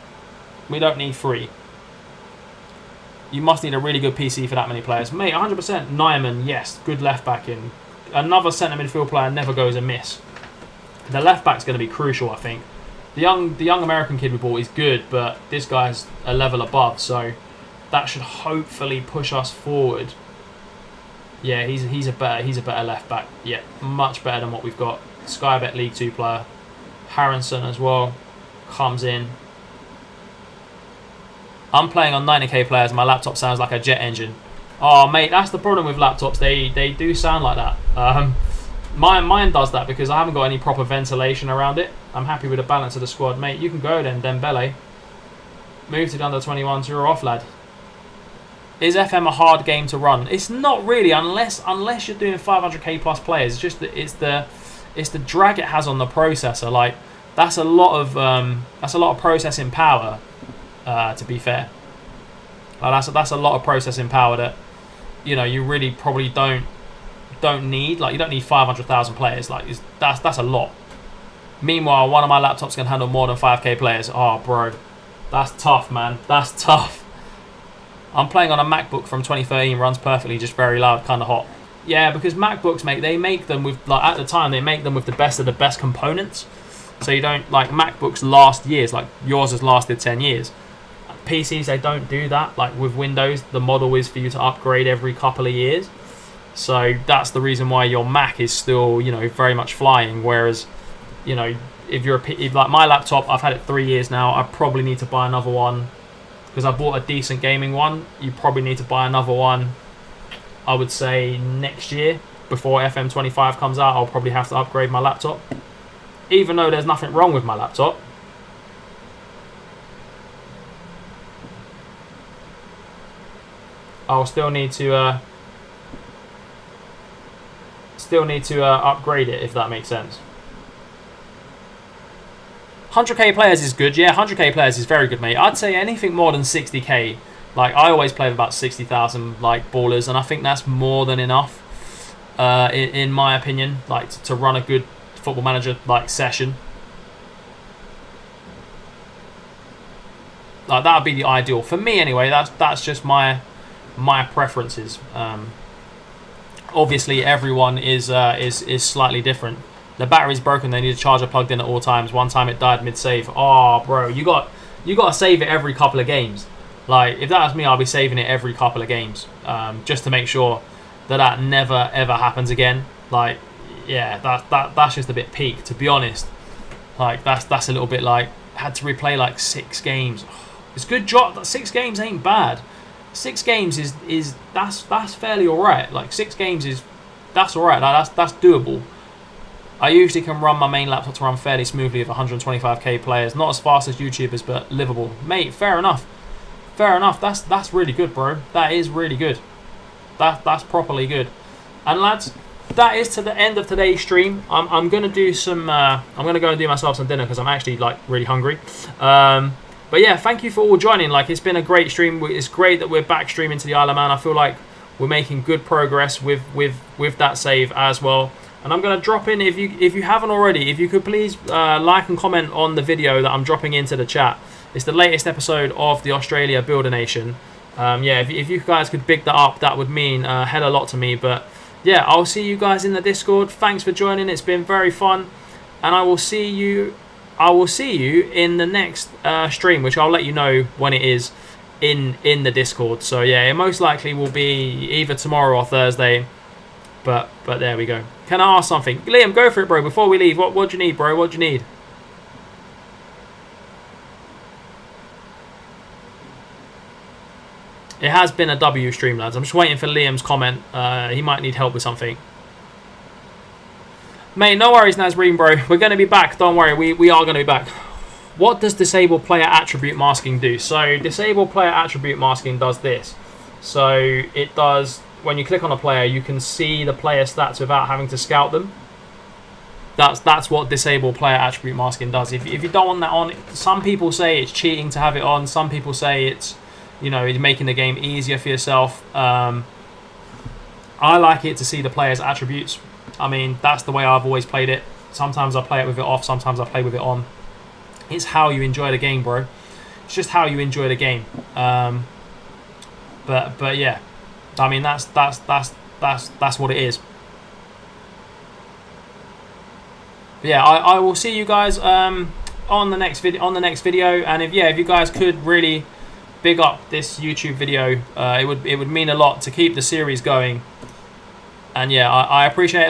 A: we don't need 3. You must need a really good PC for that many players. Mate, 100% Nyman, yes, good left back in. Another centre midfield player never goes amiss. The left back's going to be crucial, I think. The young American kid we bought is good, but this guy's a level above, so that should hopefully push us forward. Yeah, he's a better left back. Yeah, much better than what we've got. Skybet League 2 player. Harrison as well comes in. I'm playing on 90k players. My laptop sounds like a jet engine. Oh, mate, that's the problem with laptops. They do sound like that. Mine does that because I haven't got any proper ventilation around it. I'm happy with the balance of the squad. Mate, you can go then, Dembele. Move to the under-21s. You're off, lad. Is FM a hard game to run? It's not really, unless you're doing 500k plus players. It's just that it's the drag it has on the processor. Like that's a lot of processing power. To be fair, like that's a lot of processing power that you really probably don't need. Like you don't need 500,000 players. Like that's a lot. Meanwhile, one of my laptops can handle more than 5k players. Oh, bro, that's tough, man. That's tough. I'm playing on a MacBook from 2013. Runs perfectly, just very loud, kind of hot. Yeah, because MacBooks, mate, they make them with, like, at the time, they make them with the best of the best components. So you don't, like, MacBooks last years, like yours has lasted 10 years. PCs, they don't do that. Like with Windows, the model is for you to upgrade every couple of years. So that's the reason why your Mac is still, very much flying. Whereas, if like my laptop, I've had it 3 years now. I probably need to buy another one because I bought a decent gaming one. You probably need to buy another one. I would say next year, before FM25 comes out, I'll probably have to upgrade my laptop. Even though there's nothing wrong with my laptop. I'll still need to upgrade it, if that makes sense. 100k players is good, yeah. 100k players is very good, mate. I'd say anything more than 60k. Like I always play with about 60,000 like ballers, and I think that's more than enough, in my opinion. Like to run a good Football Manager like session. Like that would be the ideal for me anyway. That's just my preferences. Obviously, everyone is slightly different. The battery's broken. They need a charger plugged in at all times. One time it died mid-save. Oh, bro, you got to save it every couple of games. Like if that was me, I'll be saving it every couple of games, just to make sure that never ever happens again. Like, yeah, that's just a bit peak, to be honest. Like that's a little bit like had to replay like 6 games. It's a good job. 6 games ain't bad. 6 games is that's fairly alright. Like 6 games that's alright. Like, that's doable. I usually can run my main laptop to run fairly smoothly with 125k players. Not as fast as YouTubers, but livable. Mate, fair enough. Fair enough. That's really good, bro. That is really good. That's properly good. And lads, that is to the end of today's stream. I'm gonna do some. I'm gonna go and do myself some dinner because I'm actually like really hungry. But yeah, thank you for all joining. Like it's been a great stream. It's great that we're back streaming to the Isle of Man. I feel like we're making good progress with that save as well. And I'm going to drop in, if you haven't already, if you could please like and comment on the video that I'm dropping into the chat. It's the latest episode of the Australia Builder Nation. Yeah, if you guys could big that up, that would mean a hell of a lot to me. But yeah, I'll see you guys in the Discord. Thanks for joining. It's been very fun. And I will see you in the next stream, which I'll let you know when it is in the Discord. So yeah, it most likely will be either tomorrow or Thursday. But there we go. Can I ask something? Liam, go for it, bro. Before we leave, what do you need, bro? What do you need? It has been a W stream, lads. I'm just waiting for Liam's comment. He might need help with something. Mate, no worries, Nazreen, bro. We're going to be back. Don't worry. We are going to be back. What does disable player attribute masking do? So disable player attribute masking does this. So it does... When you click on a player, you can see the player stats without having to scout them. That's what disable player attribute masking does. If you don't want that on, some people say it's cheating to have it on. Some people say it's, it's making the game easier for yourself. I like it to see the player's attributes. I mean, that's the way I've always played it. Sometimes I play it with it off. Sometimes I play with it on. It's how you enjoy the game, bro. It's just how you enjoy the game. But yeah. I mean that's what it is. But yeah, I will see you guys on the next video. And if you guys could really big up this YouTube video, it would mean a lot to keep the series going. And yeah, I appreciate it.